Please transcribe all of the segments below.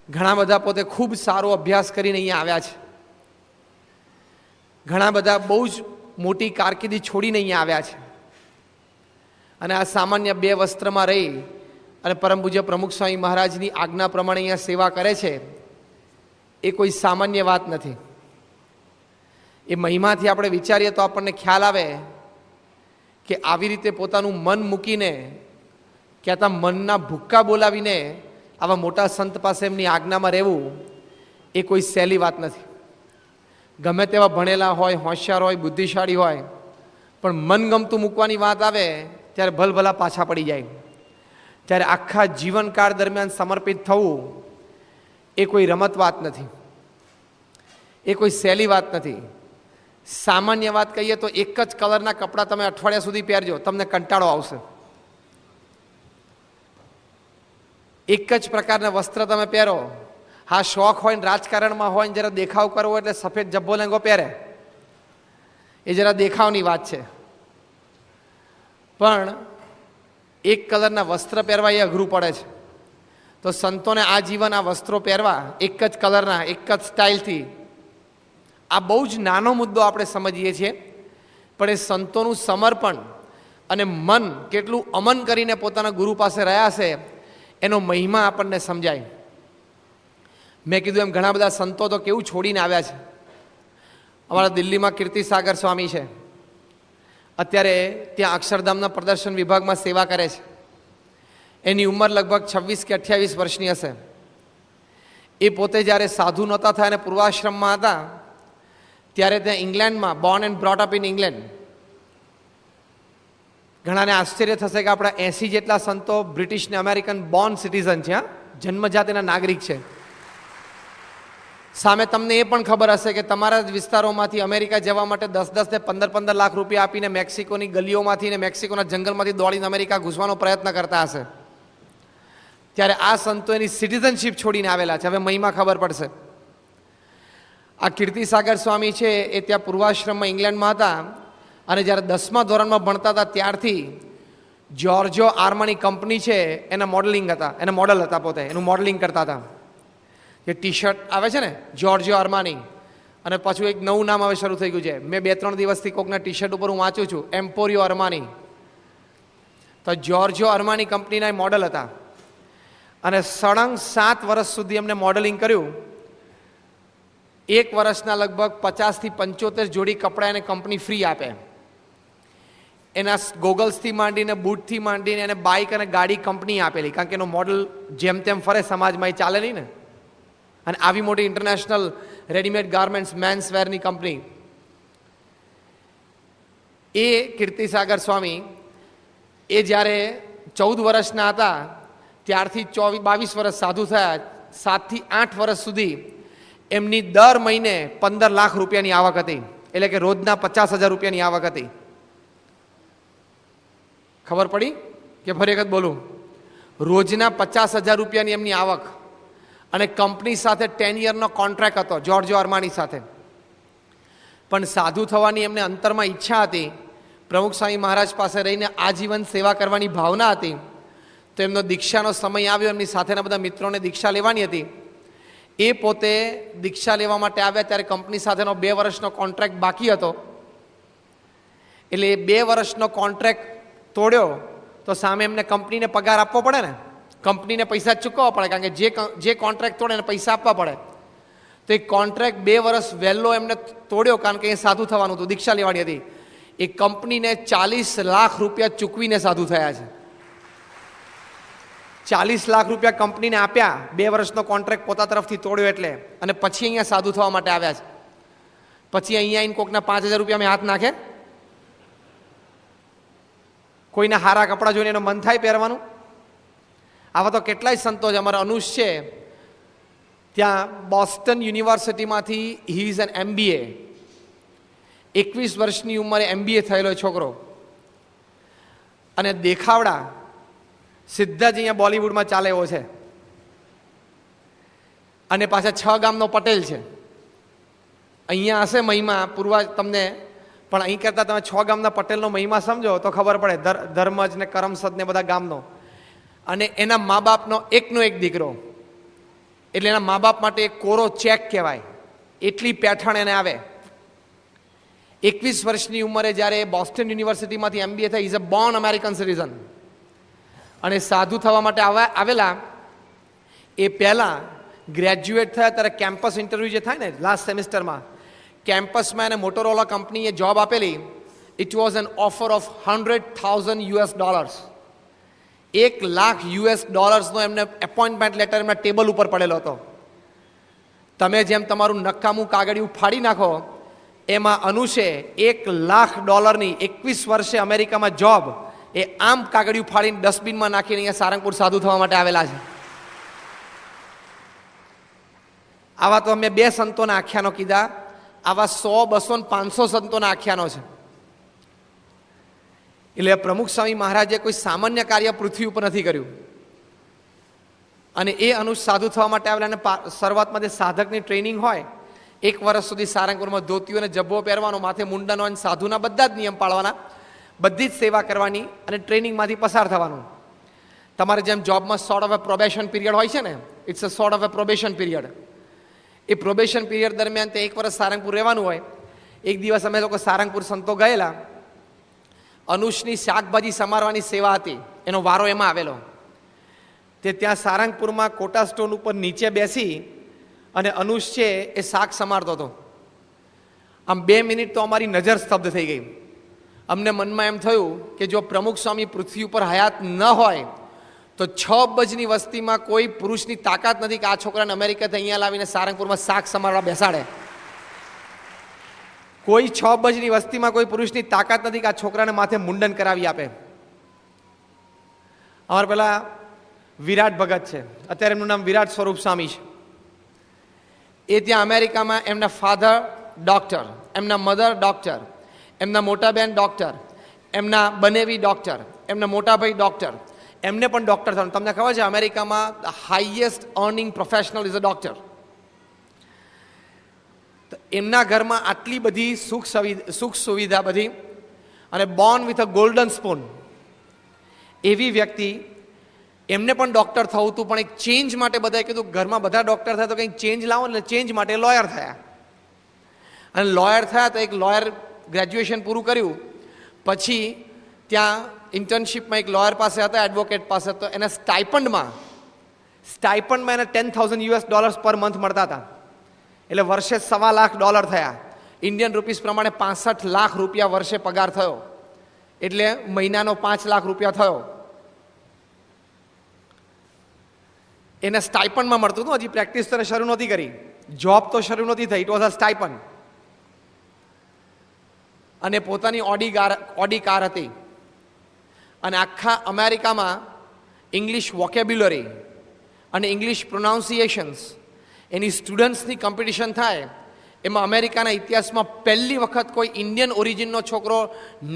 ઘણા બધા પોતે ખૂબ સારો અભ્યાસ કરીને અહીંયા આવ્યા છે. ઘણા બધા બહુ જ મોટી કારકિર્દી છોડીને અહીંયા આવ્યા છે અને આ સામાન્ય 2 વસ્ત્રમાં રહી અને પરમ પૂજ્ય પ્રમુખ સ્વામી મહારાજની આજ્ઞા પ્રમાણે અહીંયા સેવા કરે છે. એ કોઈ સામાન્ય વાત નથી. એ મહિમાથી આપણે વિચારીએ તો આપણને ખ્યાલ આવે કે આવી રીતે પોતાનું મન મૂકીને કહેતા મનના ભૂક્કા બોલાવીને આવા મોટા સંત પાસે એમની આજ્ઞામાં રહેવું એ કોઈ સહેલી વાત નથી. ગમે તેવા ભણેલા હોય, હોશિયાર હોય, બુદ્ધિશાળી હોય, પણ મનગમતું મૂકવાની વાત આવે ત્યારે ભલભલા પાછા પડી જાય. ત્યારે આખા જીવનકાળ દરમિયાન સમર્પિત થવું એ કોઈ રમત વાત નથી, એ કોઈ સહેલી વાત નથી. સામાન્ય વાત કહીએ તો એક જ કલરના કપડાં તમે અઠવાડિયા સુધી પહેરજો, તમને કંટાળો આવશે. એક જ પ્રકારના વસ્ત્ર તમે પહેરો. હા, શોખ હોય ને રાજકારણમાં હોય ને જરા દેખાવ કરવો એટલે સફેદ જબ્બો લેંગો પહેરે, એ જરા દેખાવની વાત છે. પણ એક કલરના વસ્ત્ર પહેરવા એ અઘરું પડે છે. તો સંતોને આ જીવન આ વસ્ત્રો પહેરવા એક જ કલરના, એક જ સ્ટાઇલથી, આ બહુ જ નાનો મુદ્દો આપણે સમજીએ છીએ, પણ એ સંતોનું સમર્પણ અને મન કેટલું અમન કરીને પોતાના ગુરુ પાસે રહ્યા છે એનો મહિમા આપણને સમજાય. મેં કીધું એમ ઘણા બધા સંતો તો કેવું છોડીને આવ્યા છે. અમારા દિલ્હીમાં કીર્તિસાગર સ્વામી છે, અત્યારે ત્યાં અક્ષરધામના પ્રદર્શન વિભાગમાં સેવા કરે છે. એની ઉંમર લગભગ 26 કે 28 વર્ષની હશે. એ પોતે જ્યારે સાધુ નહોતા થયા અને પૂર્વાશ્રમમાં હતા ત્યારે ત્યાં ઇંગ્લેન્ડમાં, born and brought up in England. ઘણાને આશ્ચર્ય થશે કે આપણા 80 જેટલા સંતો બ્રિટિશ ને અમેરિકન બોર્ન સિટીઝન છે, જન્મજાત એના નાગરિક છે. સામે તમને એ પણ ખબર હશે કે તમારા જ વિસ્તારોમાંથી અમેરિકા જવા માટે 10-10 ને 15-15 લાખ રૂપિયા આપીને મેક્સિકોની ગલીઓમાંથી ને મેક્સિકોના જંગલમાંથી દોડીને અમેરિકા ઘૂસવાનો પ્રયત્ન કરતા હશે. ત્યારે આ સંતો એની સિટીઝનશીપ છોડીને આવેલા છે. હવે મહિમા ખબર પડશે. આ કીર્તિસાગર સ્વામી છે એ ત્યાં પૂર્વાશ્રમમાં ઇંગ્લેન્ડમાં હતા અને જ્યારે 10મા ધોરણમાં ભણતા હતા ત્યારથી જ્યોર્જો આર્માની કંપની છે એના મોડલિંગ હતા, એના મોડલ હતા, પોતે એનું મોડલિંગ કરતા હતા. જે ટી શર્ટ આવે છે ને જ્યોર્જો આર્માની, અને પાછું એક નવું નામ હવે શરૂ થઈ ગયું છે. મેં 2-3 દિવસથી કોકના ટી શર્ટ ઉપર હું વાંચું છું, એમ્પોરિયો અર્માની. તો જ્યોર્જો આર્માની કંપનીના મોડલ હતા અને સળંગ 7 વર્ષ સુધી એમને મોડલિંગ કર્યું. 1 વર્ષના લગભગ 50 થી 75 જોડી કપડાં એને કંપની ફ્રી આપે. એના ગોગલ્સથી માંડીને, બૂટથી માંડીને એને બાઇક અને ગાડી કંપની આપેલી, કારણ કે એનો મોડલ જેમ તેમ ફરે સમાજમાં, એ ચાલે નહીં ને. અને આવી મોટી ઇન્ટરનેશનલ રેડીમેડ ગાર્મેન્ટ્સ, મેન્સ વેરની કંપની. એ કીર્તિસાગર સ્વામી એ જ્યારે 14 વર્ષના હતા ત્યારથી 22 વર્ષ સાધુ થયા. 7 થી 8 વર્ષ સુધી એમની દર મહિને 15 લાખ રૂપિયાની આવક હતી, એટલે કે રોજના 50,000 રૂપિયાની આવક હતી. ખબર પડી કે ફરી વખત બોલું? રોજના 50,000 રૂપિયાની એમની આવક, અને કંપની સાથે 10 યરનો કોન્ટ્રાક્ટ હતો જ્યોર્જો આર્માની સાથે. પણ સાધુ થવાની એમને અંતરમાં ઈચ્છા હતી, પ્રમુખ સ્વામી મહારાજ પાસે રહીને આજીવન સેવા કરવાની ભાવના હતી. તો એમનો દીક્ષાનો સમય આવ્યો, એમની સાથેના બધા મિત્રોને દીક્ષા લેવાની હતી. એ પોતે દીક્ષા લેવા માટે આવ્યા ત્યારે કંપની સાથેનો 2 વર્ષનો કોન્ટ્રાક્ટ બાકી હતો. એટલે એ 2 વર્ષનો કોન્ટ્રાક્ટ તોડ્યો તો સામે એમને કંપનીને પગાર આપવો પડે ને, કંપનીને પૈસા ચૂકવવા પડે, કારણ કે જે કોન્ટ્રાક્ટ તોડે એને પૈસા આપવા પડે. તો એ કોન્ટ્રાક્ટ 2 વર્ષ વહેલો એમને તોડ્યો, કારણ કે એ સાધુ થવાનું હતું, દીક્ષા લેવાની હતી. એ કંપનીને 40 લાખ રૂપિયા ચૂકવીને સાધુ થયા છે. 40 લાખ રૂપિયા કંપનીને આપ્યા, 2 વર્ષનો કોન્ટ્રાક્ટ પોતા તરફથી તોડ્યો એટલે, અને પછી અહીંયા સાધુ થવા માટે આવ્યા છે. પછી અહીંયા આવીને કોકના 5,000 રૂપિયા મેં હાથ નાખે? કોઈના હારા કપડાં જોઈને એનું મન થાય પહેરવાનું? આવા તો કેટલાય સંતો છે. અમારા અનુષ છે ત્યાં બોસ્ટન યુનિવર્સિટીમાંથી, હી ઇઝ એન MBA, 21 વર્ષની ઉંમરે MBA થયેલો છોકરો, અને દેખાવડા સીધા જ અહીંયા બોલિવૂડમાં ચાલે એવો છે. અને પાછા 6 ગામનો પટેલ છે. અહીંયા હશે મહિમા પૂર્વા તમને, પણ અહીં કરતાં તમે 6 ગામના પટેલનો મહિમા સમજો તો ખબર પડે, ધર્મજ ને કરમસદ ને બધા ગામનો. અને એના મા બાપનો એકનો એક દીકરો, એટલે એના મા બાપ માટે એક કોરો ચેક કહેવાય, એટલી પેઠણ એને આવે. 21 વર્ષની ઉંમરે જ્યારે બોસ્ટન યુનિવર્સિટીમાંથી MBA થઈ, is a Born American citizen, અને સાધુ થવા માટે આવેલા. એ પહેલાં ગ્રેજ્યુએટ થયા ત્યારે કેમ્પસ ઇન્ટરવ્યૂ જે થાય ને લાસ્ટ સેમિસ્ટરમાં, કેમ્પસમાં એને મોટોરોલા કંપનીએ જોબ આપેલી. It was an offer of $100,000. $1,00,000 એમને એપોઇન્ટમેન્ટ લેટર એમના ટેબલ ઉપર પડેલો હતો. તમે જેમ તમારું નકામું કાગળિયું ફાડી નાખો, એમાં અનુષે $1,00,000 21 વર્ષે અમેરિકામાં જોબ એ આમ કાગળિયું ફાડીને ડસ્ટબિનમાં નાખીને અહીંયા સારંગપુર સાધુ થવા માટે આવેલા છે. આવા તો અમે 2 સંતોના આખ્યાનો કીધા, આવા 100, 200, 500 સંતોના આખ્યાનો છે. એટલે પ્રમુખ સ્વામી મહારાજે કોઈ સામાન્ય કાર્ય પૃથ્વી ઉપર નથી કર્યું. અને એ અનુષ્ઠ સાધુ થવા માટે આવેલા, અને શરૂઆતમાં જે સાધકની ટ્રેનિંગ હોય, 1 વર્ષ સુધી સારંગપુરમાં ધોતીઓ અને જબ્બો પહેરવાનો, માથે મુંડનો અને સાધુના બધા જ નિયમ પાળવાના, બધી જ સેવા કરવાની અને ટ્રેનિંગમાંથી પસાર થવાનું. તમારે જેમ જોબમાં sort of a probation period હોય છે ને, it's a sort of a probation period. એ પ્રોબેશન પીરિયડ દરમિયાન તે 1 વર્ષ સારંગપુર રહેવાનું હોય. એક દિવસ અમે લોકો સારંગપુર સંતો ગયેલા, અનુષની શાકભાજી સમારવાની સેવા હતી, એનો વારો એમાં આવેલો. તે ત્યાં સારંગપુરમાં કોટા સ્ટોન ઉપર નીચે બેસી અને અનુષ છે એ શાક સમારતો હતો. આમ 2 મિનિટ તો અમારી નજર સ્તબ્ધ થઈ ગઈ. અમને મનમાં એમ થયું કે જો પ્રમુખ સ્વામી પૃથ્વી ઉપર હયાત ન હોય તો 6 અબજની વસ્તીમાં કોઈ પુરુષની તાકાત નથી કે આ છોકરાને અમેરિકાથી અહીંયા લાવીને સારંગપુરમાં શાક સમારવા બેસાડે. કોઈ 6 અબજની વસ્તીમાં કોઈ પુરુષની તાકાત નથી કે આ છોકરાને માથે મુંડન કરાવી આપે. અમારે પેલા વિરાટ ભગત છે, અત્યારે એમનું નામ વિરાટ સ્વરૂપ સ્વામી છે. એ ત્યાં અમેરિકામાં એમના ફાધર ડૉક્ટર, એમના મધર ડૉક્ટર, એમના મોટા બેન ડૉક્ટર, એમના બનેવી ડૉક્ટર, એમના મોટા ભાઈ ડૉક્ટર, એમને પણ ડૉક્ટર થવાનું. તમને ખબર છે અમેરિકામાં the highest earning professional is a doctor. તો એમના ઘરમાં આટલી બધી સુખ સુવિધા બધી, અને Born with a golden spoon એવી વ્યક્તિ, એમને પણ ડૉક્ટર થવું હતું. પણ એક ચેન્જ માટે બધાએ કીધું ઘરમાં બધા ડૉક્ટર થયા તો કંઈક ચેન્જ લાવો, એટલે ચેન્જ માટે લોયર થયા. અને લોયર થયા તો એક લોયર ગ્રેજ્યુએશન પૂરું કર્યું પછી ત્યાં ઇન્ટર્નશીપમાં એક લોયર પાસે હતા, એડવોકેટ પાસે. તો એના સ્ટાઇપન્ડમાં એને $10,000 પર મંથ મળતા હતા. એટલે વર્ષે $2.25 થયા. ઇન્ડિયન રૂપીસ પ્રમાણે ₹65 લાખ વર્ષે પગાર થયો. એટલે મહિનાનો ₹5 લાખ થયો. એને સ્ટાઇપન્ડમાં મળતું હતું. હજી પ્રેક્ટિસ તો શરૂ નહોતી કરી, જોબ તો શરૂ નહોતી થઈ. It was a stipend. અને પોતાની ઓડી કાર હતી. અને આખા અમેરિકામાં ઇંગ્લિશ વોકેબ્યુલરી અને ઇંગ્લિશ પ્રોનાઉન્સિએશન્સ એની સ્ટુડન્ટ્સની કોમ્પિટિશન થાય, એમાં અમેરિકાના ઇતિહાસમાં પહેલી વખત કોઈ ઇન્ડિયન ઓરિજિનનો છોકરો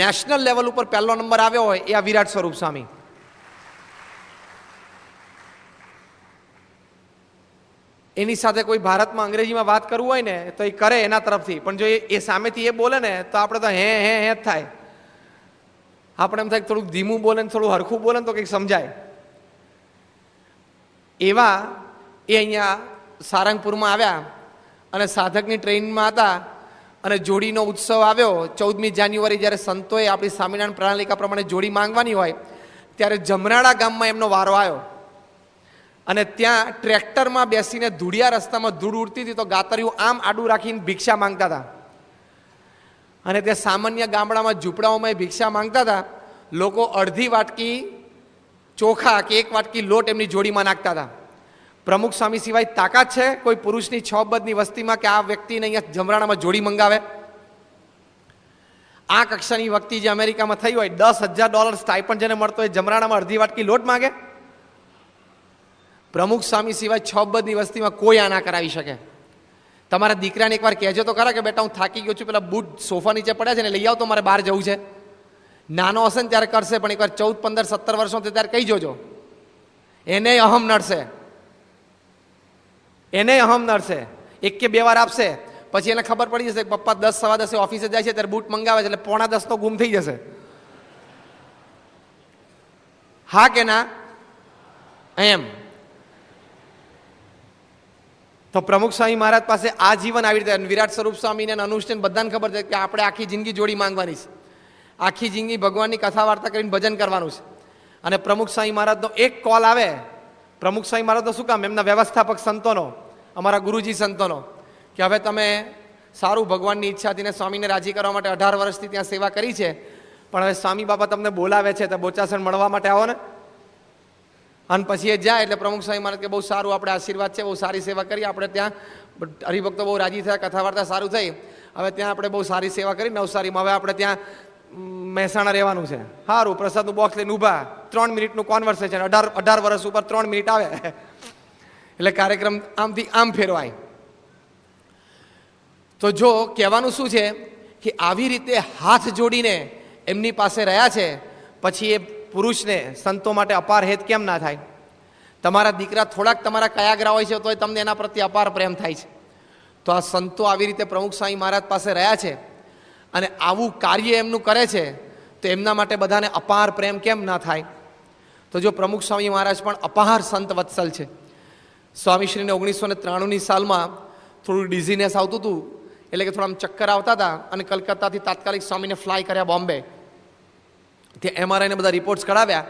નેશનલ લેવલ ઉપર પહેલો નંબર આવ્યો હોય એ આ વિરાટ સ્વરૂપ સ્વામી. એની સાથે કોઈ ભારતમાં અંગ્રેજીમાં વાત કરવું હોય ને તો એ કરે એના તરફથી, પણ જો એ સામેથી એ બોલે ને તો આપણે તો હે જ થાય. આપણે એમ થાય થોડુંક ધીમું બોલે ને થોડું હરખું બોલે ને તો કંઈક સમજાય. એવા એ અહીંયા સારંગપુરમાં આવ્યા અને સાધકની ટ્રેનમાં હતા. અને જોડીનો ઉત્સવ આવ્યો 14મી જાન્યુઆરી, જ્યારે સંતોએ આપણી સ્વામિનારાયણ પ્રણાલિકા પ્રમાણે જોડી માંગવાની હોય, ત્યારે જમરાળા ગામમાં એમનો વારો આવ્યો. અને ત્યાં ટ્રેક્ટરમાં બેસીને ધૂળિયા રસ્તામાં ધૂળ ઉડતી હતી તો ગાતરિયું આમ આડું રાખીને ભિક્ષા માંગતા હતા. અને તે સામાન્ય ગામડામાં ઝૂંપડાઓમાં ભિક્ષા માંગતા હતા. લોકો અડધી વાટકી ચોખા કે 1 વાટકી લોટ એમની જોડીમાં નાખતા હતા. પ્રમુખ સ્વામી સિવાય તાકાત છે કોઈ પુરુષની 6 અબજની વસ્તીમાં કે આ વ્યક્તિને અહીંયા જમરાણામાં જોડી મંગાવે? આ કક્ષાની વ્યક્તિ જે અમેરિકામાં થઈ હોય, $10,000 સ્ટાઇપન્ડ જેને મળતો હોય, જમરાણામાં અડધી વાટકી લોટ માંગે? પ્રમુખ સ્વામી સિવાય 6 અબજની વસ્તીમાં કોઈ આ ના કરાવી શકે. તમારા દીકરાને એકવાર કહેજો તો ખરા કે બેટા હું થાકી ગયો છું, પેલા બૂટ સોફા નીચે પડ્યા છે ને લઈ આવ તો મારે બહાર જવું છે. નાનો હશે ને ત્યારે કરશે, પણ એકવાર 14, 15, 17 વર્ષનો ત્યારે કહી જોજો. એને અહમ નડશે, એને અહમ નડશે. 1 કે 2 વાર આપશે પછી એને ખબર પડી જશે કે પપ્પા 10, સવા 10 ઓફિસે જાય છે ત્યારે બૂટ મંગાવે છે, એટલે 9:45 તો ગુમ થઈ જશે. હા કે ના? એમ તો પ્રમુખ સ્વામી મહારાજ પાસે આ જીવન આવી રીતે વિરાટ સ્વરૂપ સ્વામીને અનુષ્ઠાન બધાને ખબર છે કે આપણે આખી જિંદગી જોડી માંગવાની છે, આખી જિંદગી ભગવાનની કથા વાર્તા કરીને ભજન કરવાનું છે. અને પ્રમુખ સ્વામી મહારાજનો એક કોલ આવે, પ્રમુખ સ્વામી મહારાજ તો શું કામ, એમના વ્યવસ્થાપક સંતોનો, અમારા ગુરુજી સંતોનો, કે હવે તમે સારું ભગવાનની ઈચ્છાથી ને સ્વામીને રાજી કરવા માટે 18 વર્ષથી ત્યાં સેવા કરી છે, પણ હવે સ્વામી બાપા તમને બોલાવે છે તો બોચાસણ મળવા માટે આવો ને. અને પછી એ જાય એટલે પ્રમુખ સ્વામી મહારાજ કે બહુ સારું, આપણે આશીર્વાદ છે, બહુ સારી સેવા કરી, આપણે ત્યાં હરિભક્તો બહુ રાજી થયા, કથા વાર્તા સારું થઈ, હવે ત્યાં આપણે બહુ સારી સેવા કરી નવસારીમાં, હવે આપણે ત્યાં મહેસાણા રહેવાનું છે. સારું, પ્રસાદનું બોક્સ લઈને ઊભા, 3 મિનિટનું કોન્વર્સેશન, 18 વર્ષ ઉપર 3 મિનિટ આવે એટલે કાર્યક્રમ આમથી આમ ફેરવાય. તો જો કહેવાનું શું છે કે આવી રીતે હાથ જોડીને એમની પાસે રહ્યા છે, પછી એ પુરુષને સંતો માટે અપાર હેત કેમ ના થાય? તમારા દીકરા થોડાક તમારા કયાગ્રા હોય છે તોય તમને એના પ્રત્યે અપાર પ્રેમ થાય છે. તો આ સંતો આવી રીતે પ્રમુખ સ્વામી મહારાજ પાસે રહ્યા છે અને આવું કાર્ય એમનું કરે છે, તો એમના માટે બધાને અપાર પ્રેમ કેમ ના થાય? તો જો પ્રમુખ સ્વામી મહારાજ પણ અપાર સંત વત્સલ છે. સ્વામીશ્રીને 1993ની સાલમાં થોડું ડિઝીનેસ આવતું હતું, એટલે કે થોડા ચક્કર આવતા હતા, અને કલકત્તાથી તાત્કાલિક સ્વામીને ફ્લાય કર્યા બોમ્બે. ત્યાં એમઆરઆઈને બધા રિપોર્ટ્સ કઢાવ્યા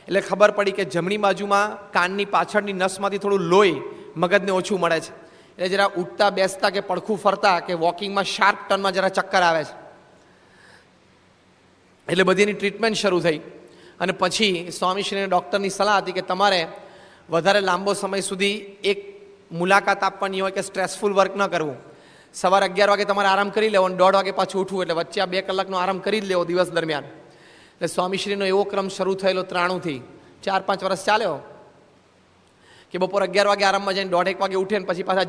એટલે ખબર પડી કે જમણી બાજુમાં કાનની પાછળની નસમાંથી થોડું લોહી મગજને ઓછું મળે છે, એટલે જરા ઉઠતા બેસતા કે પડખું ફરતા કે વોકિંગમાં શાર્પ ટર્નમાં જરા ચક્કર આવે છે. એટલે બધી એની ટ્રીટમેન્ટ શરૂ થઈ. અને પછી સ્વામીશ્રીને ડૉક્ટરની સલાહ હતી કે તમારે વધારે લાંબો સમય સુધી એક મુલાકાત આપવાની હોય કે સ્ટ્રેસફુલ વર્ક ન કરવું. સવારે 11 વાગે તમારે આરામ કરી લેવો અને 1:30 વાગે પાછું ઉઠવું, એટલે વચ્ચે આ 2 કલાકનો આરામ કરી જ લેવો દિવસ દરમિયાન. એટલે સ્વામીશ્રીનો એવો ક્રમ શરૂ થયેલો 93થી 4-5 વર્ષ ચાલ્યો કે બપોર 11 વાગે આરામમાં જઈને 1:30 વાગે ઉઠે ને પછી પાછા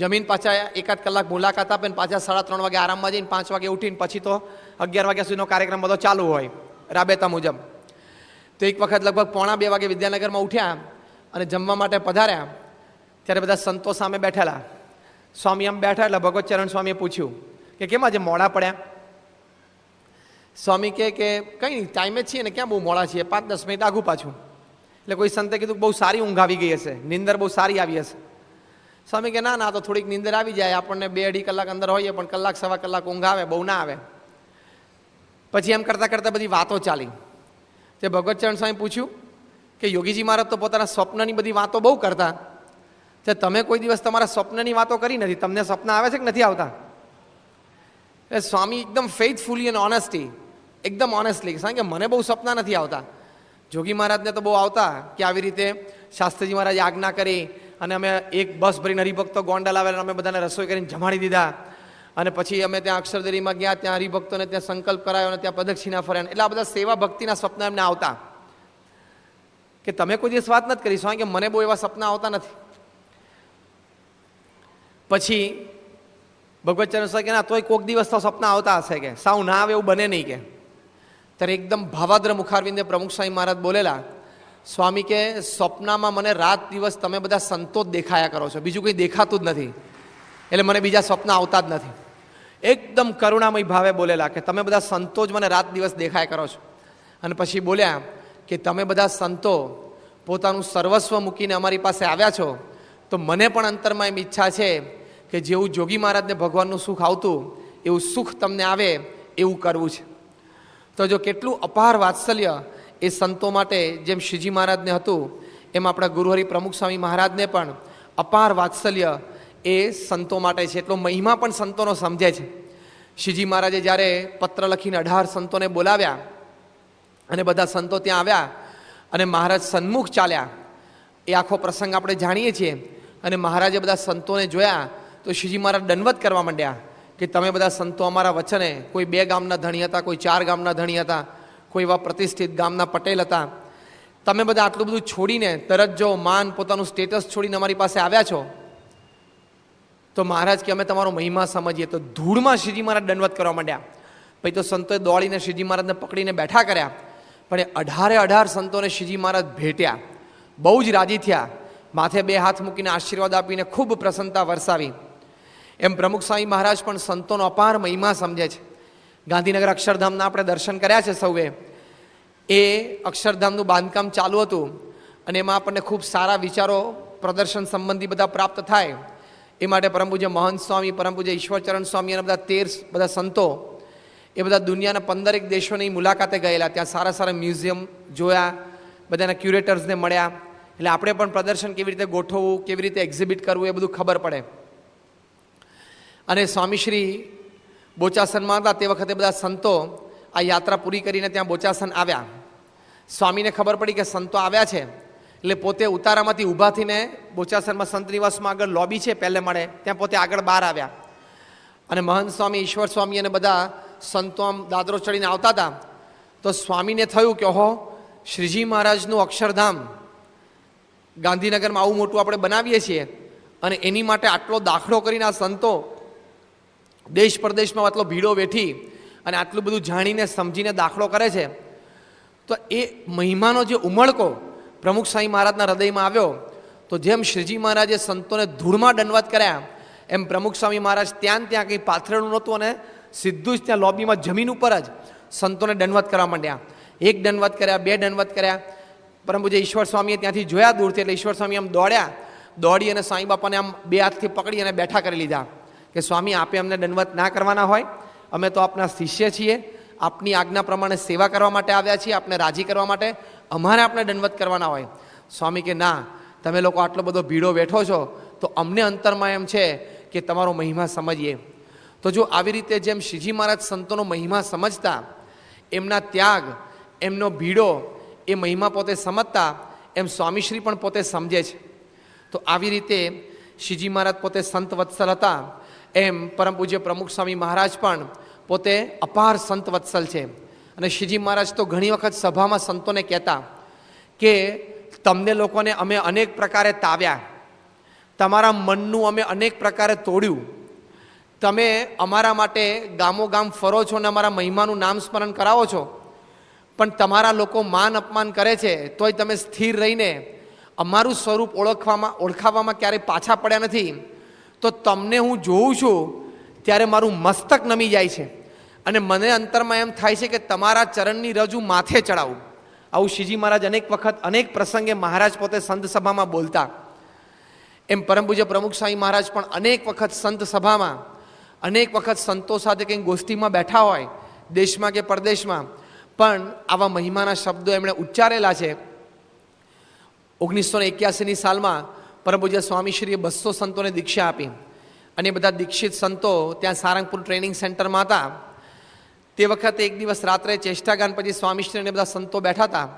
જમીન પાછા 1-8 કલાક મુલાકાત આપે ને પાછા 3:30 વાગે આરામમાં જઈને 5 વાગે ઉઠીને પછી તો 11 વાગ્યા સુધીનો કાર્યક્રમ બધો ચાલુ હોય રાબેતા મુજબ. તો એક વખત લગભગ 1:45 વાગે વિદ્યાનગરમાં ઉઠ્યા અને જમવા માટે પધાર્યા, ત્યારે બધા સંતો સામે બેઠેલા. સ્વામી આમ બેઠા એટલે ભગવત ચરણ સ્વામીએ પૂછ્યું કે કેમ આજે મોડા પડ્યા? સ્વામી કે કંઈ નહીં, ટાઈમે જ છીએ ને, ક્યાં બહુ મોડા છીએ, 5-10 મિનિટ આઘું પાછું. એટલે કોઈ સંતે કીધું બહુ સારી ઊંઘ આવી ગઈ હશે, નિંદર બહુ સારી આવી હશે. સ્વામી કે ના તો થોડીક નિંદર આવી જાય, આપણને 2-2.5 કલાક અંદર હોઈએ પણ 1-1.25 કલાક ઊંઘ આવે, બહુ ના આવે. પછી એમ કરતાં કરતાં બધી વાતો ચાલી. તે ભગવત ચરણ સ્વામી પૂછ્યું કે યોગીજી મહારાજ તો પોતાના સ્વપ્નની બધી વાતો બહુ કરતા, તે તમે કોઈ દિવસ તમારા સ્વપ્નની વાતો કરી નથી, તમને સ્વપ્ન આવે છે કે નથી આવતા? એટલે સ્વામી એકદમ ફેથફુલી અને ઓનેસ્ટી, એકદમ ઓનેસ્ટલી કારણ કે મને બહુ સપના નથી આવતા. જોગી મહારાજને તો બહુ આવતા કે આવી રીતે શાસ્ત્રીજી મહારાજે આજ્ઞા કરી અને અમે એક બસ ભરીને હરિભક્તો ગોંડલ આવેલા, અમે બધાને રસોઈ કરીને જમાડી દીધા, અને પછી અમે ત્યાં અક્ષરદેરીમાં ગયા, ત્યાં હરિભક્તોને ત્યાં સંકલ્પ કરાયો અને ત્યાં પ્રદક્ષિણા ફર્યા. એટલે આ બધા સેવા ભક્તિના સપના એમને આવતા. કે તમે કોઈ દિવસ વાત નથી કરી સ્વામી કે મને બહુ એવા સપના આવતા નથી. પછી ભગવત ચરણ સ્વામી કે ના તોય કોઈક દિવસ તો સપના આવતા હશે, કે સાવ ના આવે એવું બને નહીં. કે ત્યારે એકદમ ભાવાદ્ર મુખારવિંદે પ્રમુખ સ્વામી મહારાજ બોલેલા, સ્વામી કે સ્વપ્નમાં મને રાત દિવસ તમે બધા સંતો જ દેખાયા કરો છો, બીજું કંઈ દેખાતું જ નથી, એટલે મને બીજા સ્વપ્ન આવતા જ નથી. એકદમ કરુણામય ભાવે બોલેલા કે તમે બધા સંતો જ મને રાત દિવસ દેખાયા કરો છો. અને પછી બોલ્યા કે તમે બધા સંતો પોતાનું સર્વસ્વ મૂકીને અમારી પાસે આવ્યા છો, તો મને પણ અંતરમાં એમ ઈચ્છા છે કે જેવું જોગી મહારાજને ભગવાનનું સુખ આવતું એવું સુખ તમને આવે એવું કરવું છે. તો જો કેટલું અપાર વાત્સલ્ય એ સંતો માટે જેમ શ્રીજી મહારાજને હતું, એમ આપણા ગુરુહરિ પ્રમુખ સ્વામી મહારાજને પણ અપાર વાત્સલ્ય એ સંતો માટે છે. એટલો મહિમા પણ સંતોનો સમજે છે. શ્રીજી મહારાજે જ્યારે પત્ર લખીને 18 સંતોને બોલાવ્યા અને બધા સંતો ત્યાં આવ્યા અને મહારાજ સન્મુખ ચાલ્યા, એ આખો પ્રસંગ આપણે જાણીએ છીએ. અને મહારાજે બધા સંતોને જોયા તો શ્રીજી મહારાજ દંડવત કરવા માંડ્યા કે તમે બધા સંતો અમારા વચને, કોઈ 2 ગામના ધણી હતા, કોઈ 4 ગામના ધણી હતા, કોઈ એવા પ્રતિષ્ઠિત ગામના પટેલ હતા, તમે બધા આટલું બધું છોડીને દરજ્જો માન પોતાનું સ્ટેટસ છોડીને અમારી પાસે આવ્યા છો, તો મહારાજ કે અમે તમારો મહિમા સમજીએ. તો ધૂળમાં શ્રીજી મહારાજ દંડવત કરવા માંડ્યા. પછી તો સંતોએ દોડીને શ્રીજી મહારાજને પકડીને બેઠા કર્યા. પણ એ 18 સંતોને શ્રીજી મહારાજ ભેટ્યા, બહુ જ રાજી થયા, માથે 2 હાથ મૂકીને આશીર્વાદ આપીને ખૂબ પ્રસન્નતા વરસાવી. એમ પ્રમુખ સ્વામી મહારાજ પણ સંતોનો અપાર મહિમા સમજે છે. ગાંધીનગર અક્ષરધામના આપણે દર્શન કર્યા છે સૌએ. એ અક્ષરધામનું બાંધકામ ચાલુ હતું અને એમાં આપણને ખૂબ સારા વિચારો પ્રદર્શન સંબંધી બધા પ્રાપ્ત થાય. એ માટે પરમ પૂજ્ય મહંત સ્વામી, પરમ પૂજ્ય ઈશ્વરચરણ સ્વામી અને બધા સંતો એ બધા દુનિયાના 15 દેશોની મુલાકાતે ગયેલા. ત્યાં સારા સારા મ્યુઝિયમ જોયા, બધાના ક્યુરેટર્સને મળ્યા. એટલે આપણે પણ પ્રદર્શન કેવી રીતે ગોઠવવું, કેવી રીતે એક્ઝિબિટ કરવું એ બધું ખબર પડે. અને સ્વામીશ્રી બોચાસનમાં હતા તે વખતે બધા સંતો આ યાત્રા પૂરી કરીને ત્યાં બોચાસન આવ્યા. સ્વામીને ખબર પડી કે સંતો આવ્યા છે, એટલે પોતે ઉતારામાંથી ઊભા થઈને બોચાસનમાં સંત નિવાસમાં આગળ લોબી છે પહેલે મળે ત્યાં પોતે આગળ બહાર આવ્યા. અને મહંત સ્વામી, ઈશ્વર સ્વામી અને બધા સંતો આમ દાદરો ચડીને આવતા હતા. તો સ્વામીને થયું કે ઓહો, શ્રીજી મહારાજનું અક્ષરધામ ગાંધીનગરમાં આવું મોટું આપણે બનાવીએ છીએ અને એની માટે આટલો દાખલો કરીને આ સંતો દેશ પરદેશમાં આટલો ભીડો વેઠી અને આટલું બધું જાણીને સમજીને દાખલો કરે છે. તો એ મહિમાનો જે ઉમળકો પ્રમુખ સ્વામી મહારાજના હૃદયમાં આવ્યો, તો જેમ શ્રીજી મહારાજે સંતોને ધૂળમાં દંડવત કર્યા એમ પ્રમુખ સ્વામી મહારાજ ત્યાં કંઈ પાથરેલું નહોતું અને સીધું જ ત્યાં લોબીમાં જમીન ઉપર જ સંતોને દંડવત કરવા માંડ્યા. એક દંડવત કર્યા, બે દંડવત કર્યા. પરમ પૂજ્ય ઈશ્વર સ્વામીએ ત્યાંથી જોયા દૂરથી, એટલે ઈશ્વર સ્વામી આમ દોડી અને સ્વામી બાપાને આમ બે હાથથી પકડી અને બેઠા કરી લીધા કે સ્વામી, આપે અમને દંડવત ના કરવાના હોય, અમે તો આપના શિષ્ય છીએ, આપની આજ્ઞા પ્રમાણે સેવા કરવા માટે આવ્યા છીએ, આપને રાજી કરવા માટે, અમારે આપણે દંડવત કરવાના હોય. સ્વામી કે ના, તમે લોકો આટલો બધો ભીડો બેઠો છો તો અમને અંતરમાં એમ છે કે તમારો મહિમા સમજીએ. તો જો આવી રીતે જેમ શ્રીજી મહારાજ સંતોનો મહિમા સમજતા, એમના ત્યાગ, એમનો ભીડો, એ મહિમા પોતે સમજતા, એમ સ્વામીશ્રી પણ પોતે સમજે છે. તો આવી રીતે શ્રીજી મહારાજ પોતે સંત વત્સલ હતા, એમ પરમ પૂજ્ય પ્રમુખ સ્વામી મહારાજ પણ પોતે અપાર સંત વત્સલ છે. અને શ્રીજી મહારાજ તો ઘણી વખત સભામાં સંતોને કહેતા કે તમને લોકોને અમે અનેક પ્રકારે તાવ્યા, તમારા મનનું અમે અનેક પ્રકારે તોડ્યું, તમે અમારા માટે ગામો ગામ ફરો છો અને અમારા મહિમાનું નામ સ્મરણ કરાવો છો, પણ તમારા લોકો માન અપમાન કરે છે તોય તમે સ્થિર રહીને અમારું સ્વરૂપ ઓળખાવવામાં ક્યારેય પાછા પડ્યા નથી. તો તમને હું જોઉં છું ત્યારે મારું મસ્તક નમી જાય છે અને મને અંતરમાં એમ થાય છે કે તમારા ચરણની રજ હું માથે ચડાવું. આવું શ્રીજી મહારાજ અનેક વખત અનેક પ્રસંગે મહારાજ પોતે સંત સભામાં બોલતા. એમ પરમ પૂજ્ય પ્રમુખ સ્વામી મહારાજ પણ અનેક વખત સંત સભામાં, અનેક વખત સંતો સાથે કંઈક ગોષ્ઠીમાં બેઠા હોય દેશમાં કે પરદેશમાં, પણ આવા મહિમાના શબ્દો એમણે ઉચ્ચારેલા છે. 1981ની સાલમાં પરમ પૂજ્ય સ્વામીશ્રીએ 200 સંતોને દીક્ષા આપી અને એ બધા દીક્ષિત સંતો ત્યાં સારંગપુર ટ્રેનિંગ સેન્ટરમાં હતા. તે વખતે એક દિવસ રાત્રે ચેષ્ટાગાન પછી સ્વામીશ્રી અને બધા સંતો બેઠા હતા.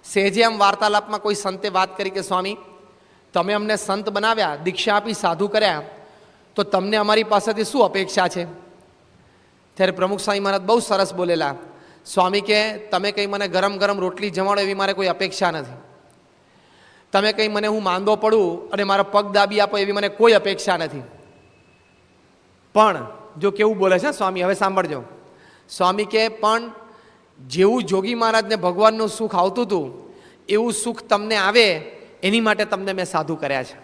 સહેજે આમ વાર્તાલાપમાં કોઈ સંતે વાત કરી કે સ્વામી, તમે અમને સંત બનાવ્યા, દીક્ષા આપી, સાધુ કર્યા, તો તમને અમારી પાસેથી શું અપેક્ષા છે? ત્યારે પ્રમુખ સ્વામી મહારાજ બહુ સરસ બોલેલા. સ્વામી કે તમે કંઈ મને ગરમ ગરમ રોટલી જમાડો એવી મારે કોઈ અપેક્ષા નથી, તમે કંઈ મને હું માંદો પડું અને મારા પગ દાબી આપો એવી મને કોઈ અપેક્ષા નથી. પણ જો કેવું બોલે છે સ્વામી, હવે સાંભળજો. સ્વામી કે પણ જેવું જોગી મહારાજને ભગવાનનું સુખ આવતું હતું એવું સુખ તમને આવે એની માટે તમને મેં સાધુ કર્યા છે.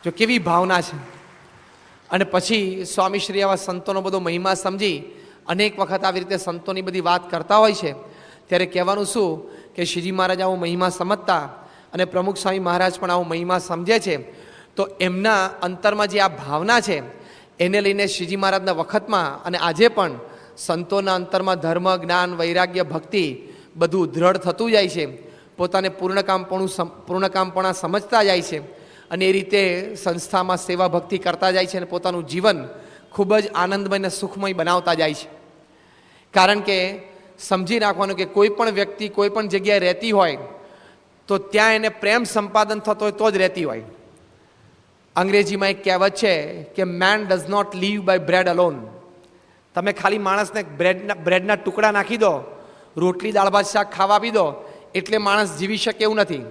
જો કેવી ભાવના છે. અને પછી સ્વામીશ્રી આવા સંતોનો બધો મહિમા સમજી અનેક વખત આવી રીતે સંતોની બધી વાત કરતા હોય છે ત્યારે કહેવાનું શું કે શ્રીજી મહારાજ આવો મહિમા સમજતા અને પ્રમુખ સ્વામી મહારાજ પણ આવો મહિમા સમજે છે. તો એમના અંતરમાં જે આ ભાવના છે એને લઈને શ્રીજી મહારાજના વખતમાં અને આજે પણ સંતોના અંતરમાં ધર્મ, જ્ઞાન, વૈરાગ્ય, ભક્તિ બધું દ્રઢ થતું જાય છે. પોતાને પૂર્ણકામપણા સમજતા જાય છે અને એ રીતે સંસ્થામાં સેવા ભક્તિ કરતા જાય છે અને પોતાનું જીવન ખૂબ જ આનંદમય અને સુખમય બનાવતા જાય છે. કારણ કે સમજી રાખવાનું કે કોઈ પણ વ્યક્તિ કોઈ પણ જગ્યાએ રહેતી હોય તો ત્યાં એને પ્રેમ સંપાદન થતો હોય તો જ રહેતી હોય. અંગ્રેજીમાં એક કહેવત છે કે man does not live by bread alone. તમે ખાલી માણસને બ્રેડના ટુકડા નાખી દો, રોટલી દાળ ભાત શાક ખાવા આપી દો એટલે માણસ જીવી શકે એવું નથી.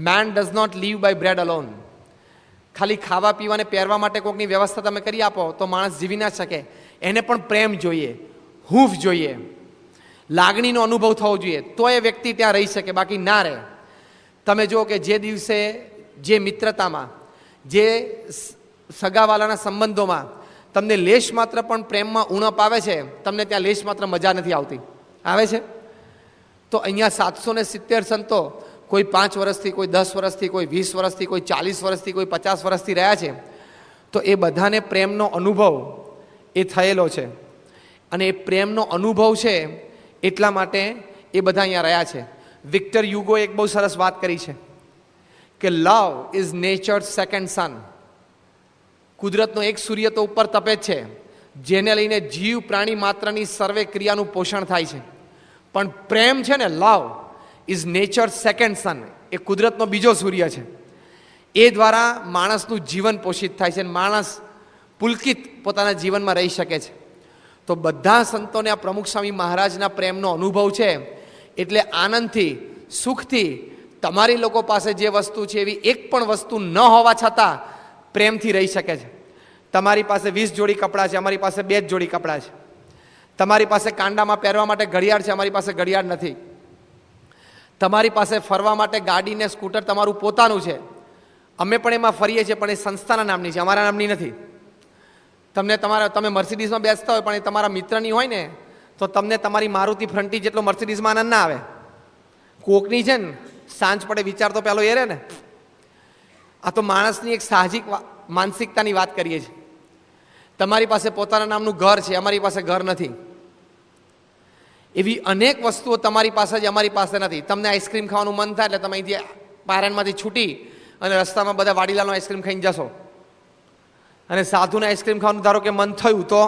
Man does not live by bread alone. ખાલી ખાવા પીવાને પહેરવા માટે કોઈકની વ્યવસ્થા તમે કરી આપો તો માણસ જીવી ના શકે. એને પણ પ્રેમ જોઈએ, હૂંફ જોઈએ, લાગણીનો અનુભવ થવો જોઈએ તો એ વ્યક્તિ ત્યાં રહી શકે, બાકી ના રહે. તમે જુઓ કે જે દિવસે જે મિત્રતામાં, જે સગાવાલાના સંબંધોમાં તમને લેશ માત્ર પણ પ્રેમમાં ઉણપ આવે છે, તમને ત્યાં લેશ માત્ર મજા નથી આવતી. આવે છે? તો અહીંયા 770 સંતો કોઈ 5 વર્ષથી, કોઈ 10 વર્ષથી, કોઈ 20 વર્ષથી, કોઈ 40 વર્ષથી, કોઈ 50 વર્ષથી રહ્યા છે. તો તો એ બધાને પ્રેમનો અનુભવ એ થયેલો છે. અને એ પ્રેમનો અનુભવ છે એટલા માટે એ બધા અહીંયા રહ્યા છે. વિક્ટર યુગોએ એક બહુ સરસ વાત કરી છે કે લવ ઇઝ નેચર સેકન્ડ સન. કુદરતનો એક સૂર્ય તો ઉપર તપે જ છે, જેને લઈને જીવ પ્રાણી માત્રની સર્વે ક્રિયાનું પોષણ થાય છે. પણ પ્રેમ છે ને, લવ ઇઝ નેચર સેકન્ડ સન, એ કુદરતનો બીજો સૂર્ય છે. એ દ્વારા માણસનું જીવન પોષિત થાય છે અને માણસ પુલકિત પોતાના જીવનમાં રહી શકે છે. તો બધા સંતોને આ પ્રમુખ સ્વામી મહારાજના પ્રેમનો અનુભવ છે. એટલે આનંદથી, સુખથી તમારી લોકો પાસે જે વસ્તુ છે એવી એક પણ વસ્તુ ન હોવા છતાં પ્રેમથી રહી શકે છે. તમારી પાસે 20 જોડી કપડાં છે, અમારી પાસે 2 જ જોડી કપડાં છે. તમારી પાસે કાંડામાં પહેરવા માટે ઘડિયાળ છે, અમારી પાસે ઘડિયાળ નથી. તમારી પાસે ફરવા માટે ગાડી ને સ્કૂટર તમારું પોતાનું છે, અમે પણ એમાં ફરીએ છીએ, પણ એ સંસ્થાના નામની છે, અમારા નામની નથી. તમે મર્સિડીઝમાં બેસતા હોય પણ એ તમારા મિત્રની હોય ને, તો તમને તમારી મારુતિ ફ્રન્ટી જેટલો મર્સિડીઝમાં આનંદ ના આવે. કોકની છે ને સાંજ પડે વિચાર તો પેલો એ રહે ને. આ તો માણસની એક સાહજિક માનસિકતાની વાત કરીએ છીએ. તમારી પાસે પોતાના નામનું ઘર છે, અમારી પાસે ઘર નથી. એવી અનેક વસ્તુઓ તમારી પાસે જ અમારી પાસે નથી. તમને આઈસ્ક્રીમ ખાવાનું મન થાય એટલે તમે અહીંથી પારણમાંથી છૂટી અને રસ્તામાં બધા વાડીલાલનો આઈસ્ક્રીમ ખાઈને જશો. અને સાધુને આઈસ્ક્રીમ ખાવાનું ધારો કે મન થયું તો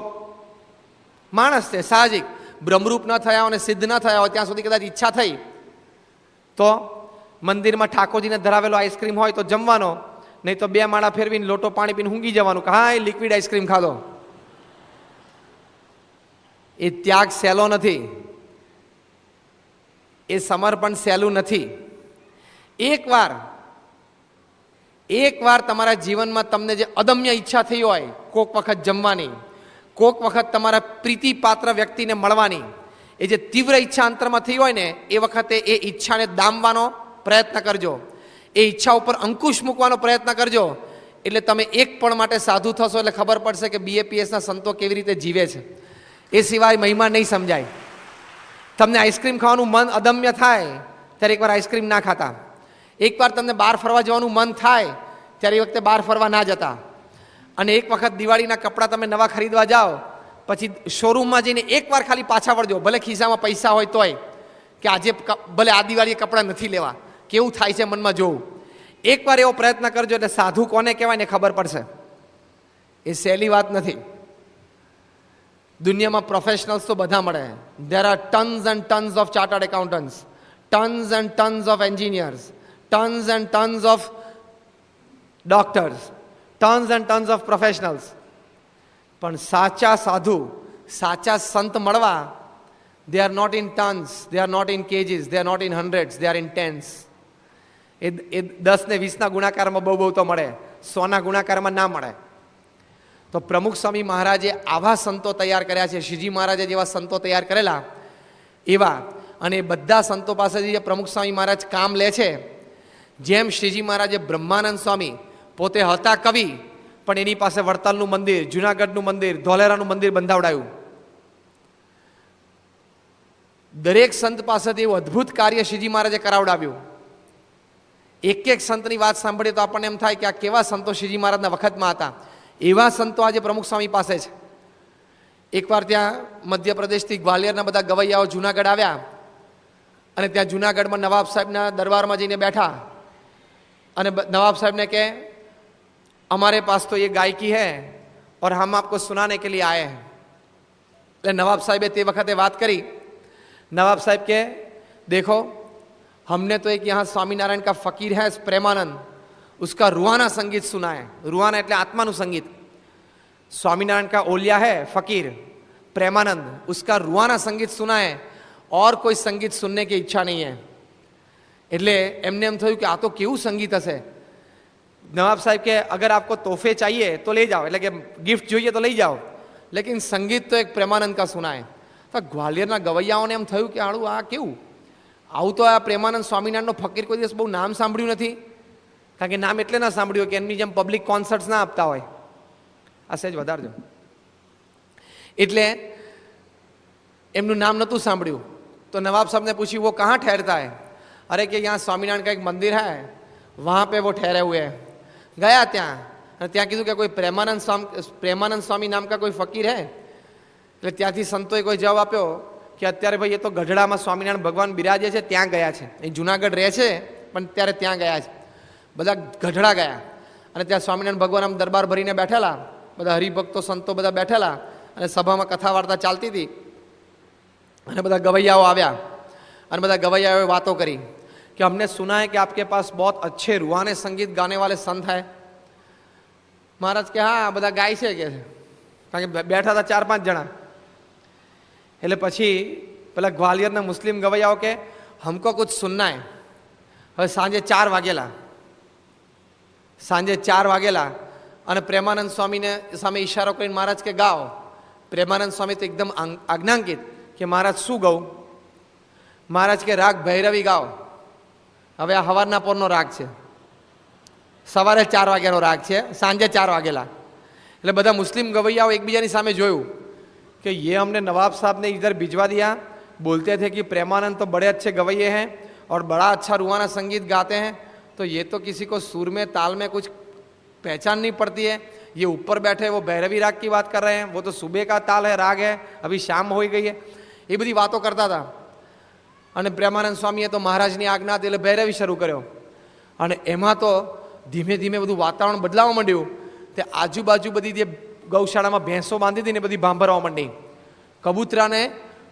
માણસ છે, સાહજિક. બ્રહ્મરૂપ ન થયા હોય અને સિદ્ધ ન થયા હોય ત્યાં સુધી કદાચ ઈચ્છા થઈ તો મંદિરમાં ઠાકોરજીને ધરાવેલો આઈસ્ક્રીમ હોય તો જમવાનો, નહીં તો 2 માળા ફેરવીને લોટો પાણી પીને ઊંઘી જવાનું કે હા એ લિક્વિડ આઈસ્ક્રીમ ખાધો. એ ત્યાગ સહેલો નથી, એ સમર્પણ સહેલું નથી. એકવાર તમારા જીવનમાં તમને જે અદમ્ય ઈચ્છા થઈ હોય કોક વખત જમવાની, કોક વખત તમારા પ્રીતિપાત્ર વ્યક્તિને મળવાની, એ જે તીવ્ર ઈચ્છા અંતરમાં થઈ હોય ને, એ વખતે એ ઈચ્છાને દામવાનો પ્રયત્ન કરજો. એ ઈચ્છા ઉપર અંકુશ મૂકવાનો પ્રયત્ન કરજો. એટલે તમે એક પણ માટે સાધુ થશો એટલે ખબર પડશે કે BAPSના સંતો કેવી રીતે જીવે છે. એ સિવાય મહિમા નહીં સમજાય. તમને આઈસ્ક્રીમ ખાવાનું મન અદમ્ય થાય ત્યારે એકવાર આઈસ્ક્રીમ ના ખાતા. એકવાર તમને બહાર ફરવા જવાનું મન થાય ત્યારે એ વખતે બહાર ફરવા ના જતા. અને એક વખત દિવાળીના કપડાં તમે નવા ખરીદવા જાઓ પછી શોરૂમમાં જઈને એકવાર ખાલી પાછા વળજો, ભલે ખિસ્સામાં પૈસા હોય તોય, કે આજે ભલે આ દિવાળીએ કપડાં નથી લેવા, કેવું થાય છે મનમાં જોવું. એકવાર એવો પ્રયત્ન કરજો એટલે સાધુ કોને કહેવાય ને ખબર પડશે. એ સહેલી વાત નથી. દુનિયામાં પ્રોફેશનલ્સ તો બધા મળે. There are tons and tons of chartered accountants, tons and tons of engineers, tons and tons of doctors, tons and tons of professionals. પણ સાચા સાધુ, સાચા સંત મળવા, they are not in tons, they are not in kgs, they are not in hundreds, they are in tens. એ 10 ને 20ના ગુણાકારમાં બહુ તો મળે, 100ના ગુણાકારમાં ના મળે. તો પ્રમુખ સ્વામી મહારાજે આવા સંતો તૈયાર કર્યા છે. શ્રીજી મહારાજે જેવા સંતો તૈયાર કરેલા એવા. અને બધા સંતો પાસેથી જે પ્રમુખ સ્વામી મહારાજ કામ લે છે, જેમ શ્રીજી મહારાજે બ્રહ્માનંદ સ્વામી પોતે હતા કવિ, પણ એની પાસે વડતાલનું મંદિર, જુનાગઢનું મંદિર, ધોલેરાનું મંદિર બંધાવડાયું. દરેક સંત પાસેથી એવું અદ્ભુત કાર્ય શ્રીજી મહારાજે કરાવડાવ્યું. એક સંતની વાત સાંભળીએ તો આપણને એમ થાય કે આ કેવા સંતો શ્રીજી મહારાજના વખતમાં હતા. એવા સંતો આજે પ્રમુખ સ્વામી પાસે છે. એકવાર ત્યાં મધ્યપ્રદેશથી ગ્વાલિયરના બધા ગવૈયાઓ જુનાગઢ આવ્યા અને ત્યાં જુનાગઢમાં નવાબ સાહેબના દરબારમાં જઈને બેઠા અને નવાબ સાહેબને કહે हमारे पास तो ये गायकी है और हम आपको सुनाने के लिए आए हैं. એટલે નવાબ સાહેબે તે વખતે વાત કરી. नवाब साहब के देखो हमने तो एक यहाँ स्वामीनारायण का फकीर है प्रेमानंद, उसका रुहाना संगीत सुना है. रुहाना એટલે આત્માનું સંગીત. स्वामीनारायण का ओलिया है फकीर प्रेमानंद, उसका रुहाना संगीत सुना है और कोई संगीत सुनने की इच्छा नहीं है. એટલે એમને એમ થયું કે આ તો કેવું સંગીત હશે. नवाब साहब के अगर आपको तोहफे चाहिए तो ले जाओ, એટલે કે गिफ्ट જોઈએ તો લઈ જાઓ, लेकिन संगीत तो एक प्रेमानंद का सुना है. તો ગ્વાલિયરના ગવૈયાઓને એમ થયું કે આળું આ કેવું, આવું તો આ પ્રેમાનંદ સ્વામિનારાયણનો ફકીર કોઈ દિવસ બહુ નામ સાંભળ્યું નથી. કારણ કે નામ એટલે ના સાંભળ્યું કે એમની જેમ પબ્લિક કોન્સર્ટ્સ ના આપતા હોય. આ સહેજ વધારજો. એટલે એમનું નામ નહોતું સાંભળ્યું. તો નવાબ સાહેબને પૂછ્યું वो कहाँ ठहरता है? अरे कि यहाँ स्वामीनारायण का एक मंदिर है, वहाँ पे वो ठहरे हुए हैं. ગયા ત્યાં અને ત્યાં કીધું કે કોઈ પ્રેમાનંદ સ્વામી નામ કા કોઈ ફકીર હે? એટલે ત્યાંથી સંતોએ કોઈ જવાબ આપ્યો કે અત્યારે ભાઈ એ તો ગઢડામાં સ્વામિનારાયણ ભગવાન બિરાજે છે, ત્યાં ગયા છે. એ જુનાગઢ રહે છે પણ ત્યારે ત્યાં ગયા છે. બધા ગઢડા ગયા અને ત્યાં સ્વામિનારાયણ ભગવાન આમ દરબાર ભરીને બેઠેલા, બધા હરિભક્તો સંતો બધા બેઠેલા અને સભામાં કથા વાર્તા ચાલતી હતી અને બધા ગવૈયાઓ આવ્યા અને બધા ગવૈયાઓએ વાતો કરી कि हमने सुना है कि आपके पास बहुत अच्छे रूहाने संगीत गाने वाले संत हैं. महाराज के हाँ બધા ગાય છે કે, કારણ કે બેઠા હતા 4-5 જણા. એટલે પછી પેલા ગ્વાલિયરના મુસ્લિમ ગવૈયાઓ કે હમકો કુછ સુનના હે. હવે સાંજે 4 વાગેલા અને પ્રેમાનંદ સ્વામીને સામે ઈશારો કરીને મહારાજ કે ગાઓ. પ્રેમાનંદ સ્વામી તો એકદમ આજ્ઞાંકિત કે મહારાજ શું ગાઉં? મહારાજ કે રાગ ભૈરવી ગાઓ. હવે આ હવારના પોરનો રાગ છે, સવારે 4 વાગ્યાનો રાગ છે, સાંજે 4 વાગેલા. એટલે બધા મુસ્લિમ ગવૈયાઓ એકબીજાની સામે જોયું कि ये हमने नवाब साहब ने इधर भिजवा दिया, बोलते थे कि प्रेमानंद तो बड़े अच्छे गवैये हैं और बड़ा अच्छा रुहाना संगीत गाते हैं, तो ये तो किसी को सुर में ताल में कुछ पहचान नहीं पड़ती है. ये ऊपर बैठे वो भैरवी राग की बात कर रहे हैं, वो तो सुबह का ताल है, राग है, अभी शाम हो गई है. ये बधी वातो करता था. અને પ્રેમાનંદ સ્વામીએ તો મહારાજની આજ્ઞા હતી એટલે ભૈરવી શરૂ કર્યો. અને એમાં તો ધીમે ધીમે બધું વાતાવરણ બદલાવા માંડ્યું. તે આજુબાજુ બધી જે ગૌશાળામાં ભેંસો બાંધી હતી ને બધી ભાંભરવા માંડી, કબૂતરાને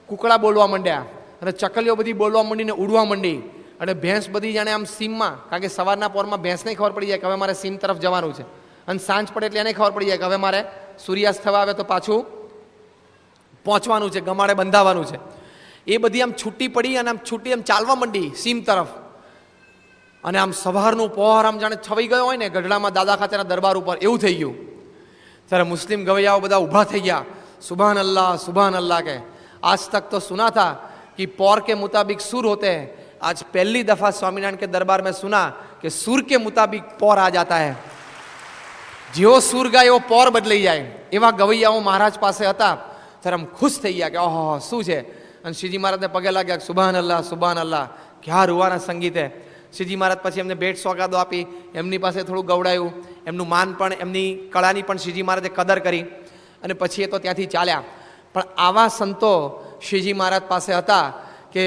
કુકડા બોલવા માંડ્યા અને ચકલીઓ બધી બોલવા માંડીને ઉડવા માંડી અને ભેંસ બધી જાણે આમ સીમમાં, કારણ કે સવારના પોરમાં ભેંસને ખબર પડી જાય કે હવે મારે સીમ તરફ જવાનું છે અને સાંજ પડે એટલે એને ખબર પડી જાય કે હવે મારે સૂર્યાસ્ત થવા આવે તો પાછું પહોંચવાનું છે, ગમાડે બંધાવાનું છે. એ બધી આમ છૂટી પડી અને આમ છૂટી આમ ચાલવા માંડી સીમ તરફ. અને આમ સવારનું પહોર આમ જાણે છવાઈ ગયો હોય ને ગઢડામાં દાદા ખાતેના દરબાર ઉપર, એવું થઈ ગયું. ત્યારે મુસ્લિમ ગવૈયાઓ બધા ઊભા થઈ ગયા, સુભાન અલ્લાહ કે आज तक तो सुना था कि पौर के मुताबिक सुर होते हैं, आज पहली दफा स्वामीनारायण के दरबार में सुना कि सुर के मुताबिक पौर आ जाता है. જેવો સુર ગાય એવો પૌર બદલાઈ જાય, એવા ગવૈયાઓ મહારાજ પાસે હતા. ત્યારે આમ ખુશ થઈ ગયા કે ઓહો શું છે. અને શ્રીજી મહારાજને પગે લાગ્યા, સુભાન અલ્લાહ ક્યાં રૂવાના સંગીત હે. શ્રીજી મહારાજ પછી એમને ભેટ સોગાદો આપી, એમની પાસે થોડું ગવડાયું, એમનું માન પણ, એમની કળાની પણ શ્રીજી મહારાજે કદર કરી અને પછી એ તો ત્યાંથી ચાલ્યા. પણ આવા સંતો શ્રીજી મહારાજ પાસે હતા કે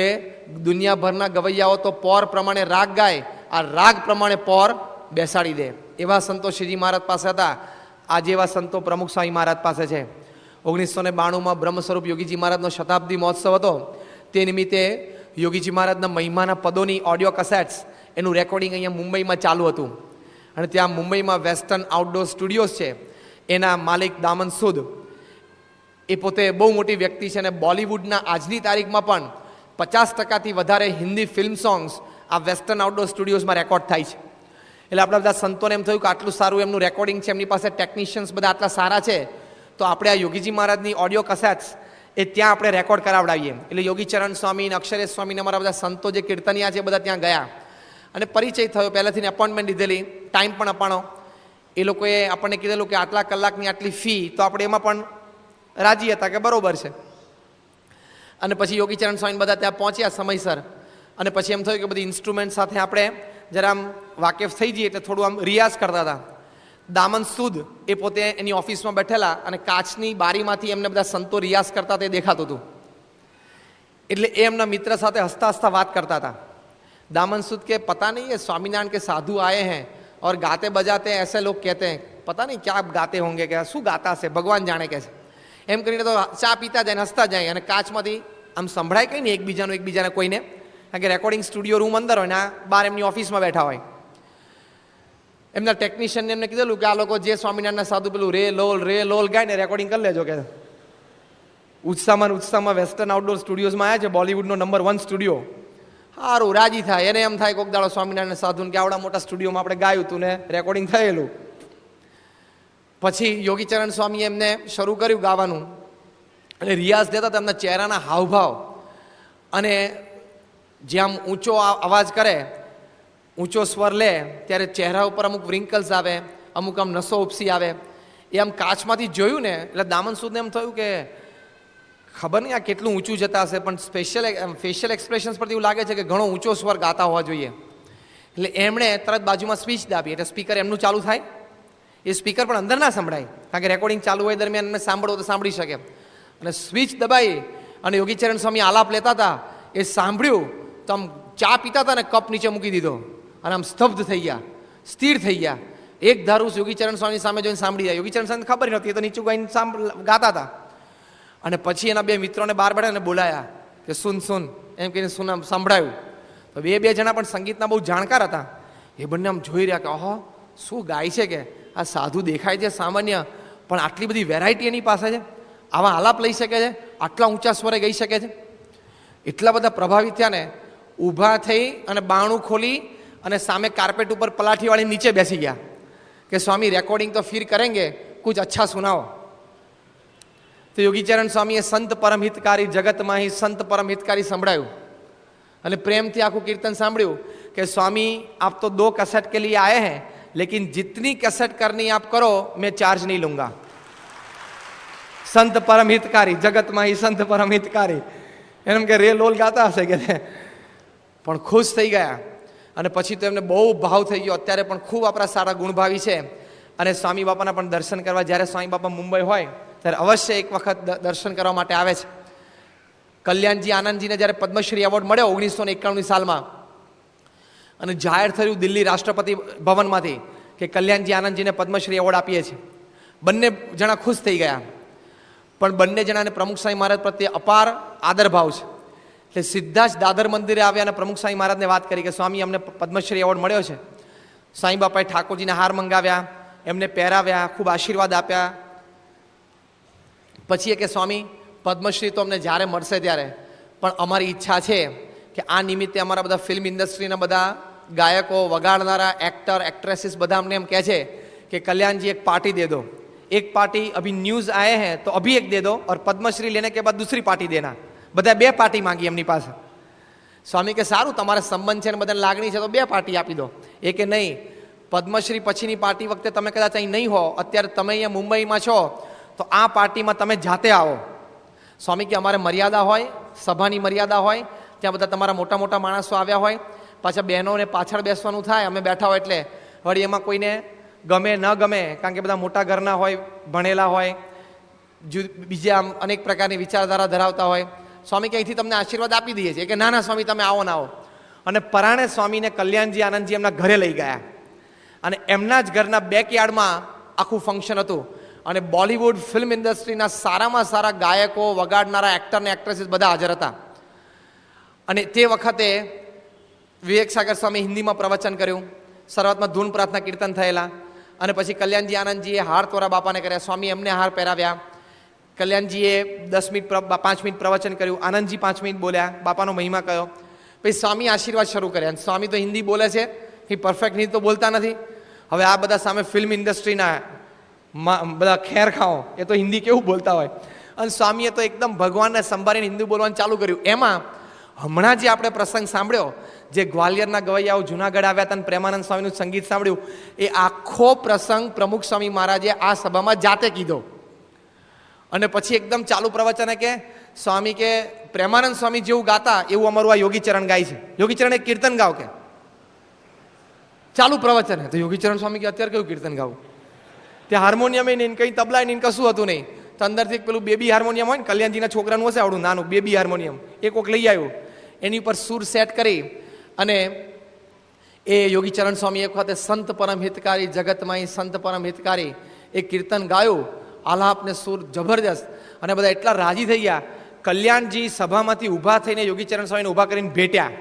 દુનિયાભરના ગવૈયાઓ તો પૌર પ્રમાણે રાગ ગાય, આ રાગ પ્રમાણે પૌર બેસાડી દે. એવા સંતો શ્રીજી મહારાજ પાસે હતા. આજે એવા સંતો પ્રમુખ સ્વામી મહારાજ પાસે છે. 1992માં બ્રહ્મ સ્વરૂપ યોગીજી મહારાજનો શતાબ્દી મહોત્સવ હતો. તે નિમિત્તે યોગીજી મહારાજના મહિમાના પદોની ઓડિયો કસેટ્સ, એનું રેકોર્ડિંગ અહીંયા મુંબઈમાં ચાલુ હતું. અને ત્યાં મુંબઈમાં વેસ્ટર્ન આઉટડોર સ્ટુડિયોઝ છે, એના માલિક દામન સૂદ, એ પોતે બહુ મોટી વ્યક્તિ છે અને બોલિવૂડના આજની તારીખમાં પણ 50%થી વધારે હિન્દી ફિલ્મ સોંગ્સ આ વેસ્ટર્ન આઉટડોર સ્ટુડિયોઝમાં રેકોર્ડ થાય છે. એટલે આપણા બધા સંતોને એમ થયું કે આટલું સારું એમનું રેકોર્ડિંગ છે, એમની પાસે ટેકનિશિયન્સ બધા આટલા સારા છે, તો આપણે આ યોગીજી મહારાજની ઓડિયો કસેટ્સ એ ત્યાં આપણે રેકોર્ડ કરાવડાવીએ. એટલે યોગી ચરણ સ્વામી, અક્ષરેશ સ્વામીને અમારા બધા સંતો જે કીર્તનિયા છે બધા ત્યાં ગયા અને પરિચય થયો. પહેલાંથી એપોઇન્ટમેન્ટ લીધેલી, ટાઈમ પણ અપાણો. એ લોકોએ આપણને કીધેલું કે આટલા કલાકની આટલી ફી, તો આપણે એમાં પણ રાજી હતા કે બરોબર છે. અને પછી યોગી ચરણ સ્વામી બધા ત્યાં પહોંચ્યા સમયસર. અને પછી એમ થયું કે બધી ઇન્સ્ટ્રુમેન્ટ સાથે આપણે જરા આમ વાકેફ થઈ જઈએ, એટલે થોડું આમ રિયાઝ કરતા હતા. દામન સૂદ એ પોતે એની ઓફિસમાં બેઠેલા અને કાચની બારીમાંથી એમને બધા સંતો રિયાઝ કરતા તે દેખાતું હતું. એટલે એ એમના મિત્ર સાથે હસતા હસતા વાત કરતા હતા. दामन सूद के पता नहीं है स्वामीनारायण के साधु आए हैं और गाते बजाते ऐसे लोग कहते हैं, पता नहीं क्या गाते होंगे, क्या શું ગાતા છે ભગવાન જાણે કે છે. એમ કરીને તો ચા પીતા જાય ને હસતા જાય અને કાચમાંથી આમ સંભળાય કંઈ ને એકબીજાને કોઈને, કારણ કે રેકોર્ડિંગ સ્ટુડિયો રૂમ અંદર હોય ને આ બહાર એમની ઓફિસમાં બેઠા હોય. એમના ટેકનિશિયનને એમને કીધેલું કે આ લોકો જે સ્વામિનારાયણના સાધુ પેલું રે લોલ ગાય ને રેકોર્ડિંગ કરી લેજો કે. ઉત્સાહમાં વેસ્ટર્ન આઉટડોર સ્ટુડિયોઝમાં આવ્યા છે, બોલિવૂડનો નંબર 1 સ્ટુડિયો. સારું રાજી થાય, એને એમ થાય કોક દાડો સ્વામિનારાયણ સાધુને કે આવડા મોટા સ્ટુડિયોમાં આપણે ગાયું હતું ને રેકોર્ડિંગ થયેલું. પછી યોગીચરણ સ્વામીએ એમને શરૂ કર્યું ગાવાનું અને રિયાઝ દેતા હતા. એમના ચહેરાના હાવભાવ અને જેમ ઊંચો અવાજ કરે, ઊંચો સ્વર લે ત્યારે ચહેરા ઉપર અમુક વ્રિંકલ્સ આવે, અમુક આમ નસો ઉપસી આવે. એ આમ કાચમાંથી જોયું ને એટલે દામન સૂદને એમ થયું કે ખબર નહીં આ કેટલું ઊંચું જતા હશે, પણ ફેશિયલ એક્સપ્રેશન્સ પરથી એવું લાગે છે કે ઘણો ઊંચો સ્વર ગાતા હોવા જોઈએ. એટલે એમણે તરત બાજુમાં સ્પીચ દાબી, એટલે સ્પીકર એમનું ચાલુ થાય એ સ્પીકર પણ અંદર ના સંભળાય, કારણ કે રેકોર્ડિંગ ચાલુ હોય દરમિયાન એમને સાંભળવો તો સાંભળી શકે. અને સ્વિચ દબાઈ અને યોગીચરણ સ્વામી આલાપ લેતા હતા, એ સાંભળ્યું તો આમ ચા પીતા હતા ને કપ નીચે મૂકી દીધો અને આમ સ્તબ્ધ થઈ ગયા, સ્થિર થઈ ગયા. એક ધારું યોગીચરણ સ્વામી સામે જોઈને સાંભળી જાય. યોગીચરણ સ્વામી ખબર નહોતી, તો નીચું ગાઈને ગાતા હતા. અને પછી એના બે મિત્રોને બહાર બેઠા અને બોલાયા કે સુન સુન એમ કહીને સંભળાયું. તો બે જણા પણ સંગીતના બહુ જાણકાર હતા. એ બંને આમ જોઈ રહ્યા કે ઓહો શું ગાય છે, કે આ સાધુ દેખાય છે સામાન્ય, પણ આટલી બધી વેરાયટી એની પાસે છે, આવા આલાપ લઈ શકે છે, આટલા ઊંચા સ્વરે ગઈ શકે છે. એટલા બધા પ્રભાવિત થયા ને ઊભા થઈ અને બાણું ખોલી અને સામે કાર્પેટ ઉપર પલાઠી વાળી નીચે બેસી ગયા કે સ્વામી રેકોર્ડિંગ તો ફિર કરેંગે, કુછ અચ્છા સુનાઓ. તો યોગીચરણ સ્વામીએ સંત પરમ હિતકારી જગતમાં હી સંત પરમ હિતકારી સંભળાયું અને પ્રેમથી આખું કીર્તન સાંભળ્યું કે સ્વામી આપ તો 2 कैसेट के लिए आए हैं, लेकिन जितनी कैसेट करनी आप करो मैं चार्ज नहीं लूंगा. સંત પરમ હિતકારી જગતમાં હી સંત પરમ હિતકારી, એમ કે રે લોલ ગાતા હશે કે પણ ખુશ થઈ ગયા. અને પછી તો એમને બહુ ભાવ થઈ ગયો. અત્યારે પણ ખૂબ આપણા સારા ગુણભાવી છે અને સ્વામી બાપાના પણ દર્શન કરવા જ્યારે સ્વામી બાપા મુંબઈ હોય ત્યારે અવશ્ય એક વખત દર્શન કરવા માટે આવે છે. કલ્યાણજી આનંદજીને જ્યારે પદ્મશ્રી એવોર્ડ મળ્યો 1991 સાલમાં અને જાહેર થયું દિલ્હી રાષ્ટ્રપતિ ભવનમાંથી કે કલ્યાણજી આનંદજીને પદ્મશ્રી એવોર્ડ આપીએ છીએ, બંને જણા ખુશ થઈ ગયા. પણ બંને જણાને પ્રમુખ સ્વામી મહારાજ પ્રત્યે અપાર આદરભાવ છે. એટલે સીધા જ દાદર મંદિરે આવ્યા અને પ્રમુખ સ્વામી મહારાજને વાત કરી કે સ્વામી અમને પદ્મશ્રી એવોર્ડ મળ્યો છે. સ્વામી બાપાએ ઠાકોરજીને હાર મંગાવ્યા, એમને પહેરાવ્યા, ખૂબ આશીર્વાદ આપ્યા. પછી કે સ્વામી પદ્મશ્રી તો અમને જ્યારે મળશે ત્યારે, પણ અમારી ઈચ્છા છે કે આ નિમિત્તે અમારા બધા ફિલ્મ ઇન્ડસ્ટ્રીના બધા ગાયકો, વગાડનારા એક્ટર એક્ટ્રેસીસ બધા અમને એમ કહે છે કે કल्याणजी एक पार्टी दे दो, एक पार्टी अभी न्यूज़ आए हैं तो अभी एक दे दो और पद्मश्री लेने के बाद दूसरी पार्टी देना. બધા 2 પાર્ટી માંગી એમની પાસે. સ્વામી કે સારું તમારે સંબંધ છે ને બધાને લાગણી છે તો 2 પાર્ટી આપી દો. એ કે નહીં, પદ્મશ્રી પછીની પાર્ટી વખતે તમે કદાચ અહીં નહીં હો, અત્યારે તમે અહીંયા મુંબઈમાં છો તો આ પાર્ટીમાં તમે જાતે આવો. સ્વામી કે અમારે મર્યાદા હોય, સભાની મર્યાદા હોય, ત્યાં બધા તમારા મોટા મોટા માણસો આવ્યા હોય, પાછા બહેનોને પાછળ બેસવાનું થાય, અમે બેઠા હોય એટલે વળી એમાં કોઈને ગમે ન ગમે, કારણ કે બધા મોટા ઘરના હોય, ભણેલા હોય, બીજા આમ અનેક પ્રકારની વિચારધારા ધરાવતા હોય. સ્વામી કે અહીંથી તમને આશીર્વાદ આપી દઈએ છીએ કે ના ના સ્વામી તમે આવો ના આવો. અને પરાણે સ્વામીને કલ્યાણજી આનંદજી એમના ઘરે લઈ ગયા અને એમના જ ઘરના બેકયાર્ડમાં આખું ફંક્શન હતું. અને બોલિવૂડ ફિલ્મ ઇન્ડસ્ટ્રીના સારામાં સારા ગાયકો, વગાડનારા એક્ટર ને એક્ટ્રેસીસ બધા હાજર હતા. અને તે વખતે વિવેક સાગર સ્વામી હિન્દીમાં પ્રવચન કર્યું, શરૂઆતમાં ધૂન પ્રાર્થના કીર્તન થયેલા અને પછી કલ્યાણજી આનંદજીએ હાર તોરા બાપાને કર્યા. સ્વામી એમને હાર પહેરાવ્યા. કલ્યાણજીએ 10 મિનિટ 5 મિનિટ પ્રવચન કર્યું, આનંદજી 5 મિનિટ બોલ્યા, બાપાનો મહિમા કહ્યો. પછી સ્વામી આશીર્વાદ શરૂ કર્યા. સ્વામી તો હિન્દી બોલે છે, એ પરફેક્ટ હિન્દી તો બોલતા નથી. હવે આ બધા સામે ફિલ્મ ઇન્ડસ્ટ્રીના બધા ખેરખાઓ એ તો હિન્દી કેવું બોલતા હોય, અને સ્વામીએ તો એકદમ ભગવાનને સંભાળીને હિન્દી બોલવાનું ચાલુ કર્યું. એમાં હમણાં જે આપણે પ્રસંગ સાંભળ્યો, જે ગ્વાલિયરના ગવૈયાઓ જુનાગઢ આવ્યા હતા અને પ્રેમાનંદ સ્વામીનું સંગીત સાંભળ્યું, એ આખો પ્રસંગ પ્રમુખ સ્વામી મહારાજે આ સભામાં જાતે કીધો. અને પછી એકદમ ચાલુ પ્રવચને કે સ્વામી કે પ્રેમાનંદ સ્વામી જેવું ગાતા એવું અમારું આ યોગીચરણ ગાય છે. યોગીચરણ એક કીર્તન ગાવ કે ચાલુ પ્રવચન. તો યોગીચરણ સ્વામી કે અત્યારે કયું કીર્તન ગાવું? ત્યાં હાર્મોનિયમ નહીં, કંઈ તબલા નહીં, કશું હતું નહીં. તો અંદરથી પેલું બેબી હાર્મોનિયમ હોય ને, કલ્યાણજીના છોકરાનું હશે આવડું નાનું બેબી હાર્મોનિયમ, એ કોક લઈ આવ્યું, એની ઉપર સૂર સેટ કરી અને એ યોગીચરણ સ્વામી એક વખતે સંત પરમ હિતકારી જગતમાં સંત પરમ હિતકારી એ કીર્તન ગાયું, આલાપ ને સૂર જબરદસ્ત. અને બધા એટલા રાજી થઈ ગયા. કલ્યાણજી સભામાંથી ઊભા થઈને યોગીચરણ સ્વામીને ઊભા કરીને ભેટ્યા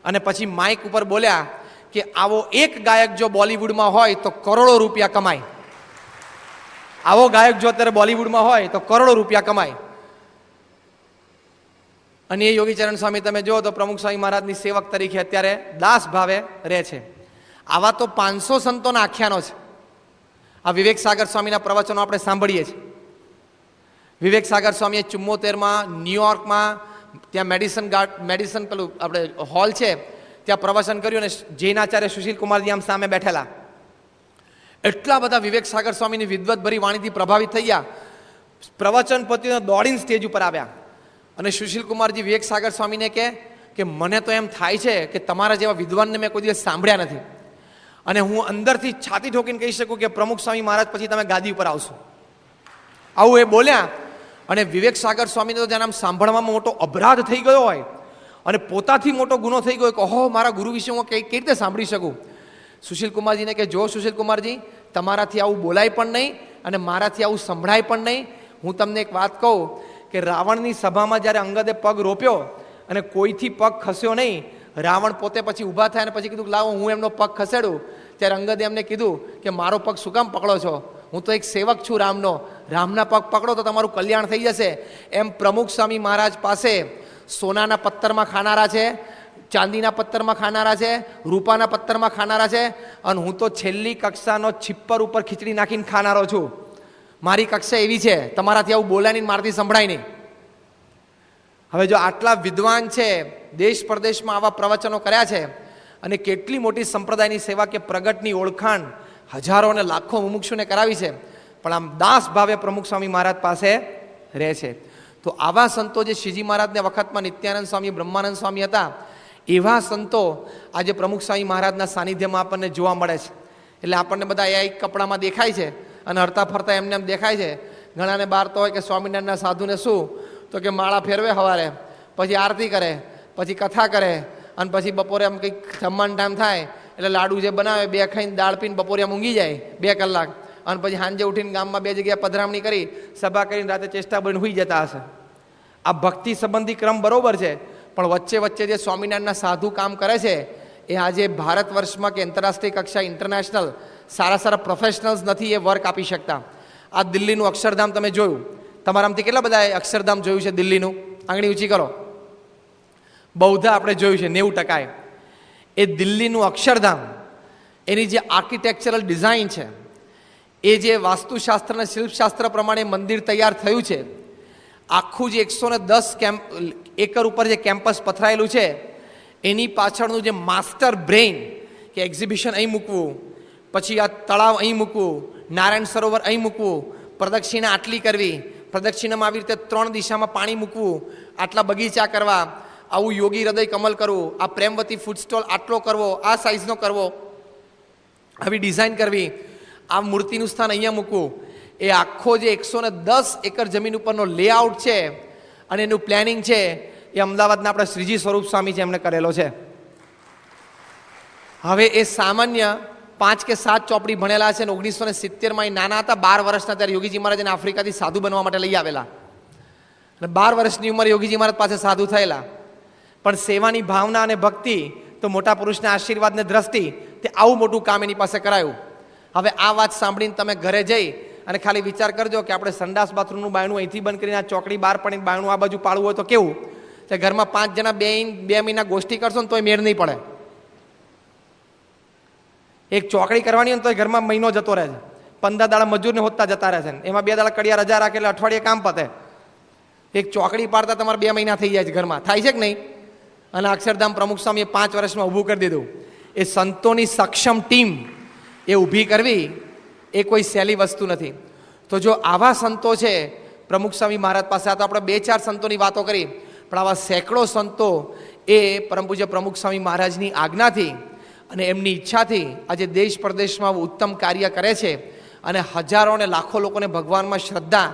અને પછી માઇક ઉપર બોલ્યા કે આવો એક ગાયક જો બોલિવૂડમાં હોય તો કરોડો રૂપિયા કમાય. આવો ગાયક જો અત્યારે બોલિવૂડમાં હોય તો કરોડો રૂપિયા કમાય. અને એ યોગીચરણ સ્વામી તમે જુઓ તો પ્રમુખ સ્વામી મહારાજની સેવક તરીકે અત્યારે દાસ ભાવે રહે છે. આવા તો 500 સંતોના આખ્યાનો છે. આ વિવેક સાગર સ્વામીના પ્રવચનો આપણે સાંભળીએ છીએ. વિવેક સાગર સ્વામીએ 74માં ન્યુયોર્કમાં ત્યાં મેડિસન પેલું આપણે હોલ છે ત્યાં પ્રવચન કર્યું અને જૈનાચાર્ય સુશીલ કુમારજી આમ સામે બેઠેલા. એટલા બધા વિવેક સાગર સ્વામીની વિદ્વતભરી વાણીથી પ્રભાવિત થઈ ગયા. પ્રવચન પતિને દોડીને સ્ટેજ ઉપર આવ્યા અને સુશીલ કુમારજી વિવેક સાગર સ્વામીને કે મને તો એમ થાય છે કે તમારા જેવા વિદ્વાનને મેં કોઈ દિવસ સાંભળ્યા નથી. અને હું અંદરથી છાતી ઠોકીને કહી શકું કે પ્રમુખ સ્વામી મહારાજ પછી તમે ગાદી ઉપર આવશો. આવું એ બોલ્યા. અને વિવેક સાગર સ્વામીને તો જેના સાંભળવામાં મોટો અપરાધ થઈ ગયો હોય અને પોતાથી મોટો ગુનો થઈ ગયો કે ઓહો મારા ગુરુ વિશે હું કઈ રીતે સાંભળી શકું. સુશીલ કુમારજીને કે જો સુશીલ કુમારજી, તમારાથી આવું બોલાય પણ નહીં અને મારાથી આવું સંભળાય પણ નહીં. હું તમને એક વાત કહું કે રાવણની સભામાં જ્યારે અંગદે પગ રોપ્યો અને કોઈથી પગ ખસ્યો નહીં, રાવણ પોતે પછી ઊભા થયા અને પછી કીધું લાવો હું એમનો પગ ખસેડું, ત્યારે અંગદે એમને કીધું કે મારો પગ શું કામ પકડો છો, હું તો એક સેવક છું રામનો, રામના પગ પકડો તો તમારું કલ્યાણ થઈ જશે. એમ પ્રમુખ સ્વામી મહારાજ પાસે સોનાના પથ્થરમાં ખાનારા છે, ચાંદીના પથ્થરમાં ખાનારા છે, રૂપાના પથ્થરમાં ખાનારા છે, અને હું તો છેલ્લી કક્ષાનો છિપ્પર ઉપર ખીચડી નાખીને ખાનારો છું. મારી કક્ષા એવી છે, તમારાથી આવું બોલાય નહીં, મારાથી સંભળાય નહીં. હવે જો આટલા વિદ્વાન છે, દેશ પરદેશમાં આવા પ્રવચનો કર્યા છે અને કેટલી મોટી સંપ્રદાયની સેવા કે પ્રગટની ઓળખાણ હજારો અને લાખો મુમુક્ષુને કરાવી છે, પણ આમ દાસ ભાવે પ્રમુખ સ્વામી મહારાજ પાસે રહે છે. તો આવા સંતો જે શ્રીજી મહારાજના વખતમાં નિત્યાનંદ સ્વામી, બ્રહ્માનંદ સ્વામી હતા, એવા સંતો આજે પ્રમુખ સ્વામી મહારાજના સાનિધ્યમાં આપણને જોવા મળે છે. એટલે આપણને બધા એક કપડામાં દેખાય છે અને હરતા ફરતા એમને એમ દેખાય છે. ઘણાને બહાર તો હોય કે સ્વામિનારાયણના સાધુને શું, તો કે માળા ફેરવે સવારે, પછી આરતી કરે, પછી કથા કરે, અને પછી બપોરે આમ કંઈક જમવાનો ટાઈમ થાય એટલે લાડુ જે બનાવે બે ખાઈને દાળ પીને બપોરે આમ ઊંઘી જાય 2 કલાક, અને પછી સાંજે ઉઠીને ગામમાં 2 જગ્યાએ પધરામણી કરી, સભા કરીને રાતે ચેષ્ટા બનીને સૂઈ જતા હશે. આ ભક્તિ સંબંધી ક્રમ બરોબર છે, પણ વચ્ચે વચ્ચે જે સ્વામિનારાયણના સાધુ કામ કરે છે એ આજે ભારત વર્ષમાં કે આંતરરાષ્ટ્રીય કક્ષા ઇન્ટરનેશનલ સારા સારા પ્રોફેશનલ્સ નથી એ વર્ક આપી શકતા. આ દિલ્હીનું અક્ષરધામ તમે જોયું, તમારામાંથી કેટલા બધાએ અક્ષરધામ જોયું છે દિલ્હીનું? આંગળી ઊંચી કરો. બહુધા આપણે જોયું છે, 90%. એ દિલ્હીનું અક્ષરધામ, એની જે આર્કિટેક્ચરલ ડિઝાઇન છે, એ જે વાસ્તુશાસ્ત્ર અને શિલ્પશાસ્ત્ર પ્રમાણે મંદિર તૈયાર થયું છે, આખું જે 110 એકર ઉપર જે કેમ્પસ પથરાયેલું છે, એની પાછળનું જે માસ્ટર બ્રેઇન કે એક્ઝિબિશન અહીં મૂકવું, પછી આ તળાવ અહીં મૂકવું, નારાયણ સરોવર અહીં મૂકવું, પ્રદક્ષિણા આટલી કરવી, પ્રદક્ષિણામાં આવી રીતે 3 દિશામાં પાણી મૂકવું, આટલા બગીચા કરવા, આવું યોગી હૃદય કમલ કરવું, આ પ્રેમવતી ફૂડ સ્ટોલ આટલો કરવો, આ સાઇઝનો કરવો, આવી ડિઝાઇન કરવી, આ મૂર્તિનું સ્થાન અહીંયા મૂકવું, એ આખો જે 110 એકર જમીન ઉપરનો લેઆઉટ છે અને એનું પ્લાનિંગ છે એ અમદાવાદના આપણા શ્રીજી સ્વરૂપ સ્વામી છે, એમણે કરેલો છે. હવે એ સામાન્ય 5 કે 7 ચોપડી ભણેલા છે અને 1970માં એ નાના હતા, 12 વર્ષના, ત્યારે યોગીજી મહારાજને આફ્રિકાથી સાધુ બનવા માટે લઈ આવેલા અને 12 વર્ષની ઉંમરે યોગીજી મહારાજ પાસે સાધુ થયેલા. પણ સેવાની ભાવના અને ભક્તિ તો મોટા પુરુષના આશીર્વાદને દ્રષ્ટિ તે આવું મોટું કામ એની પાસે કરાયું. હવે આ વાત સાંભળીને તમે ઘરે જઈ અને ખાલી વિચાર કરજો કે આપણે સંડાસ બાથરૂમનું બાયણું અહીંથી બંધ કરીને આ ચોકડી બહાર પડીને બાયણું આ બાજુ પાડવું હોય તો કેવું કે ઘરમાં 5 જણા 2 મહિના ગોષ્ઠી કરશો ને તોય મેળ નહીં પડે. એક ચોકડી કરવાની હોય ને તોય ઘરમાં મહિનો જતો રહે છે, 15 દાડા મજૂરને હોદતા જતા રહે છે, એમાં 2 દાડા કડિયા રજા રાખે એટલે અઠવાડિયે કામ પતે. એક ચોકડી પાડતા તમારે 2 મહિના થઈ જાય છે ઘરમાં, થાય છે કે નહીં? અને અક્ષરધામ પ્રમુખ સ્વામીએ 5 વર્ષમાં ઊભું કરી દીધું. એ સંતોની સક્ષમ ટીમ એ ઊભી કરવી એ કોઈ સહેલી વસ્તુ નથી. તો જો આવા સંતો છે પ્રમુખ સ્વામી મહારાજ પાસે, આ તો આપણે 2-4 સંતોની વાતો કરી, પણ આવા સેંકડો સંતો એ પરમ પૂજ્ય પ્રમુખ સ્વામી મહારાજની આજ્ઞાથી અને એમની ઈચ્છાથી આજે દેશ પ્રદેશમાં ઉત્તમ કાર્ય કરે છે અને હજારો અને લાખો લોકોને ભગવાનમાં શ્રદ્ધા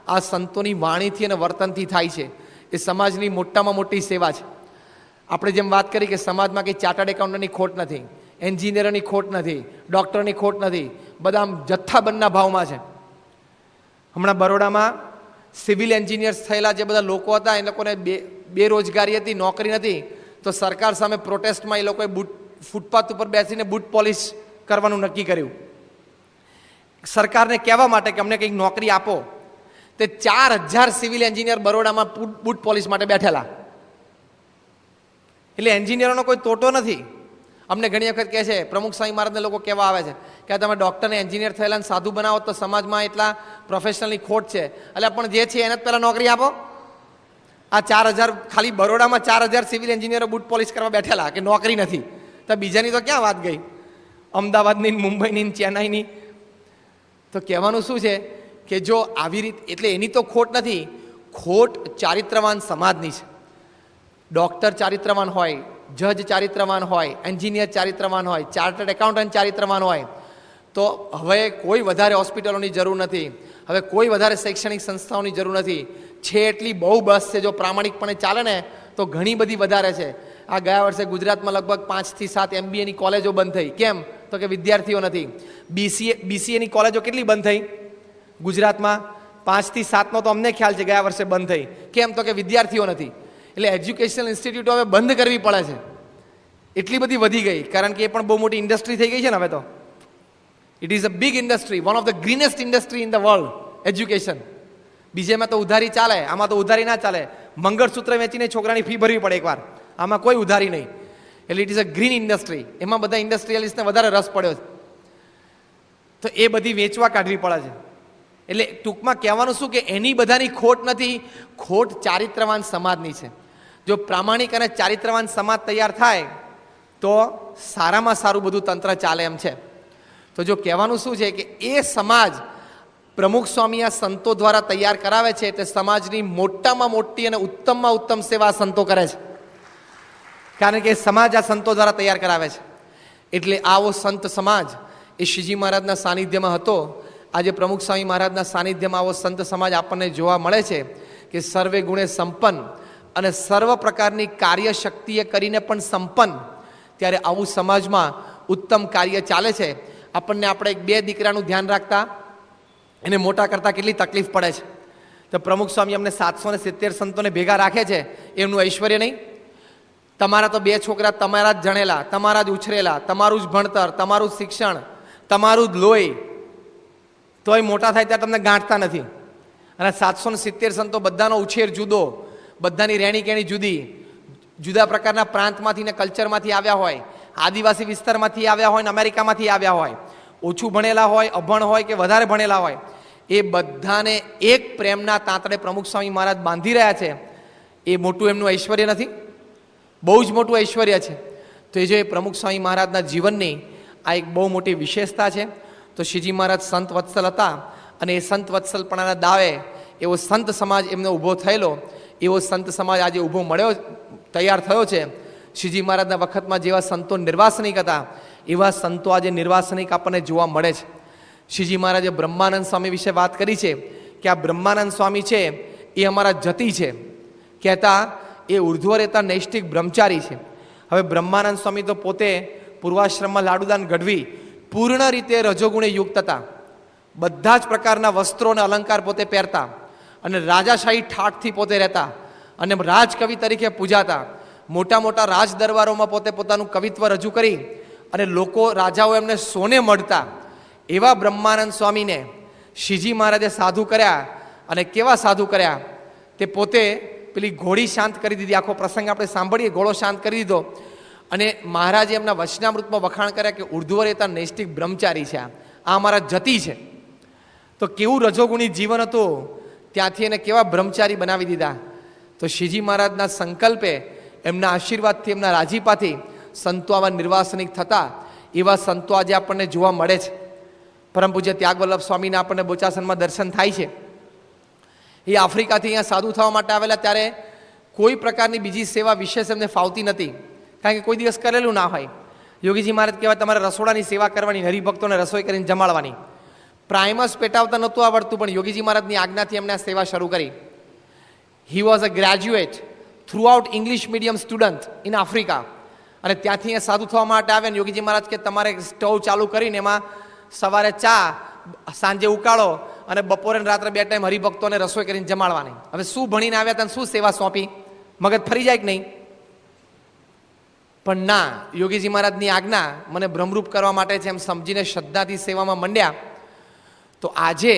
આ સંતોની વાણીથી અને વર્તનથી થાય છે. એ સમાજની મોટામાં મોટી સેવા છે. આપણે જેમ વાત કરી કે સમાજમાં કંઈ ચાર્ટર્ડ એકાઉન્ટન્ટની ખોટ નથી, એન્જિનિયરની ખોટ નથી, ડૉક્ટરની ખોટ નથી, બધા જથ્થાબંધના ભાવમાં છે. હમણાં બરોડામાં સિવિલ એન્જિનિયર્સ થયેલા જે બધા લોકો હતા એ લોકોને બેરોજગારી હતી, નોકરી નથી, તો સરકાર સામે પ્રોટેસ્ટમાં એ લોકોએ ફૂટપાથ ઉપર બેસીને બૂટ પોલિશ કરવાનું નક્કી કર્યું. સરકારને કહેવા માટે કે અમને કંઈક નોકરી આપો. તે 4000 સિવિલ એન્જિનિયર બરોડામાં બૂટ પોલિશ માટે બેઠેલા. એટલે એન્જિનિયરોનો કોઈ તોટો નથી. અમને ઘણી વખત કહે છે, પ્રમુખ સ્વામી મહારાજને લોકો કહેવા આવે છે કે તમે ડૉક્ટરને એન્જિનિયર થયેલા અને સાધુ બનાવો તો સમાજમાં એટલા પ્રોફેશનલની ખોટ છે. એટલે પણ જે છે એને જ પહેલાં નોકરી આપો. આ 4000 ખાલી બરોડામાં 4000 સિવિલ એન્જિનિયરો બૂટ પોલિશ કરવા બેઠેલા કે નોકરી નથી, તો બીજાની તો ક્યાં વાત ગઈ? અમદાવાદની, મુંબઈની, ચેન્નાઈની. તો કહેવાનું શું છે કે જો આવી રીત, એટલે એની તો ખોટ નથી, ખોટ ચારિત્રવાન સમાજની છે. ડૉક્ટર ચારિત્રવાન હોય, જજ ચારિત્રવાન હોય, એન્જિનિયર ચારિત્રવાન હોય, ચાર્ટર્ડ એકાઉન્ટન્ટ ચારિત્રવાન હોય, તો હવે કોઈ વધારે હોસ્પિટલોની જરૂર નથી, હવે કોઈ વધારે શૈક્ષણિક સંસ્થાઓની જરૂર નથી. છે એટલી બહુ બસ છે. જો પ્રામાણિકપણે ચાલે ને તો ઘણી બધી વધારે છે. આ ગયા વર્ષે ગુજરાતમાં લગભગ 5 થી 7 MBAની કોલેજો બંધ થઈ. કેમ? તો કે વિદ્યાર્થીઓ નથી. BCAની કોલેજો કેટલી બંધ થઈ ગુજરાતમાં? 5 થી 7નો તો અમને ખ્યાલ છે ગયા વર્ષે બંધ થઈ. કેમ? તો કે વિદ્યાર્થીઓ નથી. એટલે એજ્યુકેશનલ ઇન્સ્ટિટ્યૂટો હવે બંધ કરવી પડે છે. એટલી બધી વધી ગઈ, કારણ કે એ પણ બહુ મોટી ઇન્ડસ્ટ્રી થઈ ગઈ છે ને હવે તો. It is a big industry, one of the greenest industry in the world, education. બીજેમાં તો ઉધારી ચાલે, આમાં તો ઉધારી ના ચાલે. મંગળસૂત્ર વેચીને છોકરાની ફી ભરવી પડે એકવાર, આમાં કોઈ ઉધારી નહીં. એટલે it is a green industry. એમાં બધા ઇન્ડસ્ટ્રીયલિસ્ટને વધારે રસ પડ્યો છે, તો એ બધી વેચવા કાઢવી પડે છે. એટલે ટૂંકમાં કહેવાનું શું કે એની બધાની ખોટ નથી, ખોટ ચારિત્રવાન સમાજની છે. જો પ્રામાણિક અને ચારિત્રવાન સમાજ તૈયાર થાય તો સારામાં સારું બધું તંત્ર ચાલે એમ છે. તો જો કહેવાનું શું છે કે એ સમાજ પ્રમુખ સ્વામી આ સંતો દ્વારા તૈયાર કરાવે છે, તે સમાજની મોટામાં મોટી અને ઉત્તમમાં ઉત્તમ સેવા સંતો કરે છે, કારણ કે સમાજ આ સંતો દ્વારા તૈયાર કરાવે છે. એટલે આવો સંત સમાજ એ શ્રીજી મહારાજના સાનિધ્યમાં હતો. આજે પ્રમુખ સ્વામી મહારાજના સાનિધ્યમાં આવો સંત સમાજ આપણને જોવા મળે છે કે સર્વે ગુણે સંપન્ન અને સર્વ પ્રકારની કાર્યશક્તિએ કરીને પણ સંપન્ન. ત્યારે આવું સમાજમાં ઉત્તમ કાર્ય ચાલે છે. આપણને આપણે 2 દીકરાનું ધ્યાન રાખતા એને મોટા કરતાં કેટલી તકલીફ પડે છે. તો પ્રમુખ સ્વામી અમને 770 સંતોને ભેગા રાખે છે, એમનું ઐશ્વર્ય નહીં? તમારા તો 2 છોકરા તમારા જ જણેલા, તમારા જ ઉછરેલા, તમારું જ ભણતર, તમારું જ શિક્ષણ, તમારું જ લોહી, તોય મોટા થાય ત્યારે તમને ગાંઠતા નથી. અને 770 સંતો, બધાનો ઉછેર જુદો, બધાની રહેણી કહેણી જુદી, જુદા પ્રકારના પ્રાંતમાંથી ને કલ્ચરમાંથી આવ્યા હોય, આદિવાસી વિસ્તારમાંથી આવ્યા હોય ને અમેરિકામાંથી આવ્યા હોય, ઓછું ભણેલા હોય, અભણ હોય કે વધારે ભણેલા હોય, એ બધાને એક પ્રેમના તાંતડે પ્રમુખ સ્વામી મહારાજ બાંધી રહ્યા છે. એ મોટું એમનું ઐશ્વર્ય નથી? બહુ જ મોટું ઐશ્વર્ય છે. તો એ જો એ પ્રમુખ સ્વામી મહારાજના જીવનની આ એક બહુ મોટી વિશેષતા છે. તો શ્રીજી મહારાજ સંત વત્સલ હતા, અને એ સંત વત્સલપણાના દાવે એવો સંત સમાજ એમને ઊભો થયેલો, એવો સંત સમાજ આજે ઊભો મળ્યો, તૈયાર થયો છે. શ્રીજી મહારાજના વખતમાં જેવા સંતો નિર્વાસનિક હતા, એવા સંતો આજે નિર્વાસનિક આપણને જોવા મળે છે. શ્રીજી મહારાજે બ્રહ્માનંદ સ્વામી વિશે વાત કરી છે કે આ બ્રહ્માનંદ સ્વામી છે એ અમારા જતી છે, કહેતા એ ઉર્ધ્વ રહેતા નૈષ્ઠિક બ્રહ્મચારી છે. હવે બ્રહ્માનંદ સ્વામી તો પોતે પૂર્વાશ્રમમાં લાડુદાન ગઢવી પૂર્ણ રીતે રજોગુણે યુક્ત હતા. બધા જ પ્રકારના વસ્ત્રો અને અલંકાર પોતે પહેરતા, અને રાજાશાહી ઠાઠથી પોતે રહેતા, અને રાજકવિ તરીકે પૂજાતા. મોટા મોટા રાજ દરબારોમાં પોતે પોતાનું કવિત્વ રજૂ કરી અને લોકો, રાજાઓ એમને સોને મળતા. એવા બ્રહ્માનંદ સ્વામીને શ્રીજી મહારાજે સાધુ કર્યા. અને કેવા સાધુ કર્યા? તે પોતે પેલી ઘોડી શાંત કરી દીધી. આખો પ્રસંગ આપણે સાંભળીએ, ઘોડો શાંત કરી દીધો. અને મહારાજે એમના વચનામૃતમાં વખાણ કર્યા કે ઉર્ધ્વ રહેતા નૈષ્ઠિક બ્રહ્મચારી છે, આ અમારા જતી છે. તો કેવું રજોગુણી જીવન હતું, ત્યાંથી એને કેવા બ્રહ્મચારી બનાવી દીધા. તો શ્રીજી મહારાજના સંકલ્પે, એમના આશીર્વાદથી, એમના રાજીપાથી સંતો આવા નિર્વાસનિક થતા. એવા સંતો આજે આપણને જોવા મળે છે. પરમ પૂજ્ય ત્યાગવલ્લભ સ્વામીના આપણને બોચાસનમાં દર્શન થાય છે. એ આફ્રિકાથી અહીંયા સાધુ થવા માટે આવેલા, ત્યારે કોઈ પ્રકારની બીજી સેવા વિશેષ એમને ફાવતી નથી, કારણ કે કોઈ દિવસ કરેલું ના હોય. યોગીજી મહારાજ કહેવાય તમારે રસોડાની સેવા કરવાની, હરિભક્તોને રસોઈ કરીને જમાડવાની. પ્રાઇમસ પેટાવતા નહોતું આવડતું, પણ યોગીજી મહારાજની આજ્ઞાથી એમને આ સેવા શરૂ કરી. He was a graduate through out English medium student in Africa. અને ત્યાંથી અહીંયા સાધુ થવા માટે આવ્યા ને યોગીજી મહારાજ કે તમારે સ્ટવ ચાલુ કરીને એમાં સવારે ચા, સાંજે ઉકાળો, અને બપોરે રાત્રે 2 ટાઈમ હરિભક્તોને રસોઈ કરીને જમાડવાની. હવે શું ભણીને આવ્યા હતા, શું સેવા સોંપી? મગજ ફરી જાય કે નહીં? પણ ના, યોગીજી મહારાજની આજ્ઞા મને ભ્રમરૂપ કરવા માટે છે એમ સમજીને શ્રદ્ધાથી સેવામાં મંડ્યા. તો આજે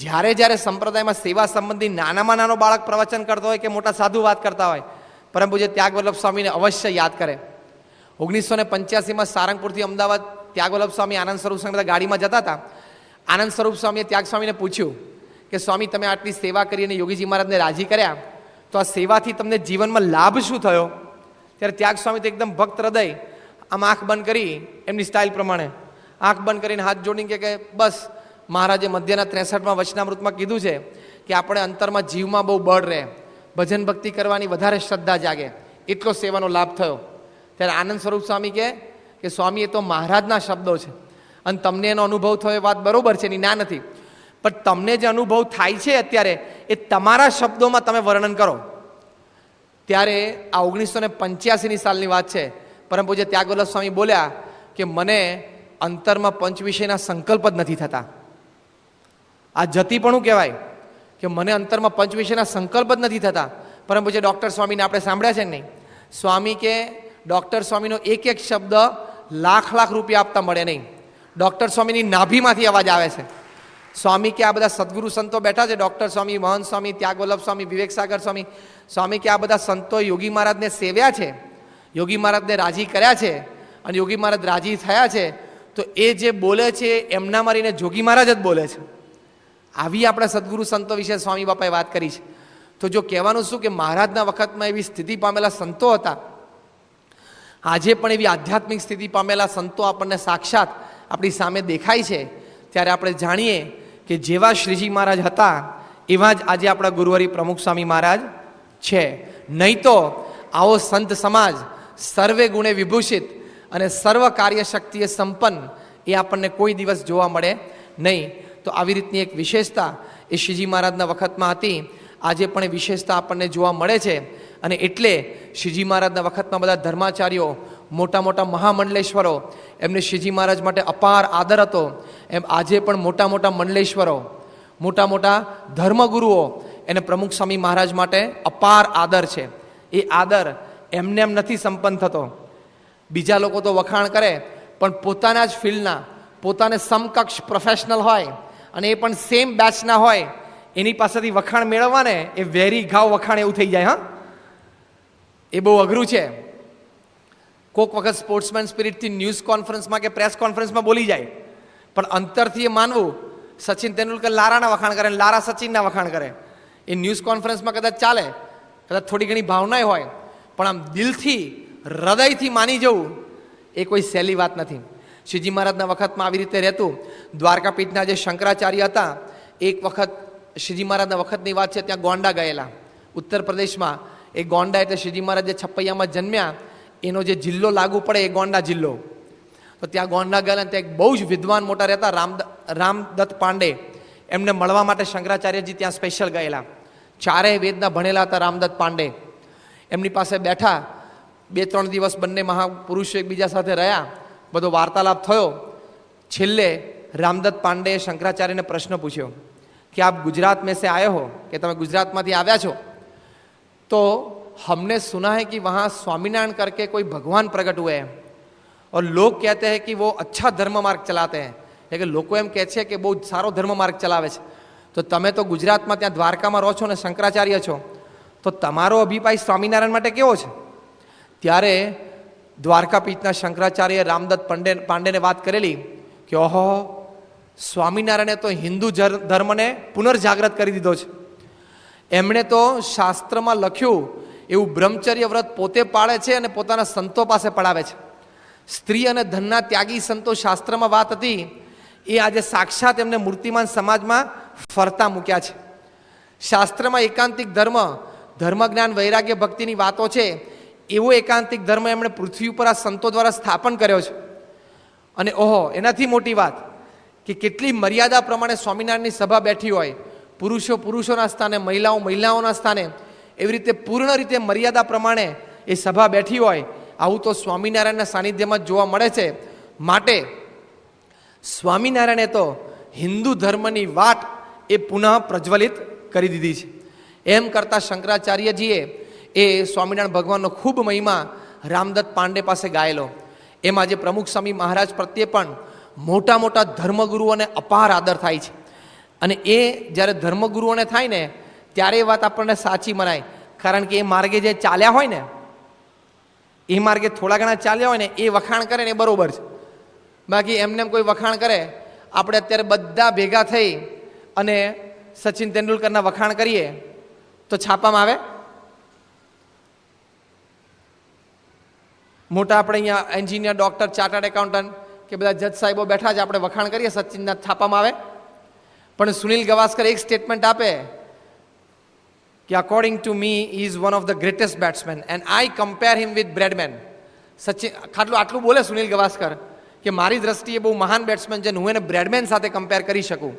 જ્યારે જ્યારે સંપ્રદાયમાં સેવા સંબંધી નાનામાં નાનો બાળક પ્રવચન કરતો હોય કે મોટા સાધુ વાત કરતા હોય, પરમ પૂજ્ય ત્યાગવલ્લભ સ્વામીને અવશ્ય યાદ કરે. 1985માં સારંગપુરથી અમદાવાદ ત્યાગવલ્લભ સ્વામી આનંદ સ્વરૂપ સ્વામી બધા ગાડીમાં જતા હતા. આનંદ સ્વરૂપ સ્વામીએ ત્યાગ સ્વામીને પૂછ્યું કે સ્વામી, તમે આટલી સેવા કરી અને યોગીજી મહારાજને રાજી કર્યા, તો આ સેવાથી તમને જીવનમાં લાભ શું થયો? ત્યારે ત્યાગ સ્વામી તો એકદમ ભક્ત હૃદય, આમ આંખ બંધ કરી, એમની સ્ટાઇલ પ્રમાણે આંખ બંધ કરીને હાથ જોડીને કે બસ, મહારાજે મધ્યના 63માં વચનામૃતમાં કીધું છે કે આપણે અંતરમાં જીવમાં બહુ બળ રહે, ભજન ભક્તિ કરવાની વધારે શ્રદ્ધા જાગે, એટલો સેવાનો લાભ થયો. ત્યારે આનંદ સ્વરૂપ સ્વામી કહે કે સ્વામી એ તો મહારાજના શબ્દો છે અને તમને એનો અનુભવ થયો એ વાત બરોબર છે, એની ના નથી, પણ તમને જે અનુભવ થાય છે અત્યારે એ તમારા શબ્દોમાં તમે વર્ણન કરો. ત્યારે આ 1985ની સાલની વાત છે. પરમ પૂજ્ય ત્યાગવલ્લભ સ્વામી બોલ્યા કે મને અંતરમાં પંચ વિષયના સંકલ્પ જ નથી થતા. આ જતીપણું કહેવાય કે મને અંતરમાં પંચ વિષયના સંકલ્પ જ નથી થતા. પરમ પૂજ્ય ડૉક્ટર સ્વામીને આપણે સાંભળ્યા છે ને નહીં? સ્વામી કે ડૉક્ટર સ્વામીનો એક એક શબ્દ લાખ લાખ રૂપિયા આપતા મળે નહીં. ડૉક્ટર સ્વામીની નાભીમાંથી અવાજ આવે છે. સ્વામી કે આ બધા સદગુરુ સંતો બેઠા છે, ડૉક્ટર સ્વામી, મહંત સ્વામી, ત્યાગવલ્લભ સ્વામી, વિવેક સાગર સ્વામી, સ્વામી કે આ બધા સંતો યોગી મહારાજને સેવ્યા છે, યોગી મહારાજને રાજી કર્યા છે અને યોગી મહારાજ રાજી થયા છે, તો એ જે બોલે છે એમના મારીને જોગી મહારાજ જ બોલે છે. આવી આપણા સદગુરુ સંતો વિશે સ્વામી બાપાએ વાત કરી છે. તો જો કહેવાનું શું કે મહારાજના વખતમાં એવી સ્થિતિ પામેલા સંતો હતા, આજે પણ એવી આધ્યાત્મિક સ્થિતિ પામેલા સંતો આપણને સાક્ષાત આપણી સામે દેખાય છે. ત્યારે આપણે જાણીએ કે જેવા શ્રીજી મહારાજ હતા એવા જ આજે આપણા ગુરુવરી પ્રમુખ સ્વામી મહારાજ છે. નહીં તો આવો સંત સમાજ સર્વે ગુણે વિભૂષિત અને સર્વ કાર્ય શક્તિએ સંપન્ન એ આપણને કોઈ દિવસ જોવા મળે નહીં. તો આવી રીતની એક વિશેષતા એ શ્રીજી મહારાજના વખતમાં હતી, આજે પણ એ વિશેષતા આપણને જોવા મળે છે. અને એટલે શ્રીજી મહારાજના વખતમાં બધા ધર્માચાર્યો, મોટા મોટા મહામંડલેશ્વરો, એમને શ્રીજી મહારાજ માટે અપાર આદર હતો. એમ આજે પણ મોટા મોટા મંડલેશ્વરો, મોટા મોટા ધર્મગુરુઓ એને પ્રમુખ સ્વામી મહારાજ માટે અપાર આદર છે. એ આદર એમને એમ નથી સંપન્ન થતો. બીજા લોકો તો વખાણ કરે, પણ પોતાના જ ફિલ્ડના, પોતાને સમકક્ષ પ્રોફેશનલ હોય અને એ પણ સેમ બેચના હોય, એની પાસેથી વખાણ મેળવવા ને એ વેરી ઘાવ વખાણ એવું થઈ જાય. હા, એ બહુ અઘરું છે. કોઈક વખત સ્પોર્ટ્સમેન સ્પિરિટથી ન્યૂઝ કોન્ફરન્સમાં કે પ્રેસ કોન્ફરન્સમાં બોલી જાય, પણ અંતરથી એ માનવું સચિન તેંડુલકર લારાના વખાણ કરે, લારા સચિનના વખાણ કરે, એ ન્યૂઝ કોન્ફરન્સમાં કદાચ ચાલે, કદાચ થોડી ઘણી ભાવના હોય, પણ આમ દિલથી હૃદયથી માની જવું એ કોઈ સહેલી વાત નથી. શ્રીજી મહારાજના વખતમાં આવી રીતે રહેતું. દ્વારકાપીઠના જે શંકરાચાર્ય હતા, એક વખત શ્રીજી મહારાજના વખતની વાત છે, ત્યાં ગોંડા ગયેલા ઉત્તર પ્રદેશમાં. એ ગોંડા એટલે શ્રીજી મહારાજ જે છપૈયામાં જન્મ્યા એનો જે જિલ્લો લાગુ પડે એ ગોંડા જિલ્લો. તો ત્યાં ગોંડા ગયેલા, ત્યાં એક બહુ જ વિદ્વાન મોટા રહેતા રામદત્ત પાંડે, એમને મળવા માટે શંકરાચાર્યજી ત્યાં સ્પેશિયલ ગયેલા. ચારેય વેદના ભણેલા હતા રામદત્ત પાંડે. એમની પાસે બેઠા, 2-3 દિવસ બંને મહાપુરુષો એકબીજા સાથે રહ્યા, બધો વાર્તાલાપ થયો. છેલ્લે રામદત્ત પાંડેએ શંકરાચાર્યને પ્રશ્ન પૂછ્યો कि आप गुजरात में से आए हो, कि તમે ગુજરાતમાંથી આવ્યા છો, तो हमने सुना है कि वहाँ स्वामीनारायण करके कोई भगवान प्रकट हुए हैं और लोग कहते हैं कि वो अच्छा धर्म मार्ग चलाते हैं. એટલે લોકો એમ કહે છે કે બહુ સારો ધર્મ માર્ગ ચલાવે છે. તો તમે તો ગુજરાતમાં ત્યાં દ્વારકામાં રહો છો ને શંકરાચાર્ય છો, તો તમારો અભિપ્રાય સ્વામિનારાયણ માટે કેવો છે? ત્યારે દ્વારકાપીઠના શંકરાચાર્ય રામદત્ત પાંડેને વાત કરેલી કે ઓહો, સ્વામિનારાયણે તો હિન્દુ ધર્મને પુનર્જાગ્રત કરી દીધો છે. એમણે તો શાસ્ત્રમાં લખ્યું એવું બ્રહ્મચર્ય વ્રત પોતે પાળે છે અને પોતાના સંતો પાસે પડાવે છે. સ્ત્રી અને ધનના ત્યાગી સંતો શાસ્ત્રમાં વાત હતી, એ આજે સાક્ષાત એમને મૂર્તિમાન સમાજમાં ફરતા મૂક્યા છે. શાસ્ત્રમાં એકાંતિક ધર્મ, ધર્મજ્ઞાન, વૈરાગ્ય, ભક્તિની વાતો છે, એવો એકાંતિક ધર્મ એમણે પૃથ્વી ઉપર આ સંતો દ્વારા સ્થાપન કર્યો છે. અને ઓહો, એનાથી મોટી વાત કે કેટલી મર્યાદા પ્રમાણે સ્વામિનારાયણની સભા બેઠી હોય, પુરુષો પુરુષોના સ્થાને, મહિલાઓ મહિલાઓના સ્થાને, એવી રીતે પૂર્ણ રીતે મર્યાદા પ્રમાણે એ સભા બેઠી હોય. આવું તો સ્વામિનારાયણના સાનિધ્યમાં જોવા મળે છે. માટે સ્વામિનારાયણે તો હિન્દુ ધર્મની વાટ એ પુનઃ પ્રજ્વલિત કરી દીધી છે. એમ કરતાં શંકરાચાર્યજીએ એ સ્વામિનારાયણ ભગવાનનો ખૂબ મહિમા રામદત્ત પાંડે પાસે ગાયેલો. એમ આજે પ્રમુખ સ્વામી મહારાજ પ્રત્યે પણ મોટા મોટા ધર્મગુરુઓને અપાર આદર થાય છે. અને એ જ્યારે ધર્મગુરુઓને થાય ને ત્યારે એ વાત આપણને સાચી મનાય. કારણ કે એ માર્ગે જે ચાલ્યા હોય ને, એ માર્ગે થોડા ઘણા ચાલ્યા હોય ને, એ વખાણ કરે ને એ બરાબર છે. બાકી એમને કોઈ વખાણ કરે, આપણે અત્યારે બધા ભેગા થઈ અને સચિન તેંડુલકરના વખાણ કરીએ તો છાપામાં આવે. મોટા આપણે અહીંયા એન્જિનિયર, ડૉક્ટર, ચાર્ટર્ડ એકાઉન્ટન્ટ કે બધા જજ સાહેબો બેઠા છે, આપણે વખાણ કરીએ સચિનના, છાપામાં આવે. પણ સુનિલ ગવાસ્કર એક સ્ટેટમેન્ટ આપે કે according to me is one of the greatest batsman and I compare him with Bradman. Sachin આટલું બોલે સુનિલ ગાવસ્કર કે મારી દ્રષ્ટિએ બહુ મહાન બેટ્સમેન છે, હું એને બ્રેડમેન સાથે કમ્પેર કરી શકું,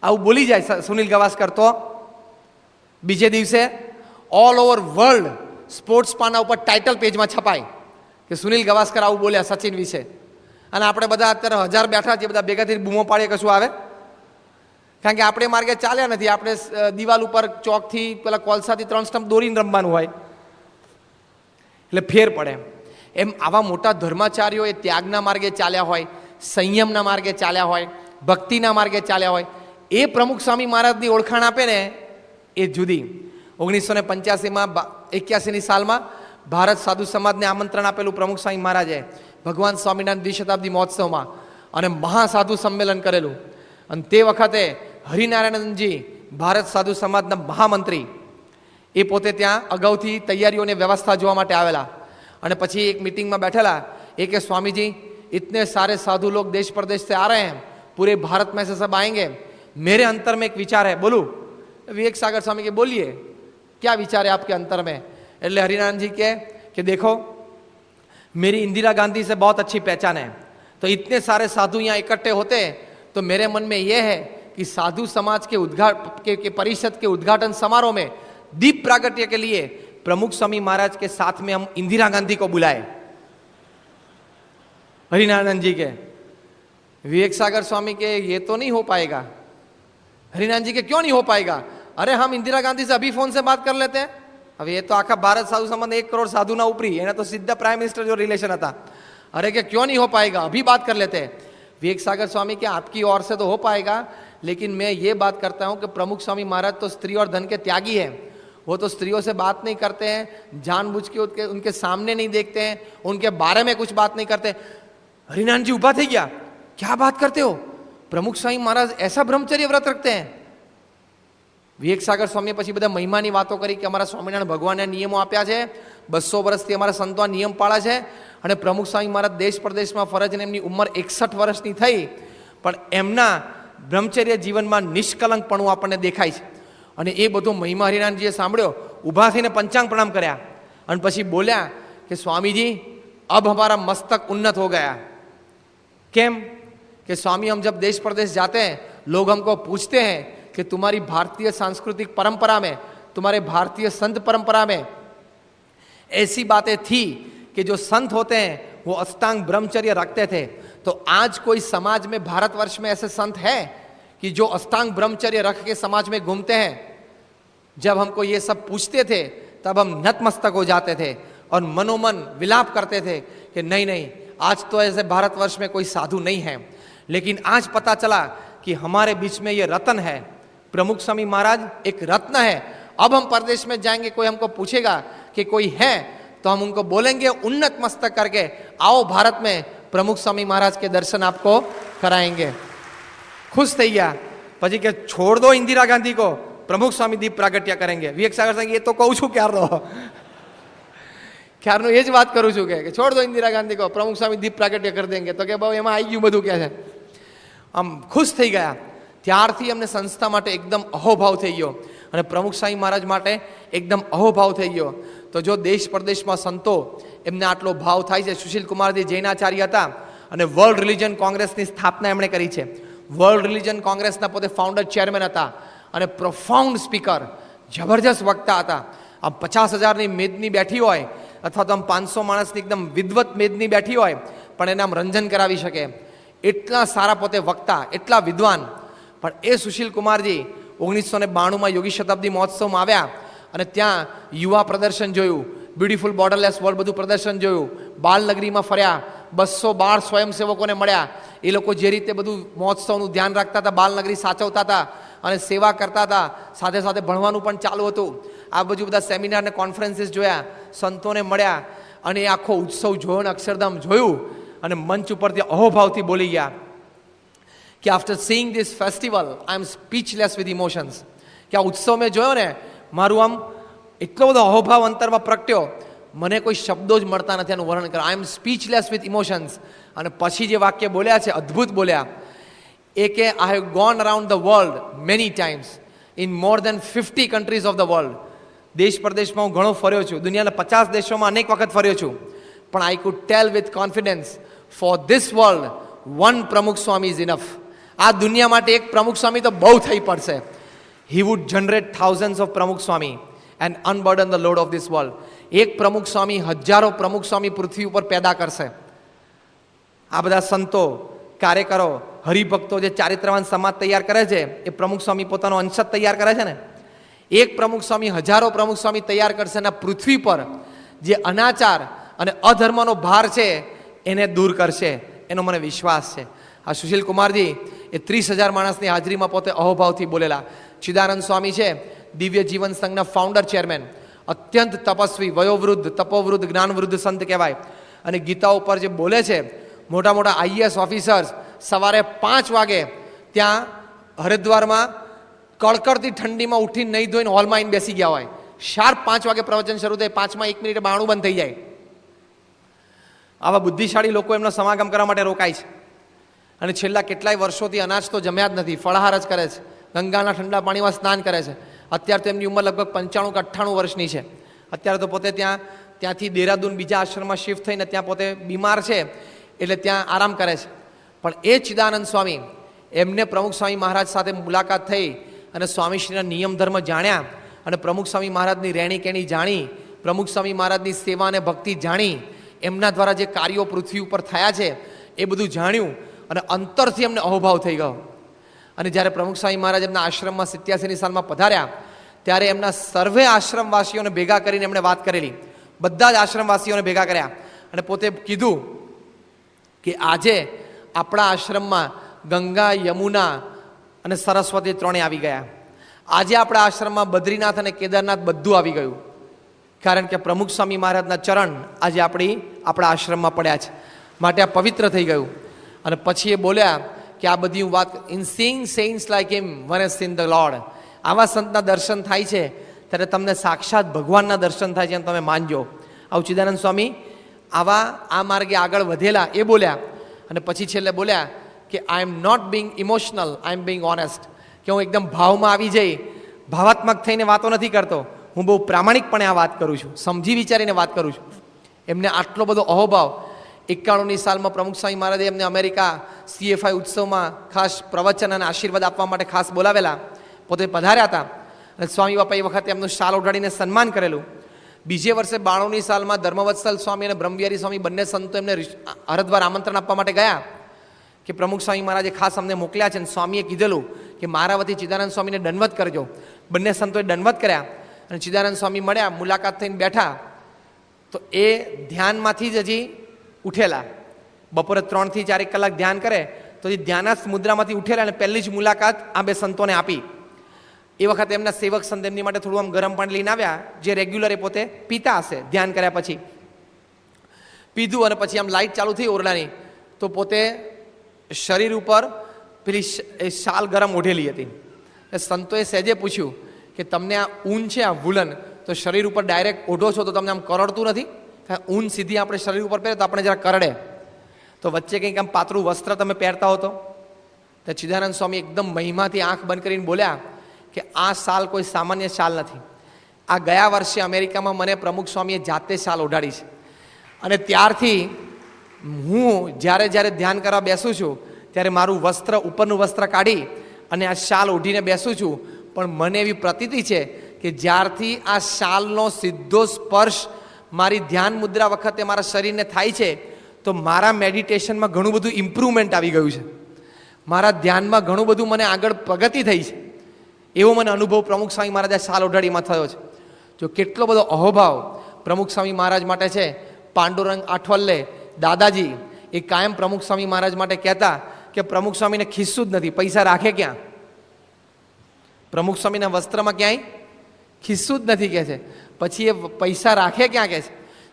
આવું બોલી જાય સુનિલ ગાવસ્કર, તો બીજે દિવસે ઓલ ઓવર વર્લ્ડ સ્પોર્ટ્સ પાના ઉપર ટાઇટલ પેજમાં છપાય કે સુનિલ ગાવસ્કર આવું બોલ્યા સચિન વિશે. અને આપણે બધા અત્યારે 1000 બેઠા છીએ, બધા ભેગા થઈને બૂમો પાડીએ, કશું આવે? કારણ કે આપણે માર્ગે ચાલ્યા નથી. આપણે દિવાલ ઉપર ચોકથી પેલા કોલસાથી 3 સ્ટમ્પ દોરીને રમવાનું હોય, એટલે ફેર પડે. એમ આવા મોટા ધર્માચાર્યો એ ત્યાગના માર્ગે ચાલ્યા હોય, સંયમના માર્ગે ચાલ્યા હોય, ભક્તિના માર્ગે ચાલ્યા હોય, એ પ્રમુખ સ્વામી મહારાજની ઓળખાણ આપે ને એ જુદી. 1985ની સાલમાં ભારત સાધુ સમાજને આમંત્રણ આપેલું પ્રમુખ સ્વામી મહારાજે ભગવાન સ્વામિનારાયણ દ્વિશતાબ્દી મહોત્સવમાં, અને મહાસાધુ સંમેલન કરેલું. અને તે વખતે હરિનારાયણજી ભારત સાધુ સમાજના મહામંત્રી એ પોતે ત્યાં અગાઉથી તૈયારીઓની વ્યવસ્થા જોવા માટે આવેલા. અને પછી એક મીટિંગમાં બેઠેલા, એ કે સ્વામીજી इतने सारे साधु लोग देश प्रदेश से आ रहे हैं, पूरे भारत में से सब आएंगे, मेरे अंतर में एक विचार है, बोलूं? विवेक सागर स्वामी के बोलिए, क्या विचार है आपके अंतर में? એટલે हरिनारायण जी के देखो मेरी इंदिरा गांधी से बहुत अच्छी पहचान है, तो इतने सारे साधु यहाँ इकट्ठे होते तो मेरे मन में यह है कि साधु समाज के परिषद के उद्घाटन समारोह में दीप प्रागट्य के लिए प्रमुख स्वामी महाराज के साथ में हम इंदिरा गांधी को बुलाए. हरिनारायण जी के विवेक सागर स्वामी के ये तो नहीं हो पाएगा. हरिनारायण जी के क्यों नहीं हो पाएगा? अरे हम इंदिरा गांधी से अभी फोन से बात कर लेते हैं. अब ये तो आखा भारत साधु संबंध 1 करोड़ साधु ना ऊपरी है ना, तो सीधा प्राइम मिनिस्टर जो रिलेशन था. अरे क्या क्यों नहीं हो पाएगा, अभी बात कर लेते हैं. विवेक सागर स्वामी के आपकी ओर से तो हो पाएगा, लेकिन मैं ये बात करता हूं कि प्रमुख स्वामी महाराज तो स्त्री और धन के त्यागी है. वो तो स्त्रियों से बात नहीं करते हैं, जानबूझ के उनके सामने नहीं देखते हैं, उनके बारे में कुछ बात नहीं करते. हरिनारायण जी उभा थी गया, क्या बात करते हो, प्रमुख स्वामी महाराज ऐसा ब्रह्मचर्य व्रत रखते हैं? વિવેક સાગર સ્વામીએ પછી બધા મહિમાની વાતો કરી કે અમારા સ્વામિનારાયણ ભગવાને નિયમો આપ્યા છે, 200 વર્ષથી અમારા સંતો આ નિયમ પાળે છે. અને પ્રમુખ સ્વામી મહારાજ દેશ પ્રદેશમાં ફરજને એમની ઉંમર 61 વર્ષની થઈ, પણ એમના બ્રહ્મચર્ય જીવનમાં નિષ્કલંકપણું આપણને દેખાય છે. અને એ બધો મહિમા હરિનારાયણજીએ સાંભળ્યો, ઊભા થઈને પંચાંગ પ્રણામ કર્યા અને પછી બોલ્યા કે સ્વામીજી अब हमारा मस्तक उन्नत हो गया. केम कि स्वामी हम जब देश प्रदेश जाते हैं, लोग हमको पूछते हैं कि तुम्हारी भारतीय सांस्कृतिक परंपरा में, तुम्हारे भारतीय संत परंपरा में ऐसी बातें थी कि जो संत होते हैं वो अष्टांग ब्रह्मचर्य रखते थे. तो आज कोई समाज में, भारतवर्ष में ऐसे संत है कि जो अष्टांग ब्रह्मचर्य रख के समाज में घूमते हैं? जब हमको ये सब पूछते थे तब हम नतमस्तक हो जाते थे और मनोमन विलाप करते थे कि नहीं नहीं, आज तो ऐसे भारतवर्ष में कोई साधु नहीं है. लेकिन आज पता चला कि हमारे बीच में ये रत्न है. प्रमुख स्वामी महाराज एक रत्न है. अब हम प्रदेश में जाएंगे, कोई हमको पूछेगा कि कोई है, तो हम उनको बोलेंगे उन्नत मस्तक करके, आओ भारत में प्रमुख स्वामी महाराज के दर्शन आपको कराएंगे. खुश થઈ ગયા. પછી કે છોડ દો इंदिरा गांधी को, प्रमुख स्वामी दीप प्रागट्य करेंगे. विवेक सागर सांगे ये तो कहूँ છું ક્યારનો એ જ વાત કરું છું કે છોડ દો इंदिरा गांधी को, प्रमुख स्वामी दीप प्रागट्य कर देंगे. तो કે બાબુ એમાં આવી ગયું બધું, કે છે આમ ખુશ થઈ ગયા. ત્યારથી અમને સંસ્થા માટે એકદમ અહોભાવ થઈ ગયો અને પ્રમુખ સ્વામી મહારાજ માટે એકદમ અહોભાવ થઈ ગયો. તો જો દેશ પ્રદેશમાં સંતો એમને આટલો ભાવ થાય છે. સુશીલ કુમારજી જૈનાચાર્ય હતા અને વર્લ્ડ રિલિજન કોંગ્રેસની સ્થાપના એમણે કરી છે. વર્લ્ડ રિલિજન કોંગ્રેસના પોતે ફાઉન્ડર ચેરમેન હતા અને પ્રોફાઉન્ડ સ્પીકર, જબરજસ્ત વક્તા હતા. આમ 50,000ની મેદની બેઠી હોય અથવા તો આમ 500 માણસની એકદમ વિદવત મેદની બેઠી હોય, પણ એને આમ રંજન કરાવી શકે એટલા સારા પોતે વક્તા, એટલા વિદ્વાન. પણ એ સુશીલ કુમારજી 1992માં યોગી શતાબ્દી મહોત્સવમાં આવ્યા અને ત્યાં યુવા પ્રદર્શન જોયું, બ્યુટીફુલ બોર્ડરલેસ વર્લ્ડ બધું પ્રદર્શન જોયું, બાલનગરીમાં ફર્યા, 212 સ્વયંસેવકોને મળ્યા. એ લોકો જે રીતે બધું મહોત્સવનું ધ્યાન રાખતા હતા, બાલનગરી સાચવતા હતા અને સેવા કરતા હતા, સાથે સાથે ભણવાનું પણ ચાલુ હતું. આ બધું બધા સેમિનાર ને કોન્ફરન્સીસ જોયા, સંતોને મળ્યા અને એ આખો ઉત્સવ જોયો અને અક્ષરધામ જોયું અને મંચ ઉપરથી અહોભાવથી બોલી ગયા કે after seeing this festival I am speechless with emotions. કે આ ઉત્સવ મેં જોયો ને, મારું આમ એટલો બધો અહોભાવ અંતરમાં પ્રગટ્યો, મને કોઈ શબ્દો જ મળતા નથી આનું વર્ણન કરવા. આઈ એમ સ્પીચલેસ વિથ ઇમોશન્સ. અને પછી જે વાક્ય બોલ્યા છે, અદ્ભુત બોલ્યા એ કે I have gone around the world many times in more than 50 countries of the world. દેશ પ્રદેશમાં હું ઘણો ફર્યો છું, દુનિયાના 50 દેશોમાં અનેક વખત ફર્યો છું, પણ I could tell with confidence for this world one Pramukh Swami is enough. આ દુનિયા માટે એક પ્રમુખ સ્વામી તો બહુ થઈ પડશે. He would generate thousands of Pramukh Swami and unburden the load of this world. એક પ્રમુખ સ્વામી હજારો પ્રમુખ સ્વામી પૃથ્વી ઉપર પેદા કરશે. આ બધા સંતો, કાર્યકરો, હરિભક્તો જે ચારિત્રવાન સમાજ તૈયાર કરે છે એ પ્રમુખ સ્વામી પોતાનો અંશ જ તૈયાર કરે છે ને. એક પ્રમુખ સ્વામી હજારો પ્રમુખ સ્વામી તૈયાર કરશે અને પૃથ્વી પર જે અનાચાર અને અધર્મનો ભાર છે એને દૂર કરશે, એનો મને વિશ્વાસ છે. આ સુશીલ કુમારજી એ 30,000 માણસની હાજરીમાં પોતે અહોભાવથી બોલેલા. ચિદાનંદ સ્વામી છે દિવ્ય જીવન સંઘના ફાઉન્ડર ચેરમેન, અત્યંત તપસ્વી, વયોવૃદ્ધ, તપોવૃદ્ધ, જ્ઞાનવૃદ્ધ સંત કહેવાય. અને ગીતા ઉપર જે બોલે છે, મોટા મોટા IAS ઓફિસર્સ સવારે 5 વાગે ત્યાં હરિદ્વારમાં કડકડતી ઠંડીમાં ઉઠીને નહીં ધોઈને હોલમાં આવીને બેસી ગયા હોય. શાર્પ 5 વાગે પ્રવચન શરૂ થાય, 5માં 1 મિનિટે બાણું બંધ થઈ જાય. આવા બુદ્ધિશાળી લોકો એમનો સમાગમ કરવા માટે રોકાય છે. અને છેલ્લા કેટલાય વર્ષોથી અનાજ તો જમ્યા જ નથી, ફળાહાર જ કરે છે, ગંગાના ઠંડા પાણીમાં સ્નાન કરે છે. અત્યારે તો એમની ઉંમર લગભગ 95 કે 98 વર્ષની છે. અત્યારે તો પોતે ત્યાંથી દેહરાદૂન બીજા આશ્રમમાં શિફ્ટ થઈને ત્યાં પોતે બીમાર છે એટલે ત્યાં આરામ કરે છે. પણ એ ચિદાનંદ સ્વામી, એમને પ્રમુખ સ્વામી મહારાજ સાથે મુલાકાત થઈ અને સ્વામીશ્રીના નિયમ ધર્મ જાણ્યા અને પ્રમુખ સ્વામી મહારાજની રહેણી કેણી જાણી, પ્રમુખ સ્વામી મહારાજની સેવા અને ભક્તિ જાણી, એમના દ્વારા જે કાર્યો પૃથ્વી ઉપર થયા છે એ બધું જાણ્યું અને અંતરથી એમને અહોભાવ થઈ ગયો. અને જ્યારે પ્રમુખ સ્વામી મહારાજ એમના આશ્રમમાં 87ની સાલમાં પધાર્યા ત્યારે એમના સર્વે આશ્રમવાસીઓને ભેગા કરીને એમણે વાત કરેલી. બધા જ આશ્રમવાસીઓને ભેગા કર્યા અને પોતે કીધું કે આજે આપણા આશ્રમમાં ગંગા, યમુના અને સરસ્વતી ત્રણેય આવી ગયા. આજે આપણા આશ્રમમાં બદ્રીનાથ અને કેદારનાથ બધું આવી ગયું. કારણ કે પ્રમુખ સ્વામી મહારાજના ચરણ આજે આપણા આશ્રમમાં પડ્યા છે, માટે આ પવિત્ર થઈ ગયું. અને પછી એ બોલ્યા કે આ બધી વાત, in seeing saints like him one has seen the lord. આવા સંતના દર્શન થાય છે ત્યારે તમને સાક્ષાત ભગવાનના દર્શન થાય છે એમ તમે માનજો. આવું ચિદાનંદ સ્વામી આ માર્ગે આગળ વધેલા એ બોલ્યા. અને પછી છેલ્લે બોલ્યા કે I am not being emotional, I am being honest. કે હું એકદમ ભાવમાં આવી જઈ, ભાવાત્મક થઈને વાતો નથી કરતો, હું બહુ પ્રામાણિકપણે આ વાત કરું છું, સમજી વિચારીને વાત કરું છું. એમને આટલો બધો અહોભાવ. 91ની સાલમાં પ્રમુખ સ્વામી મહારાજે એમને અમેરિકા CFI ઉત્સવમાં ખાસ પ્રવચન અને આશીર્વાદ આપવા માટે ખાસ બોલાવેલા. પોતે પધાર્યા હતા અને સ્વામી બાપા એ વખતે એમનું શાલ ઓઢાડીને સન્માન કરેલું. બીજે વર્ષે 92ની સાલમાં ધર્મવત્સલ સ્વામી અને બ્રહ્મવિહારી સ્વામી બંને સંતો એમને હરિદ્વાર આમંત્રણ આપવા માટે ગયા કે પ્રમુખ સ્વામી મહારાજે ખાસ અમને મોકલ્યા છે. અને સ્વામીએ કીધેલું કે મારા વતી ચિદાનંદ સ્વામીને દંડવત કરજો. બંને સંતોએ દંડવત કર્યા અને ચિદાનંદ સ્વામી મળ્યા, મુલાકાત થઈને બેઠા. તો એ ધ્યાનમાંથી જ હજી ઉઠેલા. બપોરે 3 થી 4 કલાક ધ્યાન કરે તો એ ધ્યાનસ્થ મુદ્રામાંથી ઉઠેલા અને પહેલી જ મુલાકાત આ બે સંતોને આપી. એ વખતે એમના સેવક સંત એમની માટે થોડું આમ ગરમ પાણી લઈને આવ્યા, જે રેગ્યુલર એ પોતે પીતા હશે. ધ્યાન કર્યા પછી પીધું અને પછી આમ લાઇટ ચાલુ થઈ ઓરડાની, તો પોતે શરીર ઉપર પેલી શાલ ગરમ ઓઢેલી હતી. સંતોએ સહેજે પૂછ્યું કે તમને આ ઊન છે, આ વુલન, તો શરીર ઉપર ડાયરેક્ટ ઓઢો છો તો તમને આમ કરડતું નથી? ઊન સીધી આપણે શરીર ઉપર પહેરે તો આપણે જરા કરડે, તો વચ્ચે કંઈક આમ પાતળું વસ્ત્ર તમે પહેરતા હો તો ચિદાનંદ સ્વામી એકદમ મહિમાથી આંખ બંધ કરીને બોલ્યા કે આ શાલ કોઈ સામાન્ય શાલ નથી. આ ગયા વર્ષે અમેરિકામાં મને પ્રમુખ સ્વામીએ જાતે શાલ ઓઢાડી છે. અને ત્યારથી હું જ્યારે ધ્યાન કરવા બેસું છું ત્યારે મારું વસ્ત્ર, ઉપરનું વસ્ત્ર કાઢી અને આ શાલ ઓઢીને બેસું છું. પણ મને એવી પ્રતીતિ છે કે જ્યારથી આ શાલનો સીધો સ્પર્શ મારી ધ્યાન મુદ્રા વખતે મારા શરીરને થાય છે તો મારા મેડિટેશનમાં ઘણું બધું ઇમ્પ્રુવમેન્ટ આવી ગયું છે. મારા ધ્યાનમાં ઘણું બધું મને આગળ પ્રગતિ થઈ છે. એવો મને અનુભવ પ્રમુખ સ્વામી મહારાજ શાલ ઓઢાડીમાં થયો છે. જો કેટલો બધો અહોભાવ પ્રમુખ સ્વામી મહારાજ માટે છે. પાંડુરંગ આઠવલ્લે દાદાજી એ કાયમ પ્રમુખ સ્વામી મહારાજ માટે કહેતા કે પ્રમુખ સ્વામીને ખિસ્સું જ નથી, પૈસા રાખે ક્યાં? પ્રમુખ સ્વામીના વસ્ત્રમાં ક્યાંય ખિસ્સું જ નથી કહે છે. પછી એ પૈસા રાખે ક્યાં કહે છે?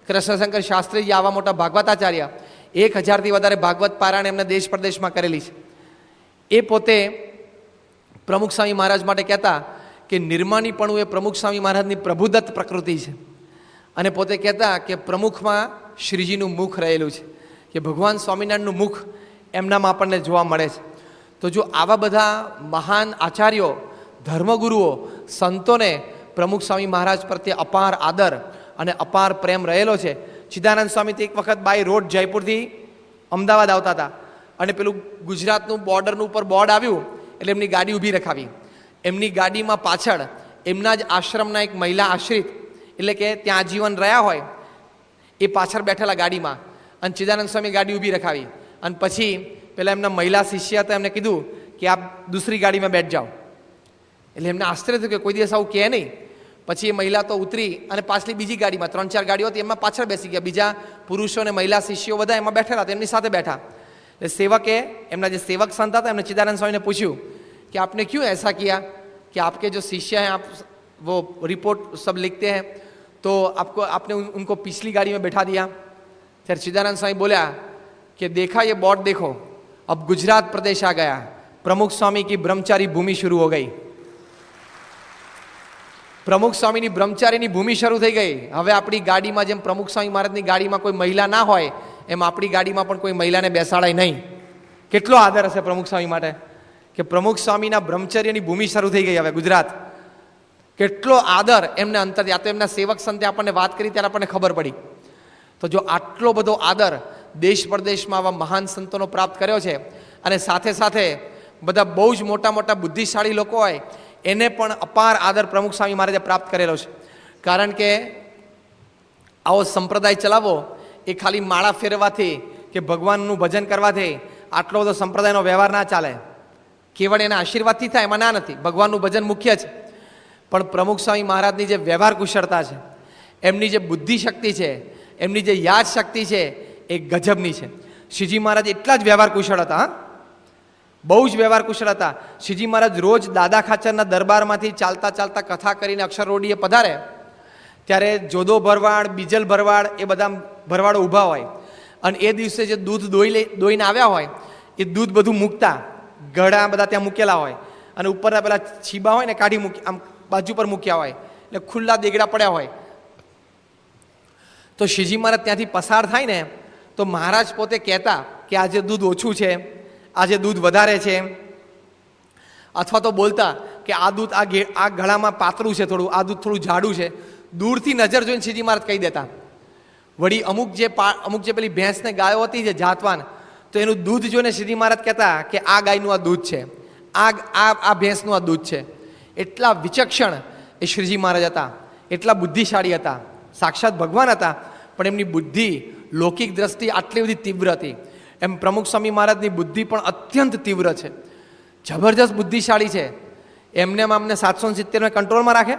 કૃષ્ણશંકર શાસ્ત્રીજી આવા મોટા ભાગવતાચાર્ય, 1000થી વધારે ભાગવત પારાયણ એમને દેશ પ્રદેશમાં કરેલી છે. એ પોતે પ્રમુખ સ્વામી મહારાજ માટે કહેતા કે નિર્માણીપણું એ પ્રમુખ સ્વામી મહારાજની પ્રભુદત્ત પ્રકૃતિ છે. અને પોતે કહેતા કે પ્રમુખમાં શ્રીજીનું મુખ રહેલું છે, કે ભગવાન સ્વામિનારાયણનું મુખ એમનામાં આપણને જોવા મળે છે. તો જો આવા બધા મહાન આચાર્યો, ધર્મગુરુઓ, સંતોને પ્રમુખ સ્વામી મહારાજ પ્રત્યે અપાર આદર અને અપાર પ્રેમ રહેલો છે, ચિદાનંદ સ્વામી એક વખત બાય રોડ જયપુરથી અમદાવાદ આવતા હતા અને પેલું ગુજરાતનું બોર્ડરનું ઉપર બોર્ડ આવ્યું એટલે એમની ગાડી ઊભી રખાવી. એમની ગાડીમાં પાછળ એમના જ આશ્રમના એક મહિલા આશ્રિત, એટલે કે ત્યાં આજીવન રહ્યા હોય, એ પાછળ બેઠેલા ગાડીમાં, અને ચિદાનંદ સ્વામી ગાડી ઊભી રખાવી. અને પછી પેલા એમના મહિલા શિષ્ય હતા, એમને કીધું કે આપ દૂસરી ગાડીમાં બેઠ જાઓ. એટલે એમને આશ્ચર્ય થયું કે કોઈ દિવસ આવું કહે નહીં. પછી એ મહિલા તો ઉતરી અને પાછલી બીજી ગાડીમાં 3-4 ગાડીઓ હતી એમાં પાછળ બેસી ગયા. બીજા પુરુષો અને મહિલા શિષ્યો બધા એમાં બેઠેલા હતા, એમની સાથે બેઠા. એટલે સેવકે, એમના જે સેવક સંત હતા, એમને ચિદાનંદ સ્વામીને પૂછ્યું कि आपने क्यों ऐसा किया कि आपके जो शिष्य हैं, आप वो रिपोर्ट सब लिखते हैं, तो आपने उनको पिछली गाड़ी में बैठा दिया. फिर चिदानंद स्वामी बोला कि देखा ये बोर्ड देखो, अब गुजरात प्रदेश आ गया, प्रमुख स्वामी की ब्रह्मचारी भूमि शुरू हो गई. प्रमुख स्वामीની બ્રહ્મચારીની ભૂમિ શરૂ થઈ ગઈ. હવે આપણી ગાડીમાં જેમ પ્રમુખ સ્વામી મહારાજની ગાડીમાં કોઈ મહિલા ના હોય, એમ આપણી ગાડીમાં પણ કોઈ મહિલાને બેસાડાય નહીં. કેટલો આદર હશે પ્રમુખ સ્વામી માટે કે પ્રમુખ સ્વામીના બ્રહ્મચર્યની ભૂમિ શરૂ થઈ ગઈ હવે ગુજરાત. કેટલો આદર એમને અંતર. આ તો એમના સેવક સંતે આપણને વાત કરી ત્યારે આપણને ખબર પડી. તો જો આટલો બધો આદર દેશ પરદેશમાં આવા મહાન સંતોનો પ્રાપ્ત કર્યો છે, અને સાથે સાથે બધા બહુ જ મોટા મોટા બુદ્ધિશાળી લોકો હોય એને પણ અપાર આદર પ્રમુખ સ્વામી મહારાજે પ્રાપ્ત કરેલો છે. કારણ કે આવો સંપ્રદાય ચલાવવો એ ખાલી માળા ફેરવાથી કે ભગવાનનું ભજન કરવાથી આટલો બધો સંપ્રદાયનો વ્યવહાર ના ચાલે. કેવળ એના આશીર્વાદથી થાય એમાં ના નથી, ભગવાનનું ભજન મુખ્ય છે. પણ પ્રમુખ સ્વામી મહારાજની જે વ્યવહાર કુશળતા છે, એમની જે બુદ્ધિ શક્તિ છે, એમની જે યાદ શક્તિ છે, એ ગજબની છે. શ્રીજી મહારાજ એટલા જ વ્યવહાર કુશળ હતા. હા, બહુ જ વ્યવહાર કુશળ હતા. શ્રીજી મહારાજ રોજ દાદા ખાચરના દરબારમાંથી ચાલતા ચાલતા કથા કરીને અક્ષર રોડીએ પધારે ત્યારે જોદો ભરવાડ, બીજલ ભરવાડ, એ બધા ભરવાડો ઊભા હોય, અને એ દિવસે જે દૂધ દોઈને આવ્યા હોય એ દૂધ બધું મૂકતા, ગળા બધા ત્યાં મૂકેલા હોય, અને ઉપરના પેલા છીબા હોય ને કાઢી મૂકી આમ બાજુ પર મૂક્યા હોય, એટલે ખુલ્લા દેગડા પડ્યા હોય. તો શ્રીજી મહારાજ ત્યાંથી પસાર થાય ને તો મહારાજ પોતે કહેતા કે આજે દૂધ ઓછું છે, આજે દૂધ વધારે છે, અથવા તો બોલતા કે આ દૂધ આ ગળામાં પાતળું છે થોડું, આ દૂધ થોડું જાડું છે. દૂરથી નજર જોઈને શ્રીજી મહારાજ કહી દેતા. વળી અમુક જે પેલી ભેંસને ગાયો હતી જે જાતવાન, તો એનું દૂધ જોઈને શ્રીજી મહારાજ કહેતા કે આ ગાયનું આ દૂધ છે, આ ભેંસનું આ દૂધ છે. એટલા વિચક્ષણ એ શ્રીજી મહારાજ હતા, એટલા બુદ્ધિશાળી હતા. સાક્ષાત ભગવાન હતા, પણ એમની બુદ્ધિ લૌકિક દ્રષ્ટિ આટલી બધી તીવ્ર હતી. એમ પ્રમુખ સ્વામી મહારાજની બુદ્ધિ પણ અત્યંત તીવ્ર છે, જબરજસ્ત બુદ્ધિશાળી છે. એમને અમને 770 કંટ્રોલમાં રાખે.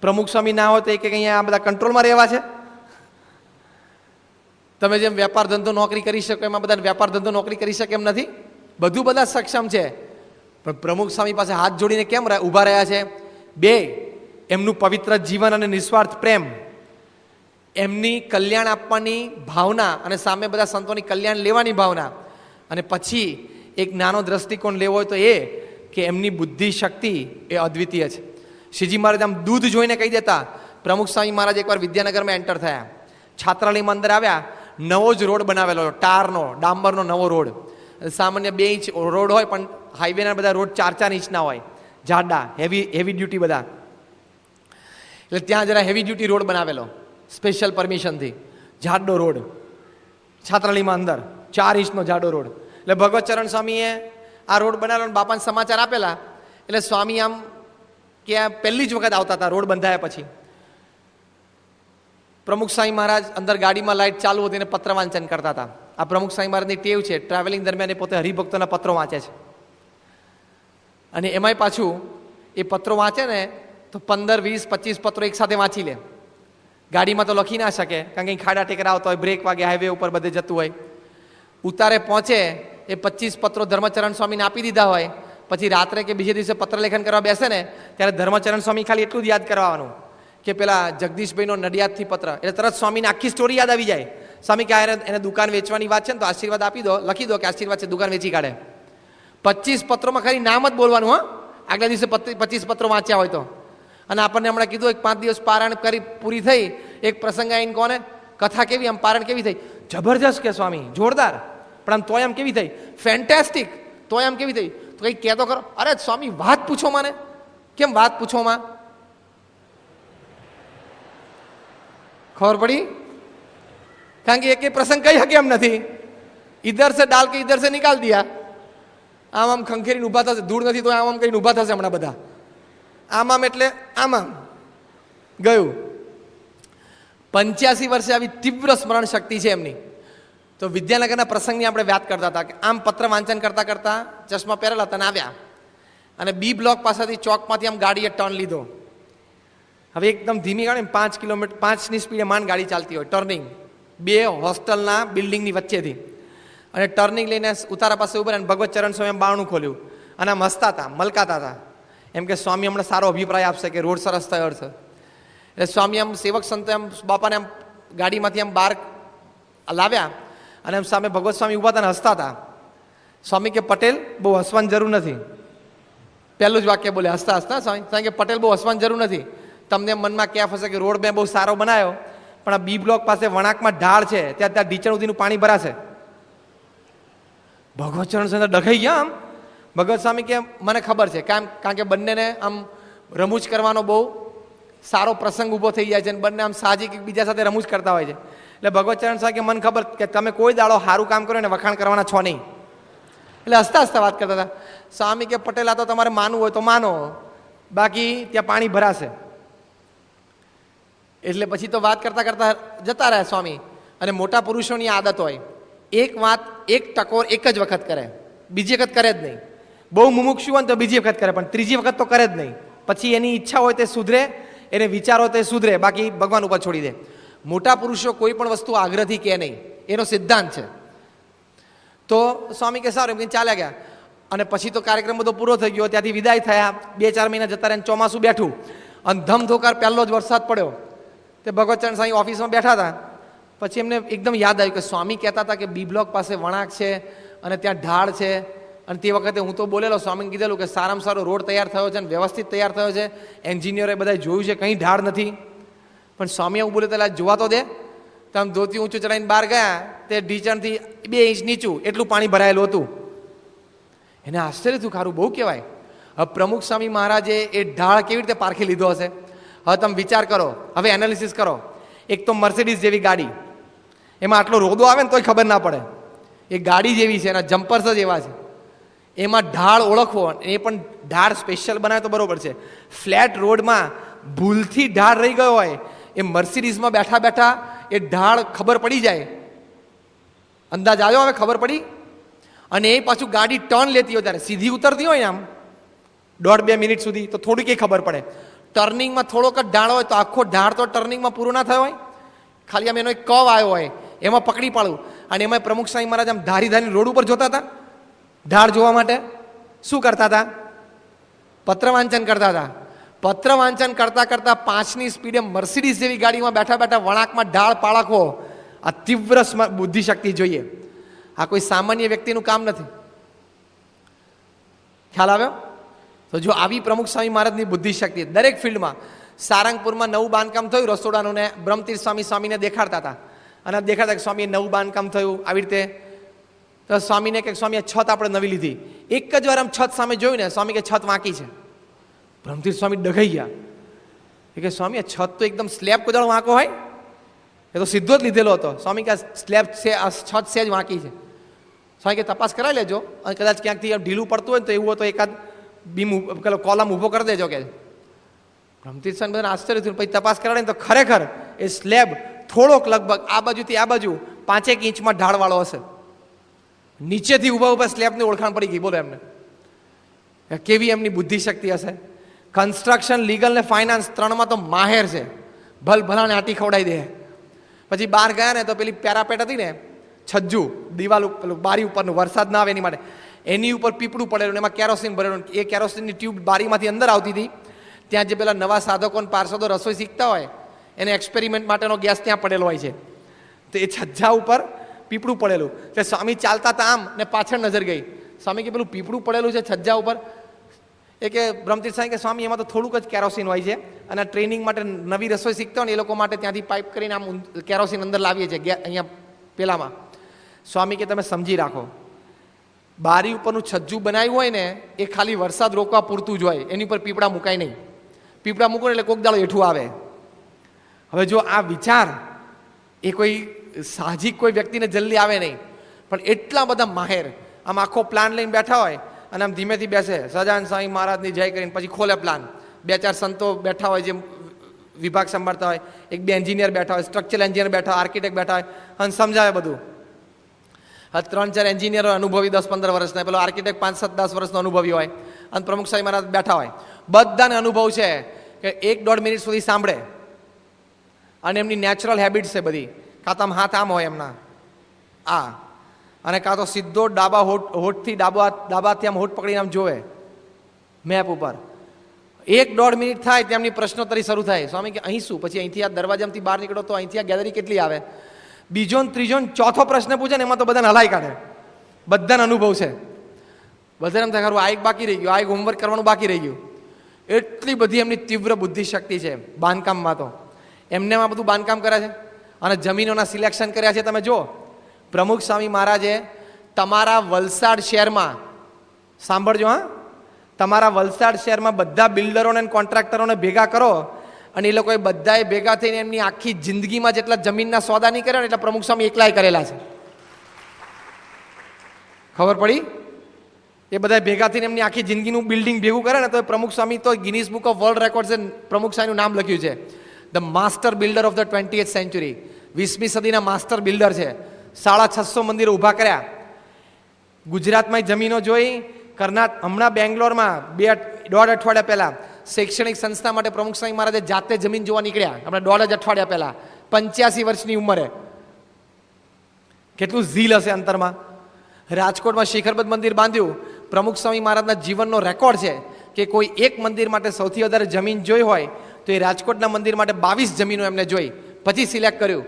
પ્રમુખ સ્વામી ના હોય તો એક અહીંયા આ બધા કંટ્રોલમાં રહેવા છે. તમે જેમ વેપાર ધંધો નોકરી કરી શકો એમાં બધા વેપાર ધંધો નોકરી કરી શકે એમ નથી. બધું બધા સક્ષમ છે, પણ પ્રમુખ સ્વામી પાસે હાથ જોડીને કેમ ઊભા રહ્યા છે? બે, એમનું પવિત્ર જીવન અને નિસ્વાર્થ પ્રેમ, એમની કલ્યાણ આપવાની ભાવના, અને સામે બધા સંતોની કલ્યાણ લેવાની ભાવના, અને પછી એક નાનો દ્રષ્ટિકોણ લેવો હોય તો એ કે એમની બુદ્ધિ શક્તિ એ અદ્વિતીય છે. શ્રીજી મહારાજ આમ દૂધ જોઈને કહી દેતા. પ્રમુખ સ્વામી મહારાજ એકવાર વિદ્યાનગરમાં એન્ટર થયા, છાત્રાલયમાં અંદર આવ્યા, નવો જ રોડ બનાવેલો, ટારનો ડાંબરનો નવો રોડ. સામાન્ય 2 ઇંચ રોડ હોય, પણ હાઈવેના બધા રોડ 4-4 ઇંચના હોય, જાડા, હેવી ડ્યુટી બધા. એટલે ત્યાં જરા હેવી ડ્યુટી રોડ બનાવેલો સ્પેશિયલ પરમિશનથી, જાડો રોડ, છાત્રાલયમાં અંદર 4 ઇંચનો જાડો રોડ. એટલે ભગવત ચરણ સ્વામીએ આ રોડ બનાવેલો, બાપાને સમાચાર આપેલા. એટલે સ્વામી આમ કે આ પહેલી જ વખત આવતા હતા રોડ બંધાયા પછી. પ્રમુખ સ્વામી મહારાજ અંદર ગાડીમાં લાઇટ ચાલુ હતી અને પત્ર વાંચન કરતા હતા. આ પ્રમુખ સ્વામી મહારાજની ટેવ છે, ટ્રાવેલિંગ દરમિયાન એ પોતે હરિભક્તોના પત્રો વાંચે છે. અને એમાંય પાછું એ પત્રો વાંચે ને તો 15, 20, 25 પત્રો એક સાથે વાંચી લે. ગાડીમાં તો લખી ના શકે, કારણ કે ખાડા ટેકરા આવતા હોય, બ્રેક વાગે, હાઈવે ઉપર બધે જતું હોય. ઉતારે પહોંચે એ 25 પત્રો ધર્મચરણ સ્વામીને આપી દીધા હોય, પછી રાત્રે કે બીજે દિવસે પત્ર લેખન કરવા બેસે ને ત્યારે ધર્મચરણ સ્વામી ખાલી એટલું જ યાદ કરવાનું કે પેલા જગદીશભાઈનો નડિયાદથી પત્ર, એટલે તરત સ્વામીને આખી સ્ટોરી યાદ આવી જાય. સ્વામી કે એને દુકાન વેચવાની વાત છે ને તો આશીર્વાદ આપી દો, લખી દો કે આશીર્વાદ છે, દુકાન વેચી કાઢે. 25 પત્રોમાં ખાલી નામ જ બોલવાનું. હા, આગલા દિવસે 25 પત્રો વાંચ્યા હોય તો. અને આપણને હમણાં કીધું 5 દિવસ પારાયણ કરી પૂરી થઈ, એક પ્રસંગ આવીને કોને કથા કેવી, આમ પારાયણ કેવી થઈ? જબરજસ્ત કે સ્વામી, જોરદાર. પણ આમ તોય આમ કેવી થઈ? ફેન્ટાસ્ટિક. તોય આમ કેવી થઈ? તો કંઈક કહેતો કરો. અરે સ્વામી વાત પૂછો મને. કેમ વાત પૂછો માં? ખબર પડી? કારણ કે એક પ્રસંગ કહી શકે એમ નથી. ઇધર સે ડાલ કે ઇધર સે નિકાલ દિયા. આમ આમ ખંખેરીને ઊભા થશે, ધૂળ નથી તો આમ આમ કરીને ઊભા થશે હમણાં બધા. આમ આમ એટલે આમ આમ ગયું. 85 વર્ષે આવી તીવ્ર સ્મરણ શક્તિ છે એમની. તો વિદ્યાનગરના પ્રસંગની આપણે વાત કરતા હતા કે આમ પત્ર વાંચન કરતા કરતા ચશ્મા પહેરેલા હતા ને આવ્યા અને બી બ્લોક પાસેથી ચોકમાંથી આમ ગાડીએ ટર્ન લીધો. હવે એકદમ ધીમી ગાડી, 5 કિલોમીટર 5ની સ્પીડે માંડ ગાડી ચાલતી હોય, ટર્નિંગ 2 હોસ્ટેલના બિલ્ડિંગની વચ્ચેથી, અને ટર્નિંગ લઈને ઉતારા પાસે ઉભા અને ભગવત ચરણ સ્વામી બારણું ખોલ્યું અને આમ હસતા હતા, મલકાતા હતા, એમ કે સ્વામી હમણાં સારો અભિપ્રાય આપશે કે રોડ સરસ થયો છે. એટલે સ્વામી આમ સેવક સંતો એમ બાપાને આમ ગાડીમાંથી આમ બહાર લાવ્યા અને એમ સામે ભગવત સ્વામી ઊભા હતા અને હસતા હતા. સ્વામી કે પટેલ બહુ હસવાની જરૂર નથી. પહેલું જ વાક્ય બોલે હસતા હસતા સ્વામી કે પટેલ બહુ હસવાની જરૂર નથી. તમને મનમાં ક્યાં ફસે કે રોડ મેં બહુ સારો બનાવ્યો પણ આ બી બ્લોક પાસે વણાકમાં ઢાળ છે, ત્યાં ઢીચણ સુધીનું પાણી ભરાશે. ભગવત ચરણ સ્વામી ડઘાઈ ગયા. આમ ભગવત સ્વામી કે મને ખબર છે, કારણ કે બંનેને આમ રમૂજ કરવાનો બહુ સારો પ્રસંગ ઊભો થઈ જાય છે અને બંને આમ સાહજિક એકબીજા સાથે રમૂજ કરતા હોય છે. એટલે ભગવત ચરણ સ્વામી કે મને ખબર કે તમે કોઈ દાડો સારું કામ કરો ને વખાણ કરવાના છો નહીં. એટલે હસતા હસતા વાત કરતા હતા. સ્વામી કે પટેલ આ તો તમારે માનવું હોય તો માનો, બાકી ત્યાં પાણી ભરાશે. એટલે પછી તો વાત કરતા કરતા જતા રહ્યા સ્વામી. અને મોટા પુરુષોની આદત હોય એક વાત એક ટકોર એક જ વખત કરે, બીજી વખત કરે જ નહીં. બહુ મુમુક્ષુ હોય ને તો બીજી વખત કરે, પણ ત્રીજી વખત તો કરે જ નહીં. પછી એની ઈચ્છા હોય તે સુધરે, એને વિચારો તે સુધરે, બાકી ભગવાન ઉપર છોડી દે. મોટા પુરુષો કોઈ પણ વસ્તુ આગ્રહથી કહે નહીં, એનો સિદ્ધાંત છે. તો સ્વામી કે સારું એમ ચાલ્યા ગયા. અને પછી તો કાર્યક્રમ બધો પૂરો થઈ ગયો, ત્યાંથી વિદાય થયા. 2-4 મહિના જતા રહ્યા, ચોમાસું બેઠું અને ધમધોકાર પહેલો જ વરસાદ પડ્યો. તે ભગવતચરણ સ્વામી ઓફિસમાં બેઠા હતા. પછી એમને એકદમ યાદ આવ્યું કે સ્વામી કહેતા હતા કે બી બ્લોક પાસે વણાક છે અને ત્યાં ઢાળ છે. અને તે વખતે હું તો બોલેલો, સ્વામીને કીધેલું કે સારામાં સારો રોડ તૈયાર થયો છે અને વ્યવસ્થિત તૈયાર થયો છે, એન્જિનિયરે બધા જોયું છે, કંઈ ઢાળ નથી. પણ સ્વામી એવું બોલે તો જોવા તો દે. તો આમ ધોતી ઊંચું ચડાવીને બહાર ગયા, તે ઢીચણથી 2 ઇંચ નીચું એટલું પાણી ભરાયેલું હતું. એને આશ્ચર્ય થયું, ખારું બહુ કહેવાય. હવે પ્રમુખ સ્વામી મહારાજે એ ઢાળ કેવી રીતે પારખી લીધો હશે? હવે તમે વિચાર કરો, હવે એનાલિસિસ કરો. એક તો મર્સિડીઝ જેવી ગાડી, એમાં આટલો રોદો આવે ને તોય ખબર ના પડે. એ ગાડી જેવી છે, એના જમ્પર્સ જ એવા છે. એમાં ઢાળ ઓળખવો, એ પણ ઢાળ સ્પેશિયલ બનાવે તો બરોબર છે. ફ્લેટ રોડમાં ભૂલથી ઢાળ રહી ગયો હોય, એ મર્સિડીઝમાં બેઠા બેઠા એ ઢાળ ખબર પડી જાય. અંદાજ આવ્યો? હવે ખબર પડી. અને એ પાછું ગાડી ટર્ન લેતી હોય ત્યારે સીધી ઉતરતી હોય આમ 1.5-2 મિનિટ સુધી તો થોડીક ખબર પડે. ટર્નિંગમાં થોડોક જ ઢાળ હોય તો આખો ઢાળ તો ટર્નિંગમાં પૂરો ના થયો હોય, ખાલી આમ એનો એક કવ આવ્યો હોય એમાં પકડી પાડવું. અને એમાં પ્રમુખ સ્વામી મહારાજ આમ ધારી ધારી રોડ ઉપર જોતા હતા. ઢાળ જોવા માટે શું કરતા હતા? પત્ર વાંચન કરતા હતા. પત્ર વાંચન કરતા કરતા 5ની સ્પીડે મર્સિડીઝ જેવી ગાડીમાં બેઠા બેઠા વણાકમાં ઢાળ પાળખવો, આ તીવ્ર બુદ્ધિશક્તિ જોઈએ. આ કોઈ સામાન્ય વ્યક્તિનું કામ નથી. ખ્યાલ આવ્યો? તો જો આવી પ્રમુખ સ્વામી મહારાજની બુદ્ધિશક્તિ દરેક ફિલ્ડમાં. સારંગપુરમાં નવું બાંધકામ થયું રસોડાનું ને બ્રહ્મતીર્થ સ્વામીને દેખાડતા હતા. અને દેખાડતા કે સ્વામીએ નવું બાંધકામ થયું આવી રીતે. તો સ્વામીને કે સ્વામી છત આપણે નવી લીધી. એક જ વાર આમ છત સામે જોયું ને સ્વામી કે છત વાંકી છે. બ્રહ્મતીર્થ સ્વામી ડઘાઈ ગયા. એ કે સ્વામી આ છત તો એકદમ સ્લેબ કોદાળ વાંકો હોય, એ તો સીધો જ લીધેલો હતો. સ્વામી કે આ સ્લેબ છે, આ છત સેજ વાંકી છે. સ્વામી કે તપાસ કરાવી લેજો, અને કદાચ ક્યાંકથી ઢીલું પડતું હોય ને તો એવું હોય તો એકાદ બીમ કોલમ ઊભો કરી દેજો કે. બ્રહ્મતીર્થ સ્વામી બધાને આશ્ચર્ય થયું. પછી તપાસ કરાવે ને તો ખરેખર એ સ્લેબ થોડોક લગભગ આ બાજુથી આ બાજુ 5 ઇંચમાં ઢાળવાળો હશે. નીચેથી ઊભા ઊભા સ્લેબની ઓળખાણ પડી ગઈ. બોલો એમને કેવી એમની બુદ્ધિશક્તિ હશે. કન્સ્ટ્રક્શન, લીગલ ને ફાઇનાન્સ 3માં તો માહેર છે. ભલાને આટી ખવડાવી દે. પછી બહાર ગયા ને તો પેલી પેરાપેટ હતી ને છજ્જુ, દિવાલ પેલું બારી ઉપરનું, વરસાદ ના આવે એની માટે, એની ઉપર પીપળું પડેલું, એમાં કેરોસીન ભરેલું. એ કેરોસીનની ટ્યુબ બારીમાંથી અંદર આવતી હતી. ત્યાં જે પેલા નવા સાધકો અને પાર્ષદો રસોઈ શીખતા હોય એને એક્સપેરિમેન્ટ માટેનો ગેસ ત્યાં પડેલો હોય છે. તો એ છજ્જા ઉપર પીપળું પડેલું. એટલે સ્વામી ચાલતા હતા આમ ને પાછળ નજર ગઈ. સ્વામી કે પેલું પીપળું પડેલું છે છજ્જા ઉપર. એ કે બ્રહ્મતીર્થ સ્વામી કે સ્વામી એમાં તો થોડુંક જ કેરોસીન હોય છે, અને ટ્રેનિંગ માટે નવી રસોઈ શીખતા હોય ને એ લોકો માટે ત્યાંથી પાઇપ કરીને આમ કેરોસીન અંદર લાવીએ છીએ અહીંયા પેલામાં. સ્વામી કે તમે સમજી રાખો, બારી ઉપરનું છજ્જુ બનાવ્યું હોય ને એ ખાલી વરસાદ રોકવા પૂરતું જ હોય, એની ઉપર પીપળા મુકાય નહીં. પીપળા મૂકો એટલે કોક દાડો હેઠું આવે. હવે જો આ વિચાર એ કોઈ સાહજિક કોઈ વ્યક્તિને જલ્દી આવે નહીં, પણ એટલા બધા માહેર આમ આખો પ્લાન લઈને બેઠા હોય અને આમ ધીમેથી બેસે સહજાનંદ સ્વામી મહારાજની જય કરીને પછી ખોલે પ્લાન. 2-4 સંતો બેઠા હોય, જે વિભાગ સંભાળતા હોય, 1-2 એન્જિનિયર બેઠા હોય, સ્ટ્રક્ચરલ એન્જિનિયર બેઠા હોય, આર્કિટેક્ટ બેઠા હોય અને સમજાવે બધું. 3-4 એન્જિનિયરો અનુભવી 10-15 વર્ષના, પેલો આર્કિટેક્ટ 5-7-10 વર્ષનો અનુભવી હોય અને પ્રમુખ સ્વામી મહારાજ બેઠા હોય. બધાને અનુભવ છે કે 1-1.5 મિનિટ સુધી સાંભળે અને એમની નેચરલ હેબિટ્સ છે બધી. કાં તો આમ હાથ આમ હોય એમના અને કાં તો સીધો ડાબા હોઠથી ડાબાથી આમ હોઠ પકડીને આમ જોવે મેપ ઉપર. 1-1.5 મિનિટ થાય તેમની પ્રશ્નોત્તરી શરૂ થાય. સ્વામી કે અહીં શું? પછી અહીંથી આ દરવાજામાંથી બહાર નીકળો તો અહીંથી આ ગેલેરી કેટલી આવે? બીજો ને ત્રીજો ને ચોથો પ્રશ્ન પૂછે ને એમાં તો બધાને હલાઈ કાઢે. બધાને અનુભવ છે. બધાને એમ થાય ખરું આ એક બાકી રહી ગયું, આ એક હોમવર્ક કરવાનું બાકી રહી ગયું. એટલી બધી એમની તીવ્ર બુદ્ધિ શક્તિ છે બાંધકામમાં. તો એમને આ બધું બાંધકામ કરે છે અને જમીનોના સિલેક્શન કર્યા છે. તમે જો પ્રમુખ સ્વામી મહારાજે તમારા વલસાડ શહેરમાં, સાંભળજો હા, તમારા વલસાડ શહેરમાં બધા બિલ્ડરોને અને કોન્ટ્રાક્ટરોને ભેગા કરો અને એ લોકોએ બધાએ ભેગા થઈને એમની આખી જિંદગીમાં જેટલા જમીનના સોદા નહીં કર્યા ને એટલા પ્રમુખ સ્વામી એકલાય કરેલા છે. ખબર પડી? એ બધા ભેગા થઈને એમની આખી જિંદગીનું બિલ્ડિંગ ભેગું કરે ને તો પ્રમુખ સ્વામી તો ગિનીસ બુક ઓફ વર્લ્ડ રેકોર્ડ્સે પ્રમુખ સ્વામીનું નામ લખ્યું છે, the master builder of the 20th century. 20મી સદીના માસ્ટર બિલ્ડર છે. 650 મંદિરો ઊભા કર્યા. ગુજરાતમાં જમીનો જોઈ. હમણાં બેંગ્લોરમાં 1.5 અઠવાડિયા પહેલા શૈક્ષણિક સંસ્થા માટે પ્રમુખ સ્વામી મહારાજે જાતે જમીન જોવા નીકળ્યા. આપણે 1.5 અઠવાડિયા પહેલા 85 વર્ષની ઉંમરે. કેટલું ઝીલ હશે અંતરમાં. રાજકોટમાં શિખરબદ્ધ મંદિર બાંધ્યું. પ્રમુખ સ્વામી મહારાજના જીવનનો રેકોર્ડ છે કે કોઈ એક મંદિર માટે સૌથી વધારે જમીન જોઈ હોય તો એ રાજકોટના મંદિર માટે 22 જમીનો એમને જોઈ, પછી સિલેક્ટ કર્યું.